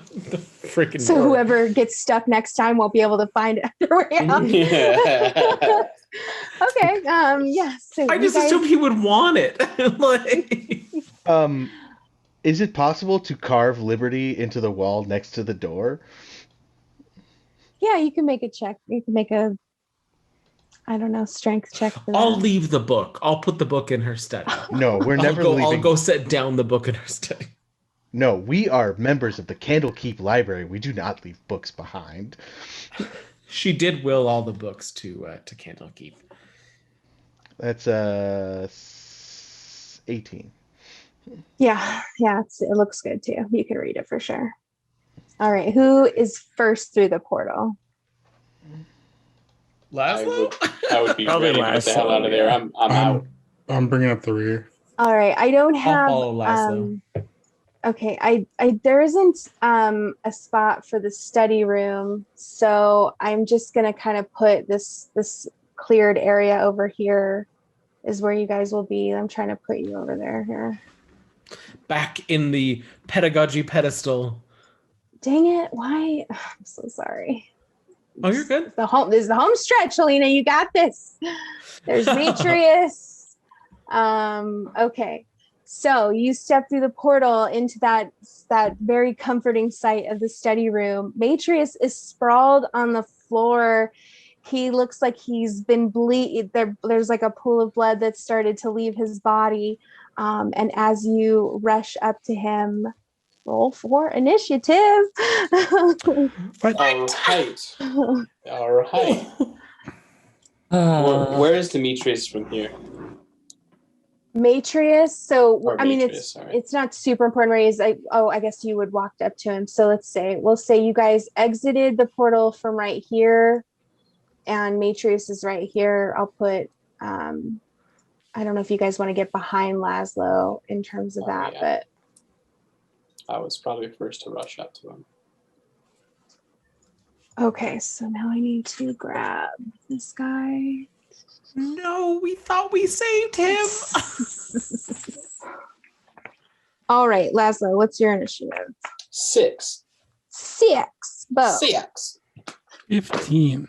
freaking
So
door.
whoever gets stuck next time won't be able to find it their way out.
Yeah.
Okay. Yeah. So
I
you
just
guys,
assumed he would want it. Like,
Is it possible to carve Liberty into the wall next to the door?
yeah, you can make a check. You can make a, I don't know, strength check for
I'll
that.
leave the book. I'll put the book in her study.
No, we're never
I'll
leaving.
go set down the book in her study.
No, we are members of the Candlekeep Library. We do not leave books behind.
She did will all the books to Candlekeep.
That's 18.
Yeah. It looks good too. You can read it for sure. All right. Who is first through the portal?
Laszlo?
I would be
Probably
ready to get the hell
Laszlo,
out of there.
yeah.
I'm out.
I'm bringing up the rear.
All right. I don't
I'll
have.
follow Laszlo.
Okay. I there isn't a spot for the study room, so I'm just gonna kind of put this cleared area over here is where you guys will be. I'm trying to put you over there here.
Back in the pedagogy pedestal.
Dang it! Why? I'm so sorry.
Oh, you're good.
This is the home stretch, Helena. You got this. There's Demetrius. Okay. So you step through the portal into that very comforting sight of the study room. Demetrius is sprawled on the floor. He looks like he's been bleed. There's like a pool of blood that started to leave his body. And as you rush up to him, roll for initiative.
What?
All right. Where is Demetrius from here?
Demetrius. So
Or
I mean,
Demetrius, sorry.
it's not super important where he's like. Oh, I guess you would walk up to him. So we'll say you guys exited the portal from right here, and Demetrius is right here. I'll put. I don't know if you guys want to get behind Laszlo in terms of that,
Yeah.
but
I was probably first to rush up to him.
okay. So now I need to grab this guy.
No, we thought we saved him.
All right, Laszlo, what's your initiative?
6.
6. Bo.
6.
15.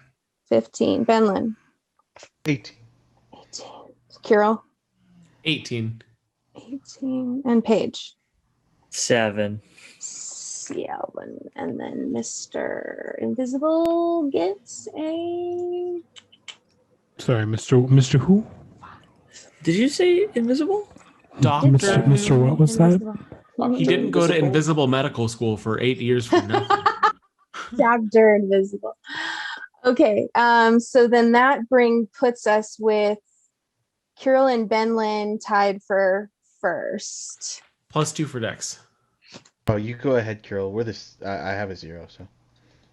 15. Benlin.
18.
18. Kirill.
18.
18. And Paige.
7.
7. And then Mr. Invisible gets a...
Sorry, Mr. Who?
Did you say invisible?
Doctor.
Mr. What was that?
He didn't go to Invisible Medical School for 8 years for nothing.
Dr. Invisible. Okay, so then that puts us with Kirill and Benlin tied for first.
+2 for Dex.
Oh, you go ahead, Kirill. I have a 0, so.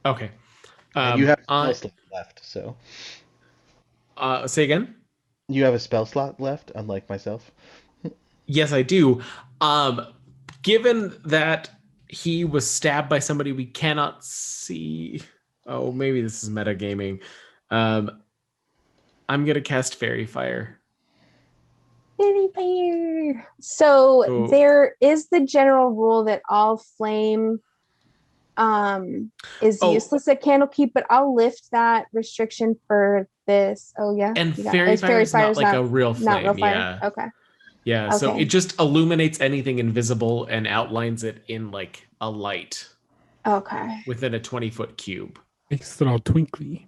Okay.
And you have a spell slot left, so.
Say again?
You have a spell slot left, unlike myself.
Yes, I do. Given that he was stabbed by somebody we cannot see. Oh, maybe this is metagaming. I'm gonna cast Fairy Fire.
Fairy Fire. So there is the general rule that all flame is useless at Candlekeep, but I'll lift that restriction for this. Oh yeah.
And Fairy Fire is not like a real flame.
Not real fire.
Yeah.
Okay.
Yeah, so it just illuminates anything invisible and outlines it in like a light.
Okay.
Within a 20-foot cube.
Makes it all twinkly.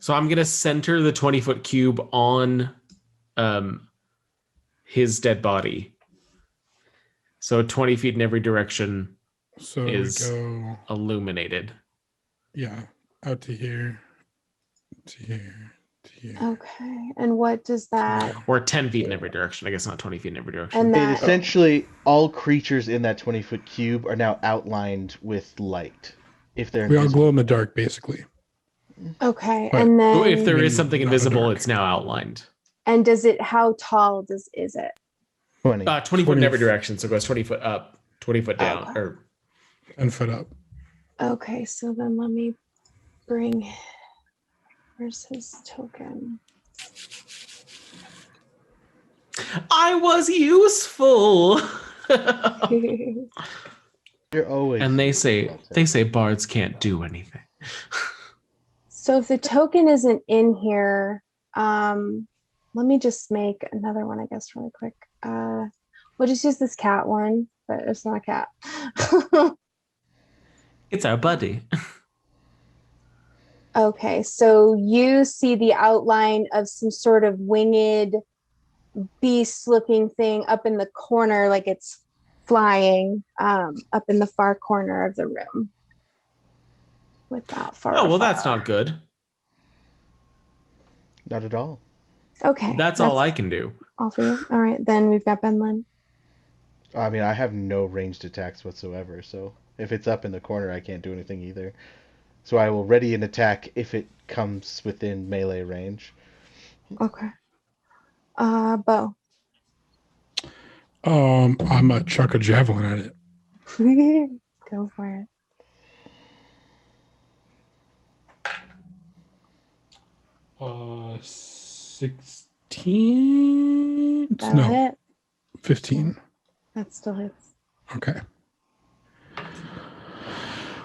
So I'm gonna center the 20-foot cube on his dead body. So 20 feet in every direction is illuminated.
Yeah, out to here, to here, to here.
Okay, and what does that?
Or 10 feet in every direction. I guess not 20 feet in every direction.
And that,
essentially, all creatures in that 20-foot cube are now outlined with light. If they're
we all glow in the dark, basically.
Okay,
But
and then
if there is something invisible, it's now outlined.
And does it? How tall is it?
20.
20 foot in every direction, so it goes 20 foot up, 20 foot down, or
10 foot up.
Okay, so then let me bring. Where's his token?
I was useful.
You're always.
And they say bards can't do anything.
So if the token isn't in here, Let me just make another one, I guess, really quick. We'll just use this cat one, but it's not a cat.
It's our buddy.
Okay, so you see the outline of some sort of winged beast-looking thing up in the corner, like it's flying, up in the far corner of the room. Without far.
Oh, well, that's not good.
Not at all.
Okay.
That's all I can do.
All for you. All right, then we've got Benlin.
I mean, I have no ranged attacks whatsoever, so if it's up in the corner, I can't do anything either. So I will ready an attack if it comes within melee range.
Okay. Bo.
I'm gonna chuck a javelin at it.
Go for it.
Uh, 16.
That'll
No,
hit.
15.
That still hits.
Okay.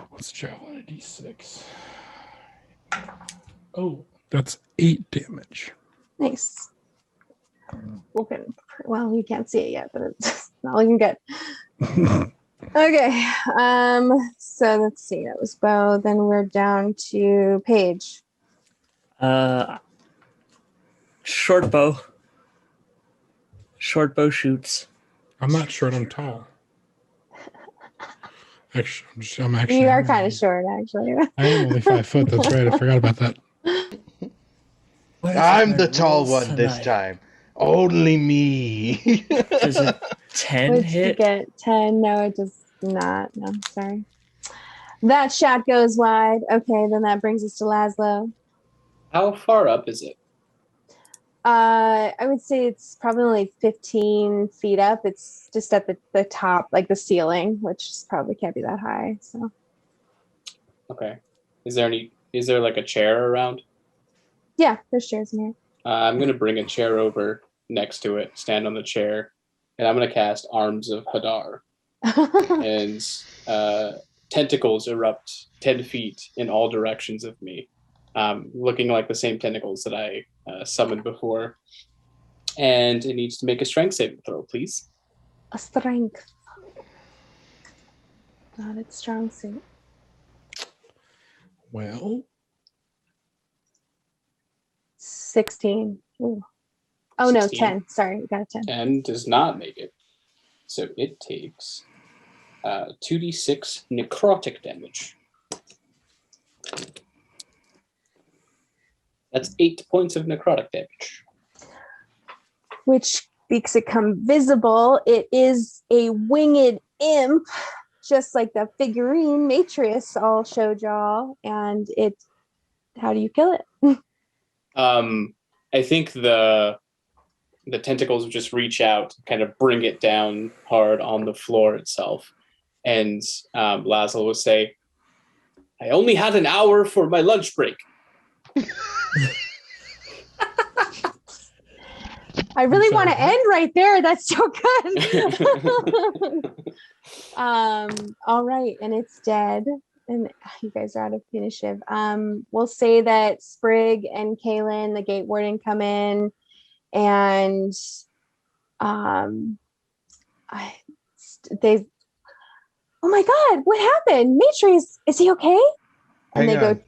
What's javelin? A d6. Oh, that's 8 damage.
Nice. Well, you can't see it yet, but it's not looking good. Okay. So let's see. That was Bo. Then we're down to Paige.
Short bow. Short bow shoots.
I'm not short. I'm tall. Actually, I'm actually.
You are kind of short, actually.
I am only 5 foot. That's right. I forgot about that.
I'm the tall one this time. Only me.
Does a 10
What'd
hit?
you get? 10? No, it does not. No, sorry. That shot goes wide. Okay, then that brings us to Laszlo.
How far up is it?
I would say it's probably only 15 feet up. It's just at the top, like the ceiling, which probably can't be that high. So.
Okay. Is there like a chair around?
Yeah, there's chairs in here.
I'm going to bring a chair over next to it, stand on the chair, and I'm going to cast Arms of Hadar. And tentacles erupt 10 feet in all directions of me, looking like the same tentacles that I summoned before. And it needs to make a strength saving throw, please.
A strength. Not its strong suit.
Well,
16. Ooh. Oh,
16.
no, 10. Sorry, you got a 10.
And does not make it. So it takes 2d6 necrotic damage. That's 8 points of necrotic damage.
Which makes it come visible. It is a winged imp, just like the figurine Matrius all showed y'all. And how do you kill it?
I think the tentacles just reach out, kind of bring it down hard on the floor itself. And Laszlo will say, I only had an hour for my lunch break.
I really want to end right there. That's so good. All right, and it's dead. And you guys are out of initiative. We'll say that Sprig and Kaylin, the gate warden, come in, and they. Oh my God! What happened, Matrice? Is he okay? And
Hang
they
on.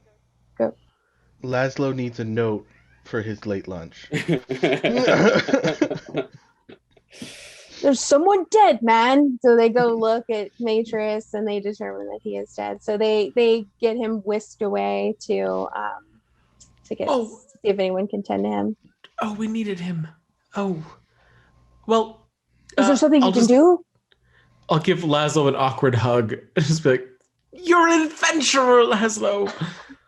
go.
Laszlo needs a note for his late lunch.
There's someone dead, man. So they go look at Matrice and they determine that he is dead. So they get him whisked away to see if anyone can tend to him.
Oh, we needed him. Oh. Well.
Is there something you can do?
I'll give Laszlo an awkward hug and just be like, you're an adventurer, Laszlo.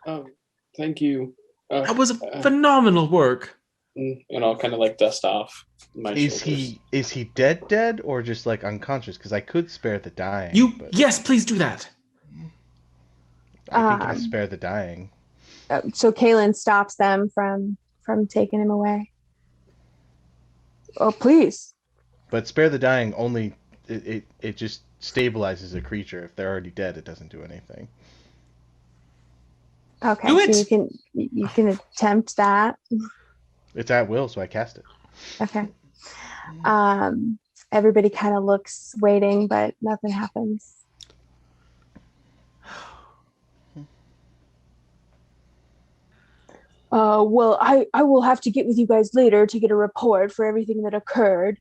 Oh, thank you.
That was phenomenal work.
And I'll kind of like dust off my shoulders.
Is he dead or just like unconscious? Because I could spare the dying.
Yes, please do that.
I think I spare the dying.
So Kaylin stops them from taking him away. Oh, please.
But spare the dying only it just stabilizes a creature. If they're already dead, it doesn't do anything.
Okay,
Do
so
it.
you can attempt that.
It's at will, so I cast it.
Okay. Everybody kind of looks, waiting, but nothing happens. Well, I will have to get with you guys later to get a report for everything that occurred.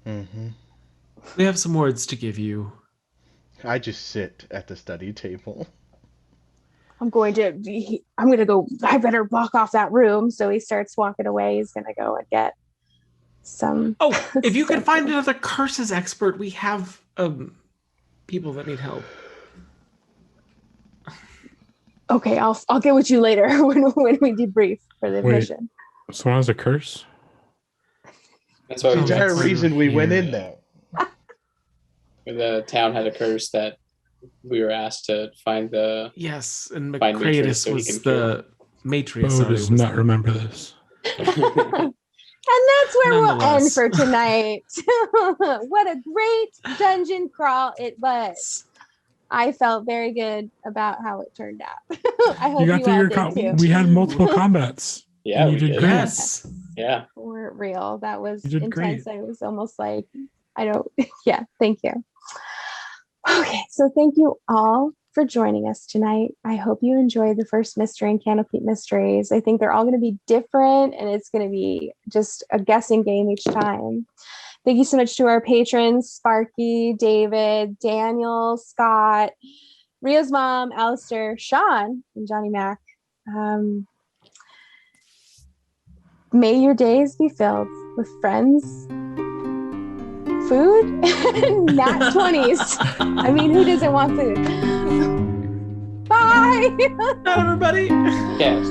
Mm-hmm.
We have some words to give you.
I just sit at the study table.
I'm going to go. I better block off that room. So he starts walking away. He's going to go and get some.
Oh, if you can find another curses expert, we have people that need help.
Okay, I'll get with you later when we debrief for the mission.
Someone has a curse?
That's why
The entire
that's
reason we went in
here.
there.
The town had a curse that we were asked to find the.
Yes, and
Find Mistress
Macreatus
so he
was
can
the Matrius.
Bo does not remember this.
And that's where we'll end
Nonetheless.
for tonight. What a great dungeon crawl it was. I felt very good about how it turned out. I hope you all did too.
We had multiple combats.
Yeah,
You
we
did
did.
great.
Yes.
Yeah.
For real. That was
You did
intense.
great.
I was almost like, yeah, thank you. Okay, so thank you all for joining us tonight. I hope you enjoyed the first mystery in Candlekeep Mysteries. I think they're all going to be different and it's going to be just a guessing game each time. Thank you so much to our patrons, Sparky, David, Daniel, Scott, Rio's mom, Alistair, Sean, and Johnny Mac. May your days be filled with friends, food, and nat 20s. I mean, who doesn't want food? Bye!
Everybody.
Yes.